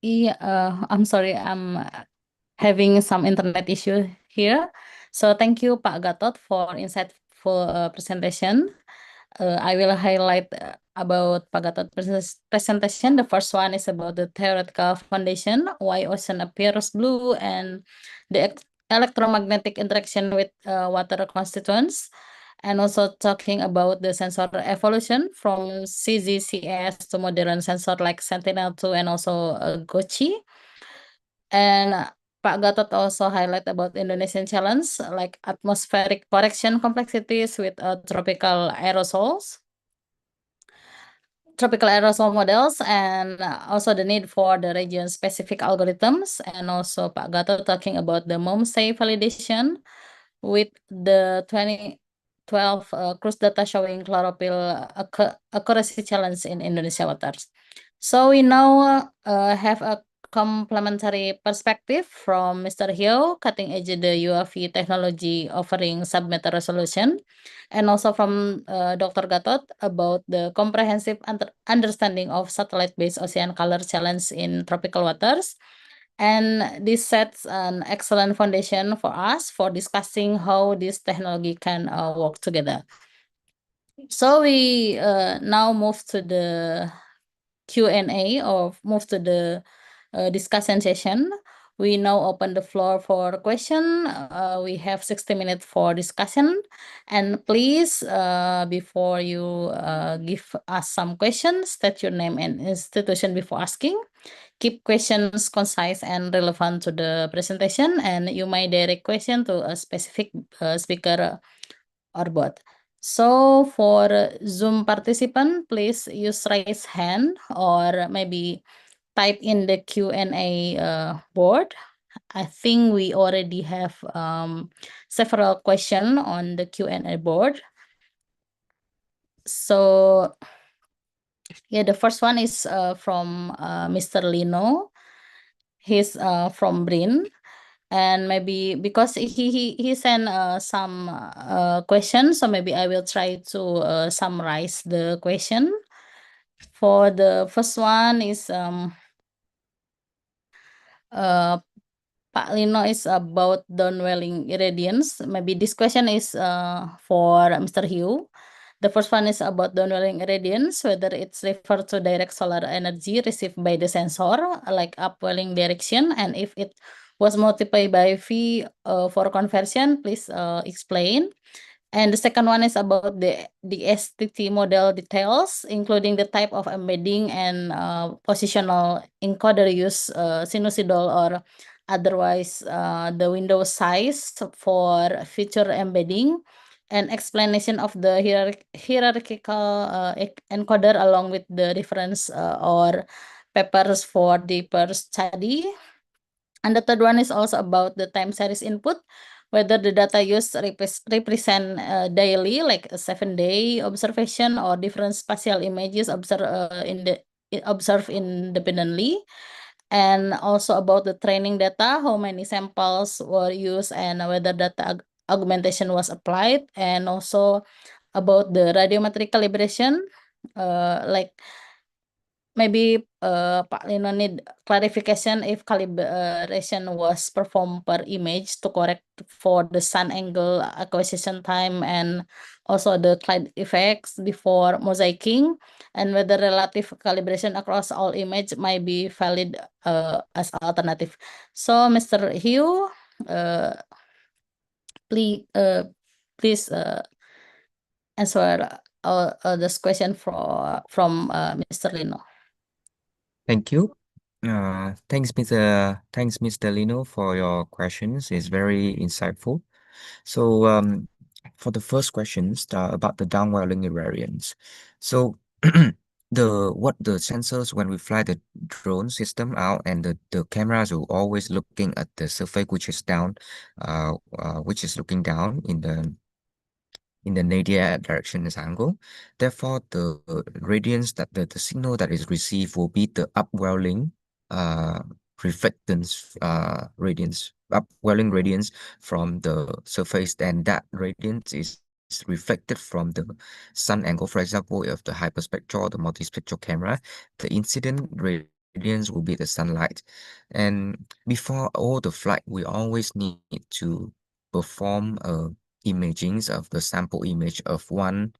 I'm sorry, I'm having some internet issue here. So thank you, Pak Gatot, for insightful presentation. I will highlight about Pak Gatot presentation. The first one is about the theoretical foundation, why ocean appears blue, and the electromagnetic interaction with water constituents. And also talking about the sensor evolution from CZCS to modern sensor like Sentinel-2 and also Gochi. And Pak Gatot also highlight about Indonesian challenge like atmospheric correction complexities with tropical aerosol models, and also the need for the region-specific algorithms. And also Pak Gatot talking about the MOMSAE validation with the 2012 cruise data showing chlorophyll accuracy challenge in Indonesia waters. So we now have a complementary perspective from Mr. Hyo, cutting edge the UAV technology offering sub-meter resolution, and also from Dr. Gatot about the comprehensive understanding of satellite-based ocean color challenge in tropical waters. And this sets an excellent foundation for us for discussing how this technology can work together. So we now move to the Q&A or move to the discussion session. We now open the floor for question. We have 60 minutes for discussion. And please, before you give us some questions, state your name and institution before asking. Keep questions concise and relevant to the presentation, and you may direct question to a specific speaker or both. So for Zoom participant, please use raise hand or maybe type in the Q&A board. I think we already have several questions on the Q&A board. So yeah, the first one is from Mr. Lino. He's from BRIN. And maybe because he sent some questions, so maybe I will try to summarize the question. For the first one is Pak Lino is about downwelling irradiance. Maybe this question is for Mr. Hugh. The first one is about downwelling irradiance, whether it's referred to direct solar energy received by the sensor, like upwelling direction, and if it was multiplied by V for conversion, please explain. And the second one is about the STT model details, including the type of embedding and positional encoder use, sinusoidal or otherwise, the window size for feature embedding, and explanation of the hierarchical encoder along with the reference or papers for deeper study. And the third one is also about the time series input, whether the data used represent daily, like a 7-day observation, or different spatial images observed independently. And also about the training data, how many samples were used and whether data augmentation was applied, and also about the radiometric calibration, like maybe Pak Lino need clarification if calibration was performed per image to correct for the sun angle acquisition time and also the cloud effects before mosaicing, and whether relative calibration across all image might be valid as alternative. So Mr. Hugh, please answer this question from Mr. Lino. Thank you. Thanks, Mr. Lino, for your questions. It's very insightful. So, for the first questions about the downwelling invariance. So, the sensors when we fly the drone system out, and the cameras are always looking at the surface which is down, which is looking down in the nadir direction is angle. Therefore, the radiance that the signal that is received will be the upwelling reflectance upwelling radiance from the surface, and that radiance is reflected from the sun angle. For example, if the hyperspectral, the multispectral camera, the incident radiance will be the sunlight. And before all the flight, we always need to perform imagings of the sample image of one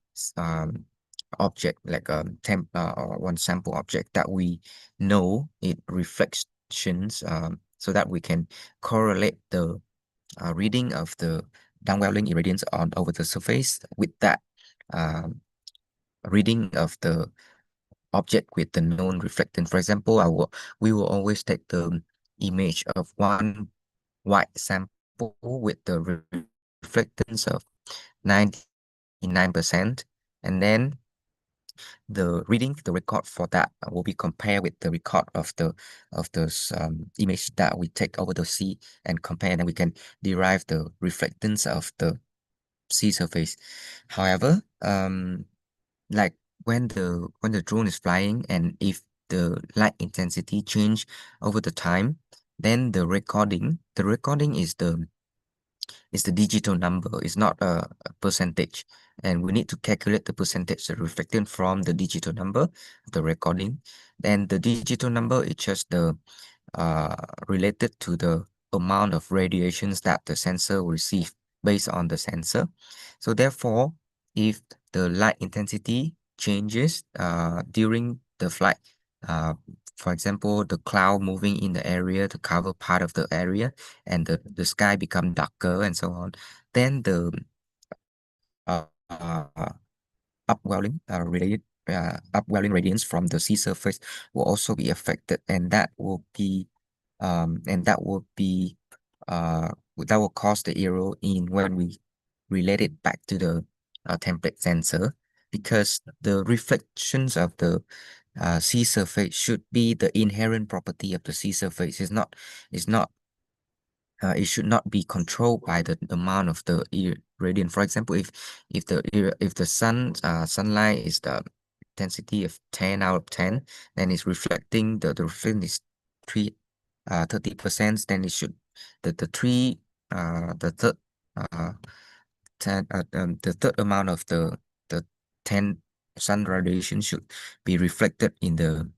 object, like or one sample object that we know it reflections, so that we can correlate the reading of the downwelling irradiance over the surface with that reading of the object with the known reflectance. For example, we will always take the image of one white sample with the reflectance of 99%, and then the record for that will be compared with the record of the image that we take over the sea and compare, and we can derive the reflectance of the sea surface. However, like when the drone is flying, and if the light intensity change over the time, then the recording is the digital number. It's not a percentage, and we need to calculate the percentage reflected from the digital number, the recording. Then the digital number is just the related to the amount of radiations that the sensor will receive based on the sensor. So therefore, if the light intensity changes during the flight, for example, the cloud moving in the area to cover part of the area, and the sky become darker and so on, then the upwelling upwelling radiance from the sea surface will also be affected, and that will be that will cause the error in when we relate it back to the template sensor, because the reflections of the sea surface should be the inherent property of the sea surface. It should not be controlled by the amount of the radiant. For example, if the sunlight is the intensity of 10 out of 10, then it's reflecting the reflection is 30%, then it should the third 10 the third amount of the 10 sun radiation should be reflected in the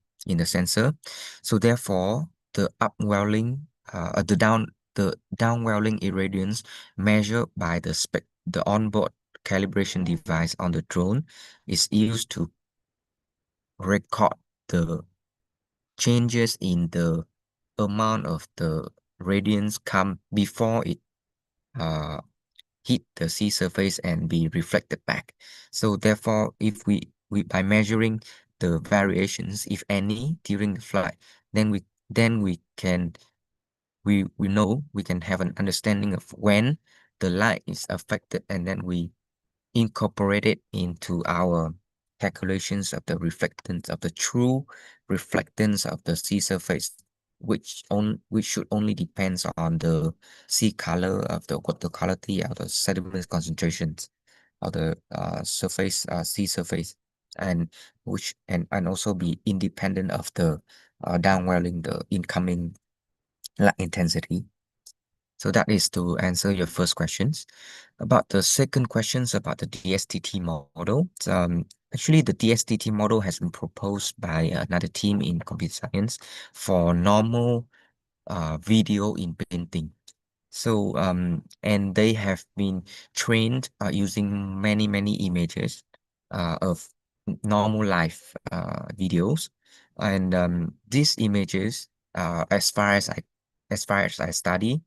sensor. So therefore, the upwelling the downwelling irradiance measured by the onboard calibration device on the drone is used to record the changes in the amount of the radiance come before it hit the sea surface and be reflected back. So therefore, if we by measuring the variations, if any, during the flight, then we know we can have an understanding of when the light is affected, and then we incorporate it into our calculations of the reflectance of the true reflectance of the sea surface, which should only depends on the sea color of the water quality of the sediment concentrations of the sea surface, and also be independent of the downwelling, the incoming light intensity. So that is to answer your first questions. About the second questions about the DSTT model, actually the DSTT model has been proposed by another team in computer science for normal video in painting. So and they have been trained using many images of normal life videos, and these images, as far as I study,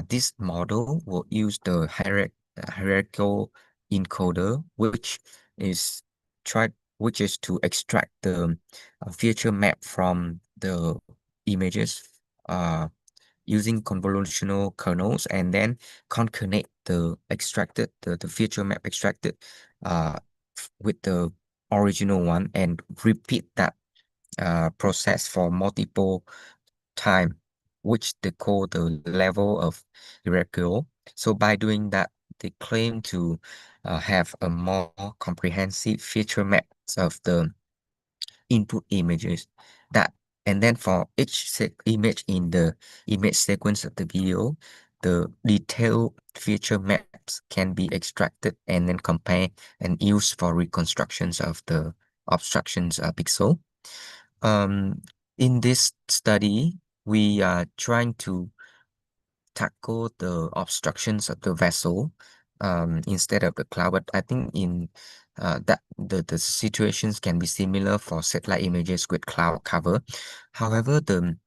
this model will use the hierarchical encoder, which is to extract the feature map from the images using convolutional kernels, and then concatenate the feature map extracted with the original one, and repeat that process for multiple time, which they call the level of hierarchical. So by doing that, they claim to have a more comprehensive feature maps of the input images, and then for each image in the image sequence of the video, the detailed feature maps can be extracted and then compared and used for reconstructions of the obstructions pixel. In this study, we are trying to tackle the obstructions of the vessel instead of the cloud. But I think in that the situations can be similar for satellite images with cloud cover. However, the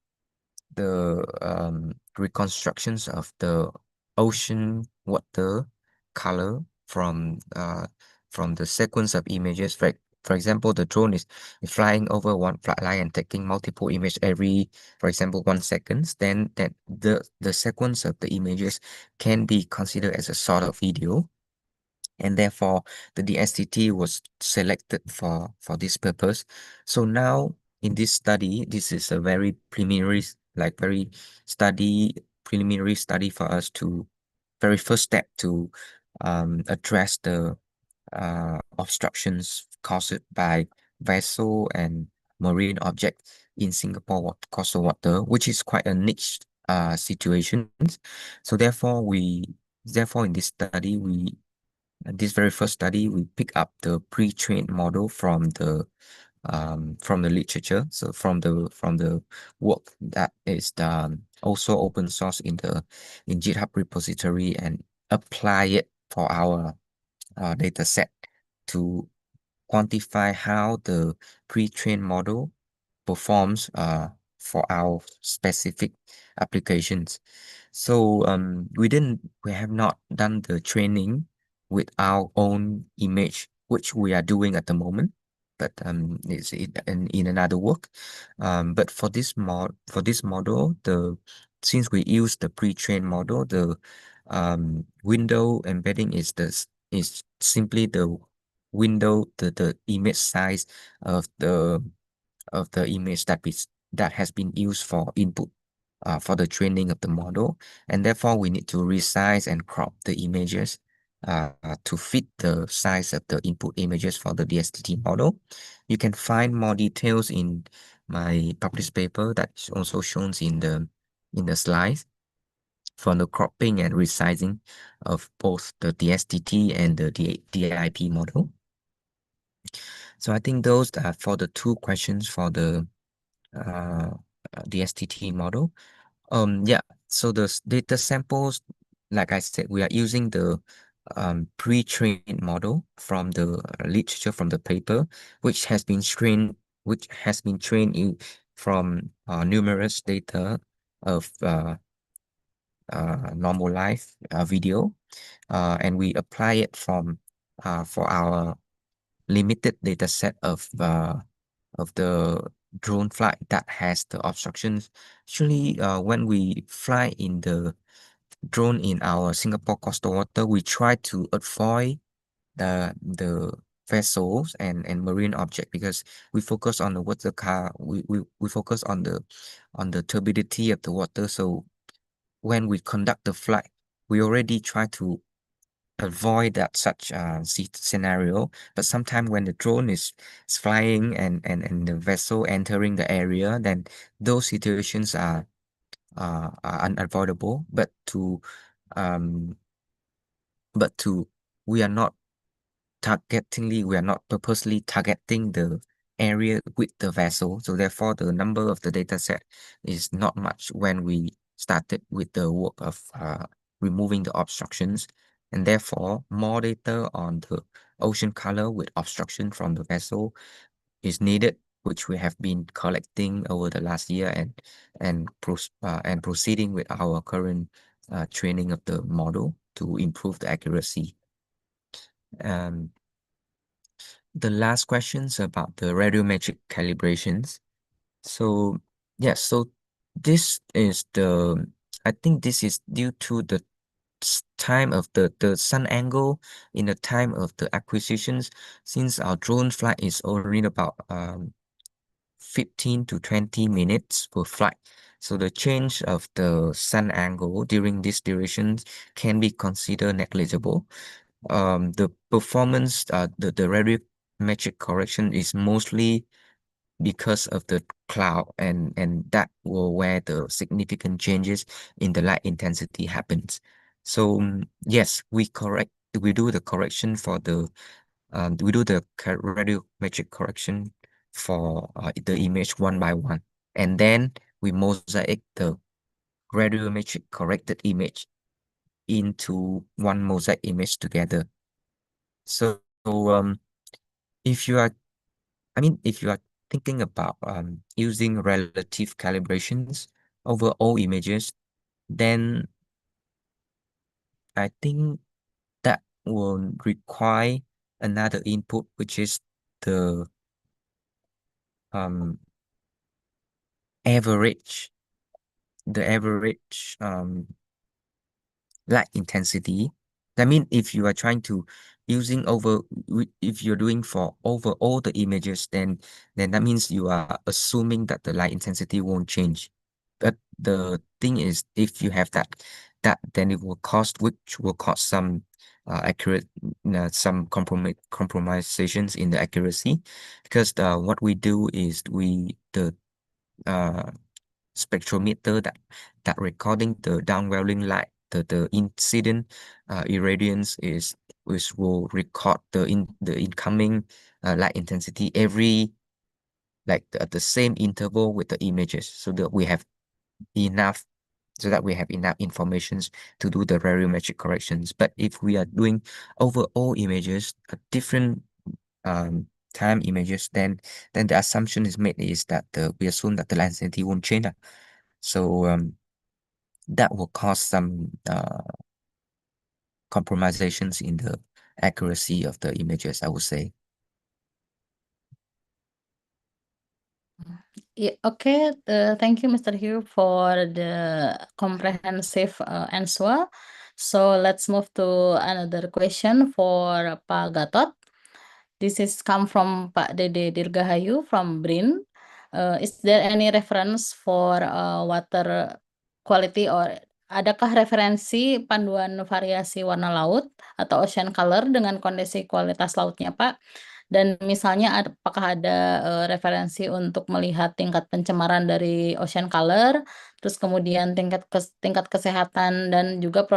reconstructions of the ocean water color from the sequence of images, for example, the drone is flying over one flight line and taking multiple images every, for example, 1 second, then that the sequence of the images can be considered as a sort of video, and therefore the DSTT was selected for this purpose. So now in this study, this is a very preliminary study for us to very first step to address the obstructions caused by vessel and marine object in Singapore coastal water, which is quite a niche situation. So therefore in this study, this very first study, we pick up the pre-trained model from the literature, so from the work that is also open source in GitHub repository, and apply it for our data set to quantify how the pre-trained model performs for our specific applications. So we have not done the training with our own image, which we are doing at the moment, but it's in another work. But for this model, since we use the pre-trained model, the window embedding is simply the window, the image size of the image that has been used for input for the training of the model, and therefore we need to resize and crop the images to fit the size of the input images for the DSTT model. You can find more details in my published paper that is also shown in the slides for the cropping and resizing of both the DSTT and the DIP model. So I think those are for the two questions for the DSTT model. So the data samples, like I said, we are using the pre-trained model from the literature, from the paper, which has been trained from numerous data of normal life video, and we apply it for our limited data set of the drone flight that has the obstructions. Actually, when we fly in the drone in our Singapore coastal water, we try to avoid the vessels and marine object, because we focus on the water car. We focus on the turbidity of the water. So when we conduct the flight, we already try to avoid that such scenario. But sometimes when the drone is flying and the vessel entering the area, then those situations are unavoidable. But we are not purposely targeting the area with the vessel. So therefore, the number of the data set is not much when we started with the work of removing the obstructions, and therefore more data on the ocean color with obstruction from the vessel is needed, which we have been collecting over the last year and proceeding with our current training of the model to improve the accuracy. The last questions about the radiometric calibrations. So yes, so I think this is due to the time of the sun angle in the time of the acquisitions, since our drone flight is only about 15 to 20 minutes per flight. So the change of the sun angle during this duration can be considered negligible. The performance, the radiometric correction is mostly because of the cloud, and that will where the significant changes in the light intensity happens. So yes, we do the correction for the radiometric correction for the image one by one, and then we mosaic the radiometric corrected image into one mosaic image together. So if you are thinking about using relative calibrations over all images, then I think that will require another input, which is the average light intensity. That means if you are trying to if you're doing for over all the images, then that means you are assuming that the light intensity won't change. But the thing is, if you have that then which will cause some accurate, some compromisations in the accuracy, because what we do is the spectrometer that recording the downwelling light, the incident irradiance which will record the incoming light intensity every at the same interval with the images, so that we have enough information to do the variometric corrections. But if we are doing overall images, different time images, then the assumption is made is that we assume that the light intensity won't change. So that will cause some compromisations in the accuracy of the images, I would say. Yeah, okay. Thank you, Mr. Hugh, for the comprehensive answer. So let's move to another question for Pak Gatot. This is come from Pak Dede Dirgahayu from BRIN. Is there any reference for water quality, or adakah referensi panduan variasi warna laut atau ocean color dengan kondisi kualitas lautnya, Pak? Dan misalnya apakah ada referensi untuk melihat tingkat pencemaran dari ocean color, terus kemudian tingkat kesehatan dan juga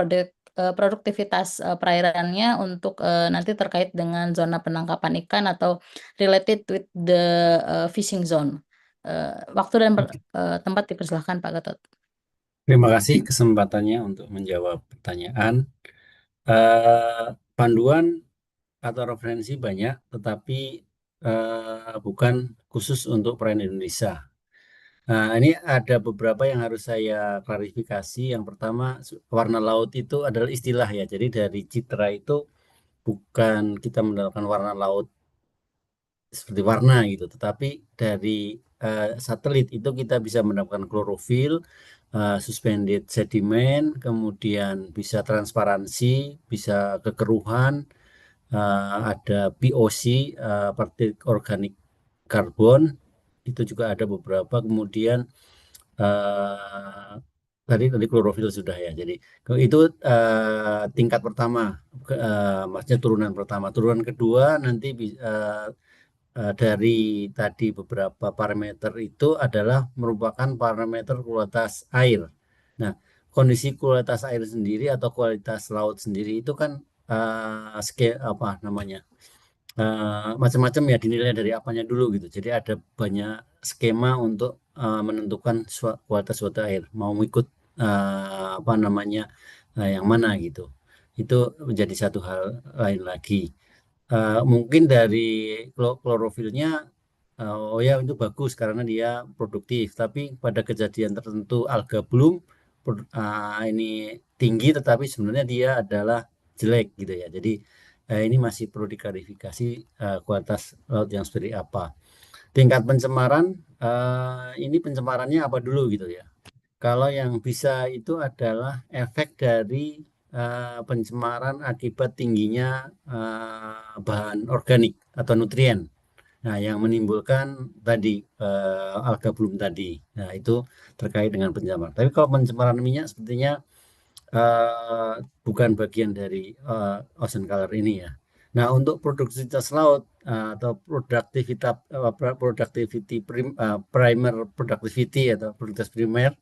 produktivitas perairannya untuk nanti terkait dengan zona penangkapan ikan atau related with the fishing zone. Waktu dan tempat dipersilahkan Pak Gatot. Terima kasih kesempatannya untuk menjawab pertanyaan. Panduan atau referensi banyak, tetapi bukan khusus untuk perairan Indonesia. Nah, ini ada beberapa yang harus saya klarifikasi. Yang pertama, warna laut itu adalah istilah ya. Jadi dari citra itu bukan kita mendapatkan warna laut seperti warna gitu, tetapi dari satelit itu kita bisa mendapatkan klorofil, suspended sedimen, kemudian bisa transparansi, bisa kekeruhan, ada POC, partikel organik karbon, itu juga ada beberapa. Kemudian tadi klorofil sudah ya. Jadi itu tingkat pertama, maksudnya turunan pertama. Turunan kedua nanti dari tadi beberapa parameter itu adalah merupakan parameter kualitas air. Nah, kondisi kualitas air sendiri atau kualitas laut sendiri itu kan macam-macam ya, dinilai dari apanya dulu gitu. Jadi ada banyak skema untuk menentukan kualitas suatu air, mau ikut yang mana gitu. Itu menjadi satu hal lain lagi. Mungkin dari klorofilnya, oh ya itu bagus karena dia produktif. Tapi pada kejadian tertentu alga bloom ini tinggi, tetapi sebenarnya dia adalah jelek gitu ya. Jadi ini masih perlu diklarifikasi kualitas laut yang seperti apa. Tingkat pencemaran, ini pencemarannya apa dulu gitu ya. Kalau yang bisa itu adalah efek dari pencemaran akibat tingginya bahan organik atau nutrien. Nah, yang menimbulkan tadi alga bloom tadi. Nah, itu terkait dengan pencemaran. Tapi kalau pencemaran minyak sepertinya bukan bagian dari ocean color ini ya. Nah, untuk produktivitas laut atau primer productivity atau produktivitas primer,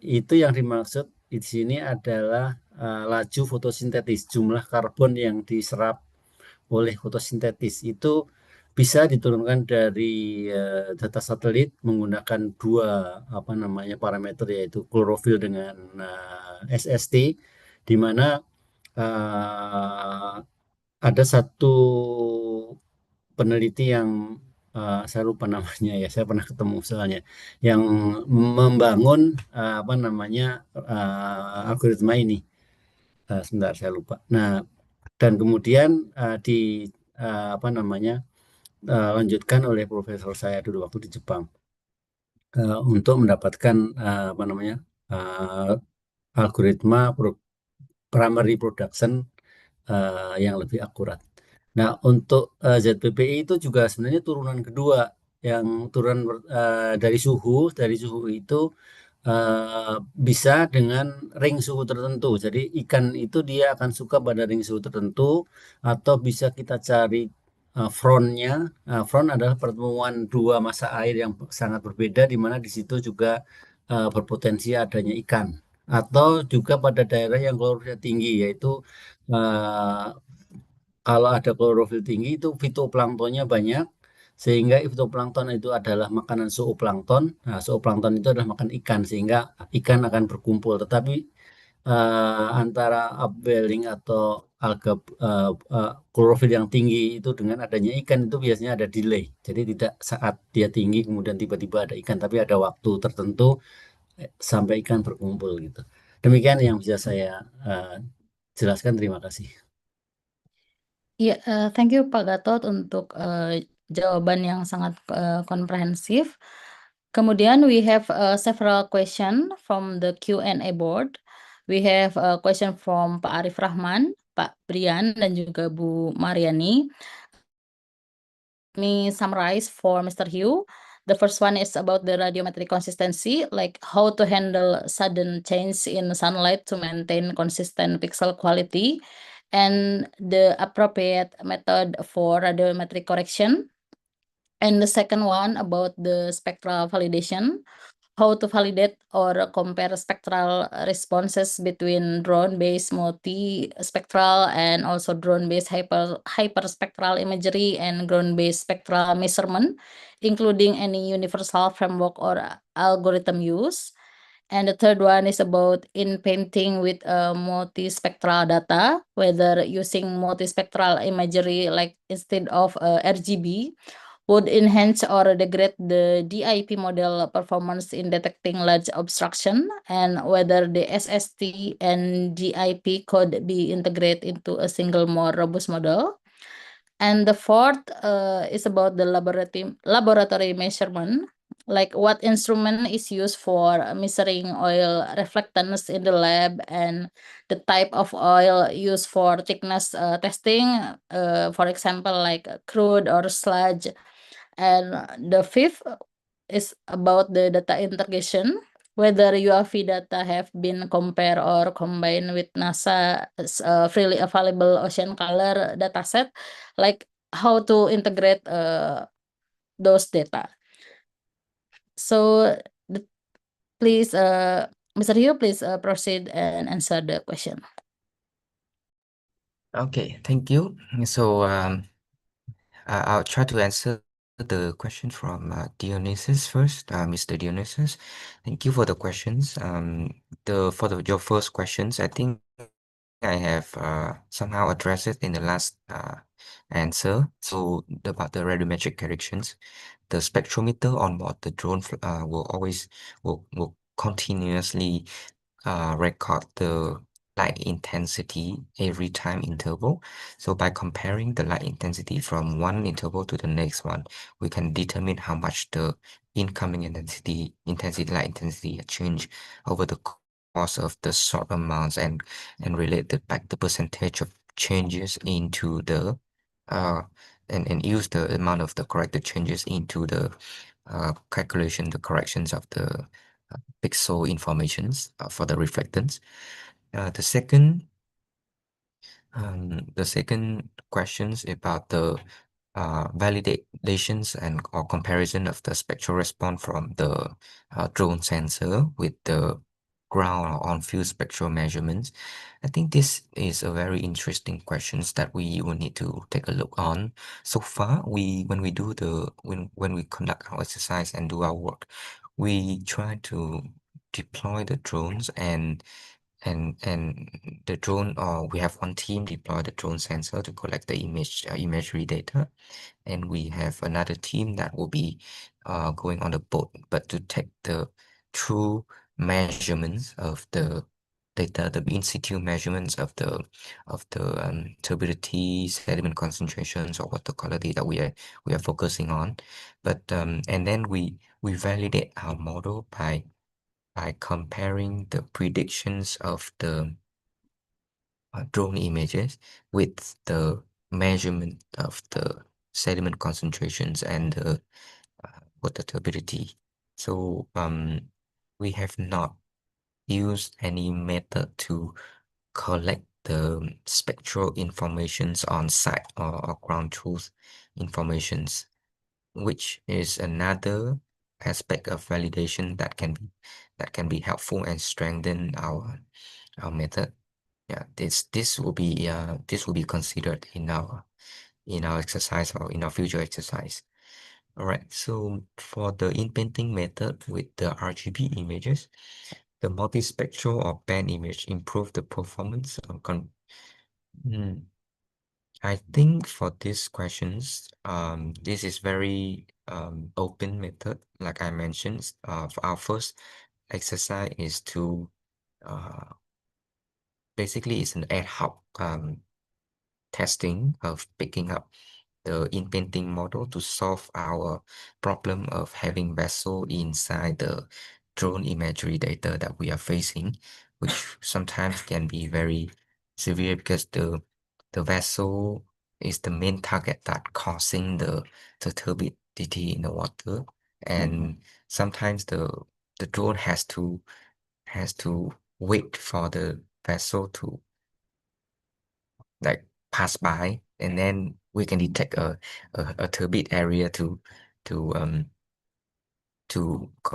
itu yang dimaksud di sini adalah laju fotosintetis, jumlah karbon yang diserap oleh fotosintetis itu bisa diturunkan dari data satelit menggunakan dua parameter, yaitu klorofil dengan SST, di mana ada satu peneliti yang saya lupa namanya ya, saya pernah ketemu soalnya, yang membangun algoritma ini. Sebentar, saya lupa. Nah, dan kemudian lanjutkan oleh profesor saya dulu waktu di Jepang untuk mendapatkan algoritma primary production yang lebih akurat. Nah, untuk ZPPI itu juga sebenarnya turunan kedua, yang turunan dari suhu itu bisa dengan ring suhu tertentu. Jadi ikan itu dia akan suka pada ring suhu tertentu, atau bisa kita cari frontnya. Front adalah pertemuan dua massa air yang sangat berbeda, di mana di situ juga berpotensi adanya ikan. Atau juga pada daerah yang klorofilnya tinggi, yaitu kalau ada klorofil tinggi itu fitoplanktonnya banyak, sehingga fitoplankton itu adalah makanan zooplankton. Nah, zooplankton itu adalah makan ikan, sehingga ikan akan berkumpul. Tetapi antara upwelling atau alga klorofil yang tinggi itu dengan adanya ikan itu biasanya ada delay. Jadi tidak saat dia tinggi kemudian tiba-tiba ada ikan, tapi ada waktu tertentu sampai ikan berkumpul gitu. Demikian yang bisa saya jelaskan. Terima kasih. Ya, thank you Pak Gatot untuk jawaban yang sangat komprehensif. Kemudian we have several question from the Q&A board. We have a question from Pak Arif Rahman, Pak Brian, dan juga Bu Mariani. Let me summarize for Mr. Hugh. The first one is about the radiometric consistency, like how to handle sudden change in sunlight to maintain consistent pixel quality, and the appropriate method for radiometric correction. And the second one about the spectral validation, how to validate or compare spectral responses between drone-based multispectral and also drone-based hyperspectral imagery and ground-based spectral measurement, including any universal framework or algorithm use. And the third one is about in painting with multispectral data, whether using multispectral imagery like instead of RGB would enhance or degrade the DIP model performance in detecting large obstruction, and whether the SST and DIP could be integrated into a single more robust model. And the fourth is about the laboratory measurement, like what instrument is used for measuring oil reflectance in the lab, and the type of oil used for thickness testing, for example, like crude or sludge. And the fifth is about the data integration, whether UAV data have been compared or combined with NASA's freely available ocean color dataset, like how to integrate those data. So please, Mr. Hugh, please proceed and answer the question. Okay, thank you. So I'll try to answer the question from Dionysus first. Mr. Dionysus, thank you for the questions. Your first questions, I think I have somehow addressed it in the last answer. So about the radiometric corrections, the spectrometer on board the drone will continuously record the light intensity every time interval. So by comparing the light intensity from one interval to the next one, we can determine how much the incoming light intensity change over the course of the short amounts, and relate back the percentage of changes into the and use the amount of the corrected changes into the the corrections of the pixel informations for the reflectance. The second questions about the validations or comparison of the spectral response from the drone sensor with the ground or on-field spectral measurements. I think this is a very interesting questions that we will need to take a look on. So far, when we conduct our exercise and do our work, we try to deploy the drones and the drone, or we have one team deploy the drone sensor to collect the imagery data, and we have another team that will be going on the boat, but to take the true measurements of the data, the in situ measurements of the turbidity, sediment concentrations, or water quality that we are focusing on. But and then we validate our model by comparing the predictions of the drone images with the measurement of the sediment concentrations and the water turbidity. So we have not used any method to collect the spectral informations on site or ground truth informations, which is another aspect of validation that can be helpful and strengthen our method. Yeah, this will be considered in our exercise or in our future exercise. All right, so for the in-painting method with the RGB images, the multispectral or band image improve the performance of I think for these questions, this is very open method. Like I mentioned, for our first exercise is to basically it's an ad hoc testing of picking up the in-painting model to solve our problem of having vessel inside the drone imagery data that we are facing, which sometimes can be very severe because the vessel is the main target that causing the turbidity in the water, and sometimes the drone has to wait for the vessel to like pass by, and then we can detect a turbid area to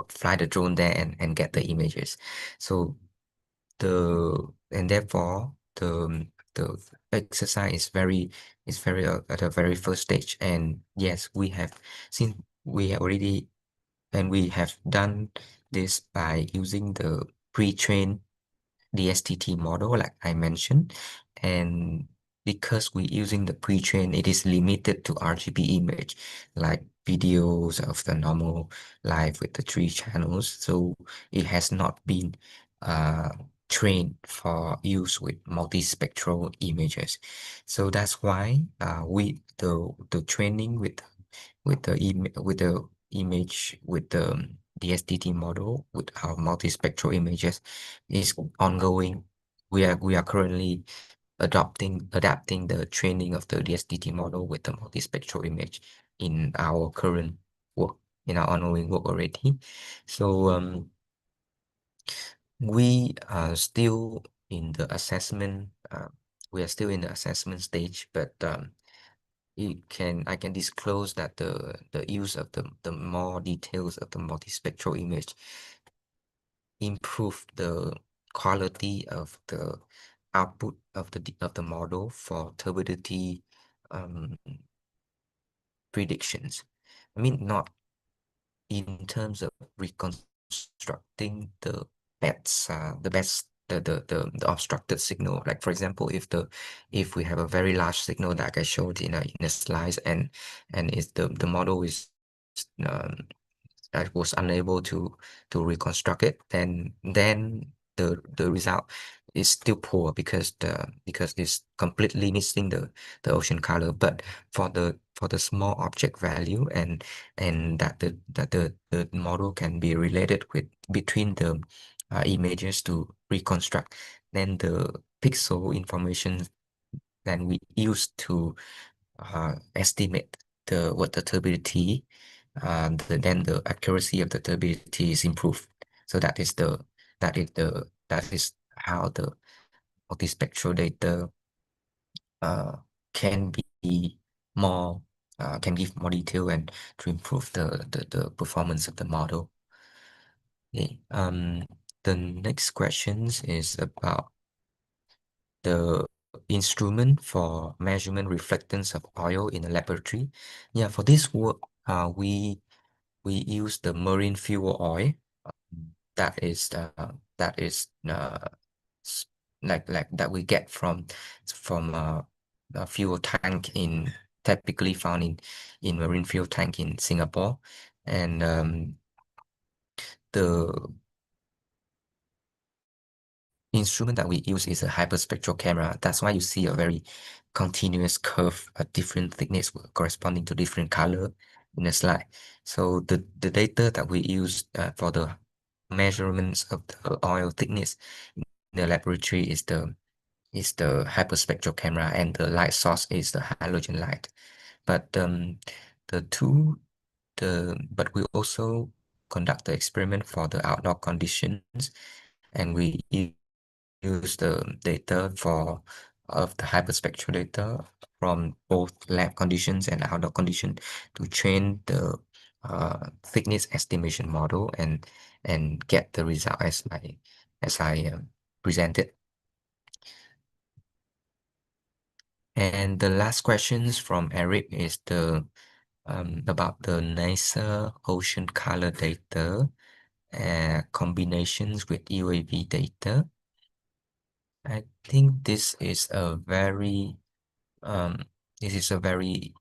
fly the drone there and get the images. So therefore the exercise is very at the very first stage. And yes, we have already and we have done this by using the pre-trained DSTT model, like I mentioned, and because we're using the pre-train, it is limited to RGB image, like videos of the normal live with the 3 channels. So it has not been trained for use with multispectral images. So that's why the training with the image with the DSTT model with our multispectral images is ongoing. We are currently adapting the training of the DSTT model with the multispectral image in our current work, in our ongoing work already. So we are still in the assessment. We are still in the assessment stage, but I can disclose that the use of the more details of the multispectral image improve the quality of the output of the model for turbidity predictions. I mean, not in terms of reconstructing the obstructed signal. Like for example, if we have a very large signal like I showed in a slides, and is the model is I was unable to reconstruct it, then the result is still poor because it's completely missing the ocean color. But for the small object value and that the model can be related with between the images to reconstruct, then the pixel information then we use to estimate the turbidity, then the accuracy of the turbidity is improved. So that is how the multispectral data can be more can give more detail and to improve the performance of the model. Okay. The next questions is about the instrument for measurement reflectance of oil in a laboratory. Yeah, for this work, we use the marine fuel oil. That is like that we get from a fuel tank typically found in marine fuel tank in Singapore, and the instrument that we use is a hyperspectral camera. That's why you see a very continuous curve, a different thickness corresponding to different color in the slide. So the data that we use for the measurements of the oil thickness in the laboratory is the hyperspectral camera, and the light source is the halogen light. But but we also conduct the experiment for the outdoor conditions, and we use the data of the hyperspectral data from both lab conditions and outdoor condition to train the thickness estimation model and get the result as I presented. And the last questions from Eric is about the nicer ocean color data combinations with UAV data. I think this is a very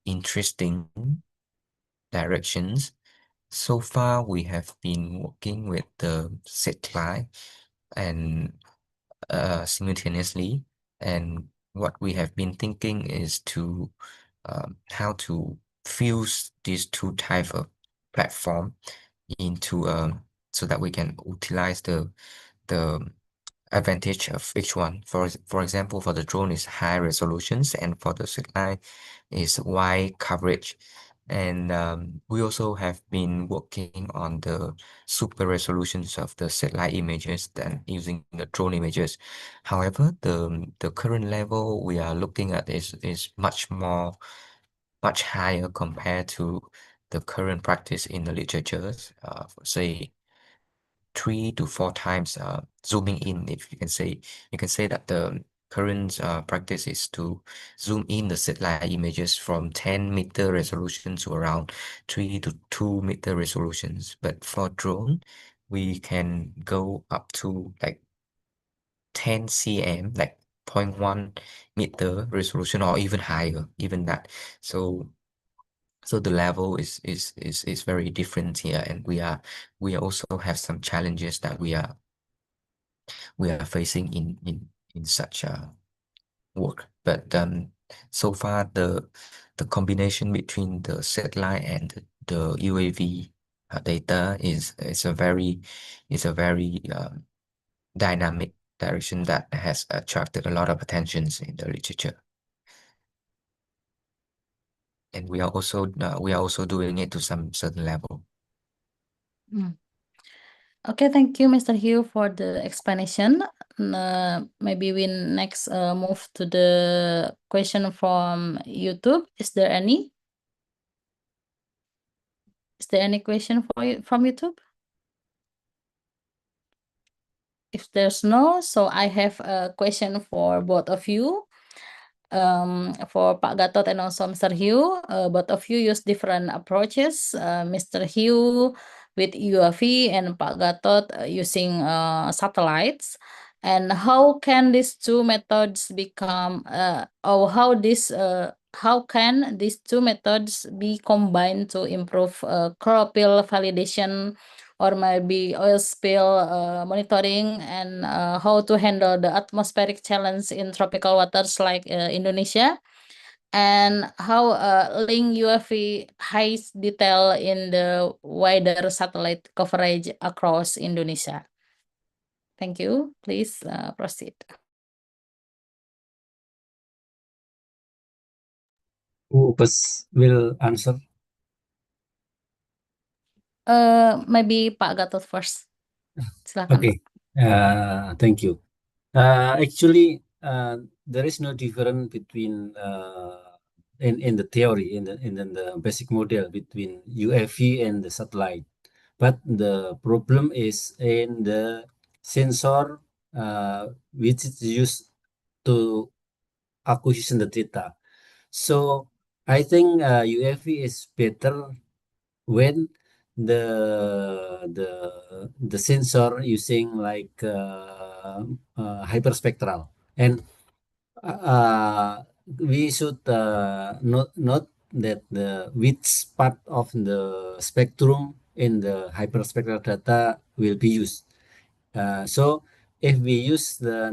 interesting directions. So far, we have been working with the satellite and simultaneously, and what we have been thinking is to how to fuse these two types of platform into so that we can utilize the advantage of each one. For example, for the drone is high resolutions, and for the satellite is wide coverage. And we also have been working on the super resolutions of the satellite images than using the drone images. However, the current level we are looking at is much higher compared to the current practice in the literatures. Say 3 to 4 times zooming in. If you can say that the current practice is to zoom in the satellite images from 10-meter resolution to around 3 to 2-meter resolutions. But for drone, we can go up to like 10 cm, like 0.1 meter resolution, or even higher, even that. So the level is very different here, and we also have some challenges that we are facing in such work. But so far the combination between the satellite and the UAV data is a very dynamic direction that has attracted a lot of attentions in the literature. And we are also doing it to some certain level. Okay, thank you, Mr. Hugh, for the explanation. Maybe we next move to the question from YouTube. Is there any? Is there any question for you from YouTube? If there's no, so I have a question for both of you. For Pak Gatot and also Mr. Hugh, both of you use different approaches. Mr. Hugh with UAV and Pak Gatot using satellites. And how can these two methods become, or how can these two methods be combined to improve chlorophyll validation, or maybe oil spill monitoring, and how to handle the atmospheric challenge in tropical waters like Indonesia, and how link UAV high detail in the wider satellite coverage across Indonesia. Thank you. Please proceed. Who will answer? Maybe Pak Gatot first. Silakan. Okay. Thank you. Actually, there is no difference between in the theory in the basic model between UAV and the satellite, but the problem is in the sensor which is used to acquisition the data. So I think UAV is better when the sensor using like hyperspectral, and we should note that the which part of the spectrum in the hyperspectral data will be used. So if we use the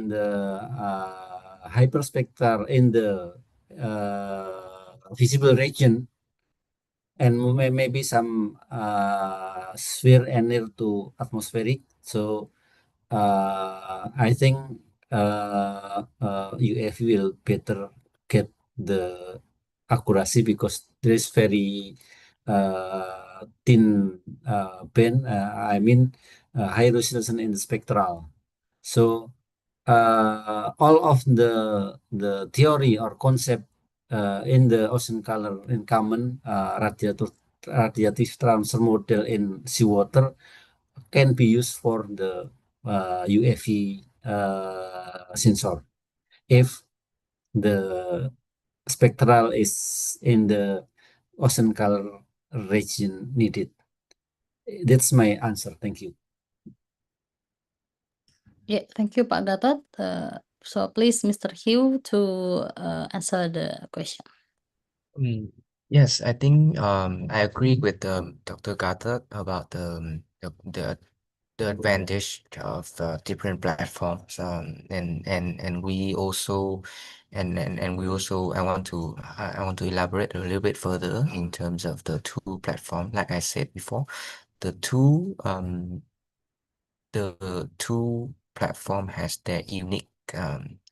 hyperspectral in the visible region, and maybe some sphere and near to atmospheric. So I think UAV will better get the accuracy because there is very thin band, I mean high resolution in the spectral. So all of the theory or concept in the ocean color in common radiative transfer model in seawater can be used for the UAV sensor if the spectral is in the ocean color region needed. That's my answer. Thank you. Yeah, thank you, Pak Gatot. So please, Mr. Hugh, to answer the question. Yes, I think I agree with Dr. Gatot about the advantage of different platforms, and we also I want to elaborate a little bit further in terms of the two platform. Like I said before, the two platform has their unique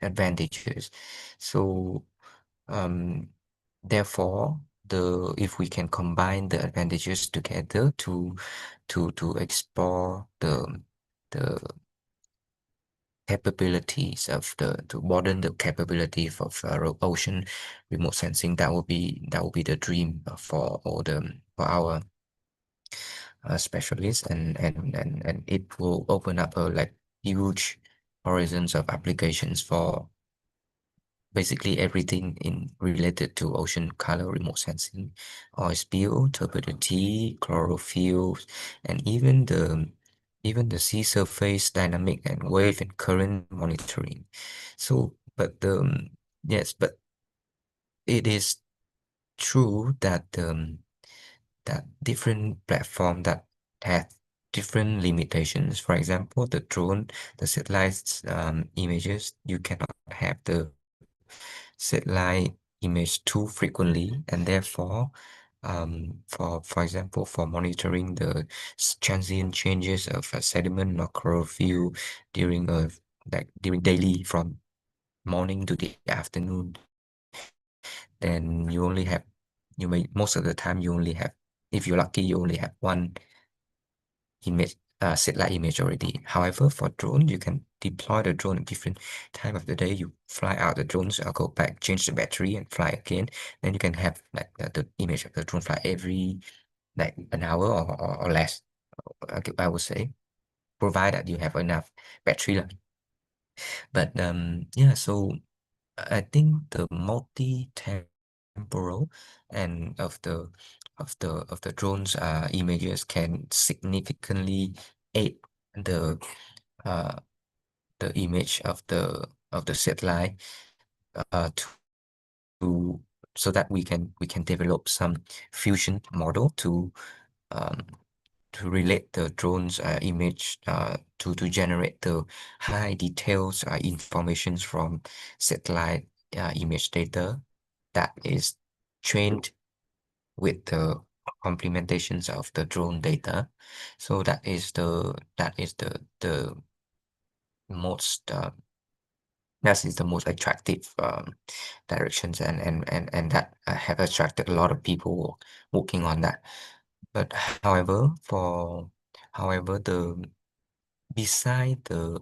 advantages. So therefore, if we can combine the advantages together to explore the capabilities of to broaden the capabilities of ocean remote sensing, that would be the dream for our specialists, and it will open up like huge horizons of applications for basically everything related to ocean color remote sensing, oil spill, turbidity, chlorophyll, and even the sea surface dynamic and wave and current monitoring. So, but yes, but it is true that that different platform that have different limitations. For example, the drone, the satellites images, you cannot have the satellite image too frequently, and therefore for example, for monitoring the transient changes of sediment or chlorophyll during daily from morning to the afternoon, then most of the time you only have, if you're lucky, you only have one image, satellite image already. However, for drone, you can deploy the drone at different time of the day. You fly out the drones, go back, change the battery, and fly again. Then you can have like the image of the drone fly every like an hour or less. I would say, provided you have enough battery. But yeah, so I think the multi-temporal and of the drones images can significantly aid the image of the satellite to so that we can develop some fusion model to relate the drone's image to generate the high details informations from satellite image data that is trained with the complementations of the drone data. So that is the most attractive directions, and that have attracted a lot of people working on that. But however, beside the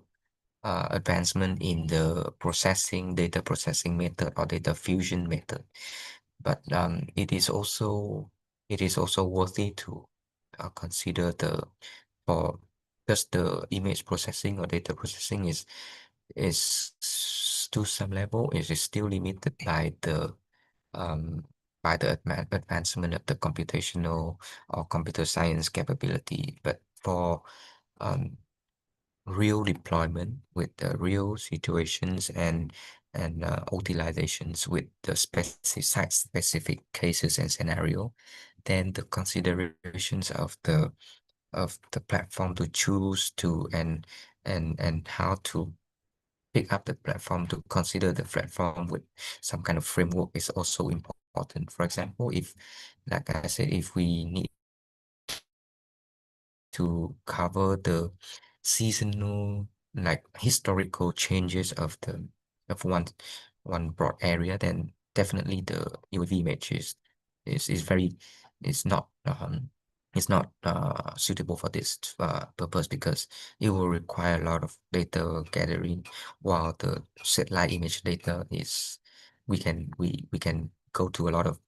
advancement in the data processing method or data fusion method, but it is also worthy to consider for just the image processing or data processing is to some level is still limited by the advancement of the computational or computer science capability. But for real deployment with the real situations and utilizations with the site-specific cases and scenario, then the considerations of the platform to choose to and how to pick up the platform, to consider the platform with some kind of framework is also important. For example, if, like I said, if we need to cover the seasonal, like historical changes of one broad area, then definitely the UAV image is not is not suitable for this purpose because it will require a lot of data gathering, while the satellite image data is we can go to a lot of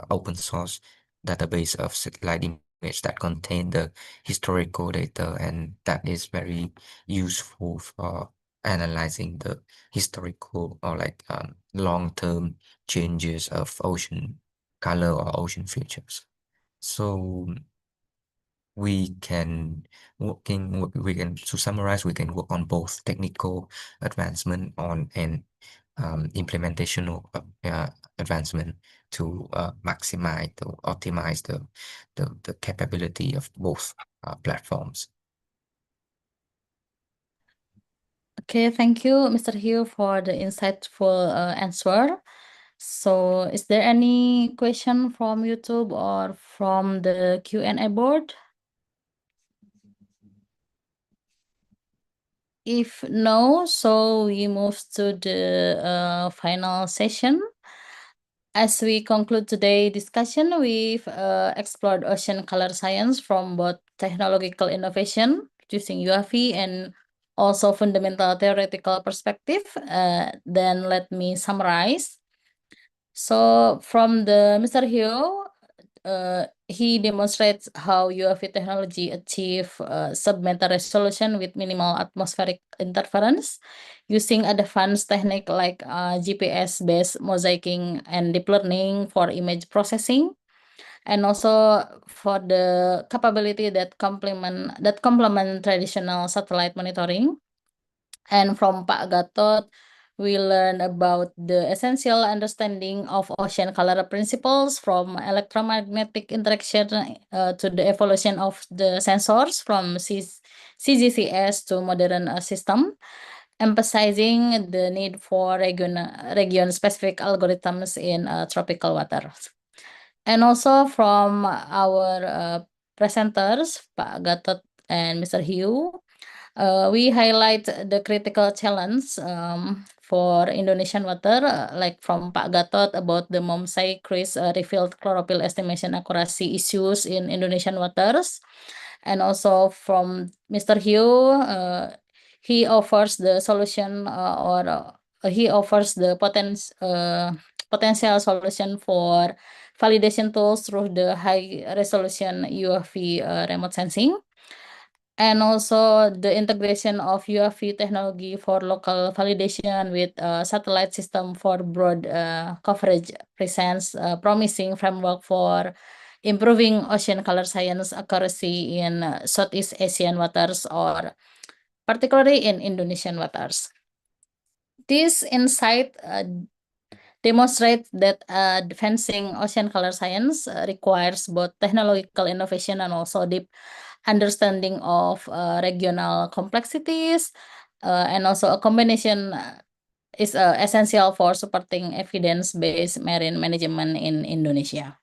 open source database of satellite image that contain the historical data, and that is very useful for analyzing the historical or like long-term changes of ocean color or ocean features. So we can to summarize, we can work on both technical advancement on and implementational advancement to maximize to optimize the capability of both platforms. Okay, thank you, Mr. Hugh, for the insightful answer. So, is there any question from YouTube or from the Q&A board? If no, so we move to the final session. As we conclude today's discussion, we've explored ocean color science from both technological innovation using UAV and also fundamental theoretical perspective. Then let me summarize. So from the Mr. Hyo, he demonstrates how UAV technology achieve sub-meter resolution with minimal atmospheric interference using advanced technique like GPS-based mosaicing and deep learning for image processing, and also for the capability that complement traditional satellite monitoring. And from Pak Gatot, we learn about the essential understanding of ocean color principles from electromagnetic interaction to the evolution of the sensors from CGCS to modern system, emphasizing the need for region-specific algorithms in tropical waters. And also from our presenters, Pak Gatot and Mr. Hugh, we highlight the critical challenge for Indonesian water, like from Pak Gatot about the mosaic crease refilled chlorophyll estimation accuracy issues in Indonesian waters, and also from Mr. Hugh, he offers the solution he offers the potential solution for validation tools through the high resolution UAV remote sensing. And also the integration of UAV technology for local validation with satellite system for broad coverage presents promising framework for improving ocean color science accuracy in Southeast Asian waters, or particularly in Indonesian waters. This insight demonstrates that advancing ocean color science requires both technological innovation and also deep understanding of regional complexities, and also a combination is essential for supporting evidence-based marine management in Indonesia.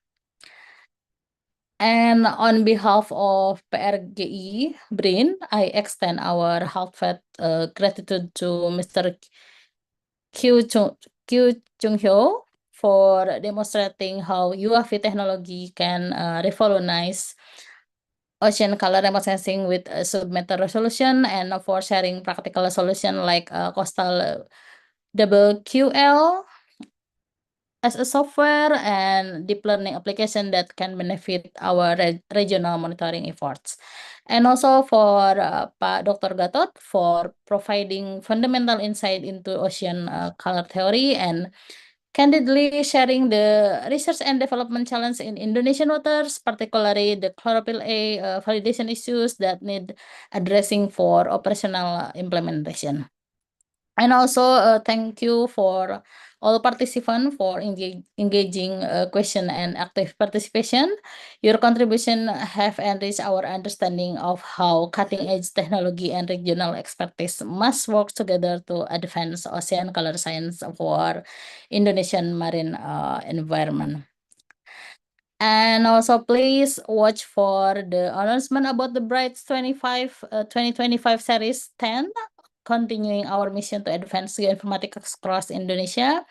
And on behalf of PRGI BRIN, I extend our heartfelt gratitude to Mr. Kyu Chung-hyo for demonstrating how UAV technology can revolutionize ocean color remote sensing with sub-meter resolution, and for sharing practical solution like coastal WQL as a software and deep learning application that can benefit our regional monitoring efforts. And also for Pak Dr. Gatot for providing fundamental insight into ocean color theory and candidly sharing the research and development challenge in Indonesian waters, particularly the chlorophyll A validation issues that need addressing for operational implementation. And also thank you for all participants for engaging question and active participation. Your contribution have enriched our understanding of how cutting-edge technology and regional expertise must work together to advance ocean color science for Indonesian marine environment. And also please watch for the announcement about the BRIGHT 2025 Series 10, continuing our mission to advance geoinformatics across Indonesia.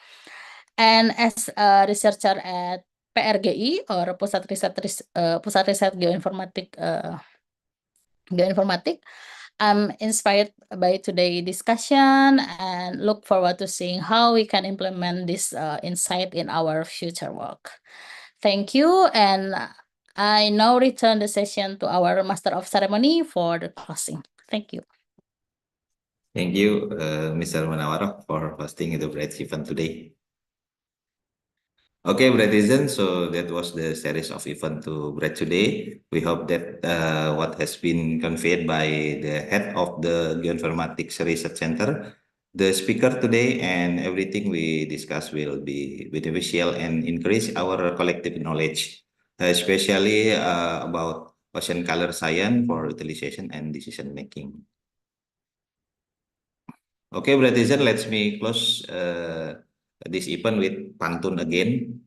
And as a researcher at PRGI or Pusat Riset Geoinformatik. I'm inspired by today's discussion and look forward to seeing how we can implement this insight in our future work. Thank you, and I now return the session to our Master of Ceremony for the closing. Thank you. Thank you, Mr. Munawar, for hosting the BRIN event today. Okay, Britizen, so that was the series of event to BRIN today. We hope that what has been conveyed by the head of the Geoinformatics Research Center, the speaker today, and everything we discuss will be beneficial and increase our collective knowledge, especially about ocean color science for utilization and decision making. Okay, Britizen, let's me close this event with pantun again.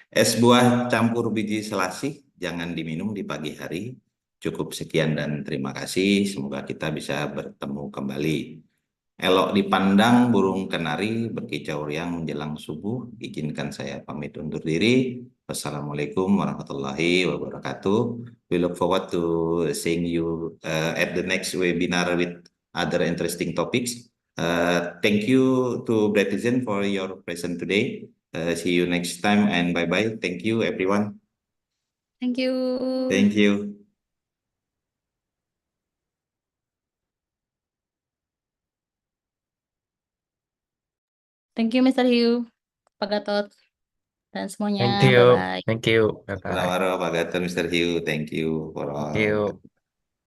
Es buah campur biji selasih, jangan diminum di pagi hari. Cukup sekian dan terima kasih. Semoga kita bisa bertemu kembali. Elok dipandang burung kenari, berkicau riang menjelang subuh. Izinkan saya pamit undur diri. Wassalamualaikum warahmatullahi wabarakatuh. We look forward to seeing you at the next webinar with other interesting topics. Thank you to Bretizen for your presence today. See you next time and bye-bye. Thank you, everyone. Thank you. Thank you. Thank you, Mr. Hugh, Pak Gatot, dan semuanya. Thank you. Bye-bye. Thank you. Bye-bye. Pak Gatot, Mr. Hugh, thank you for all. Thank you.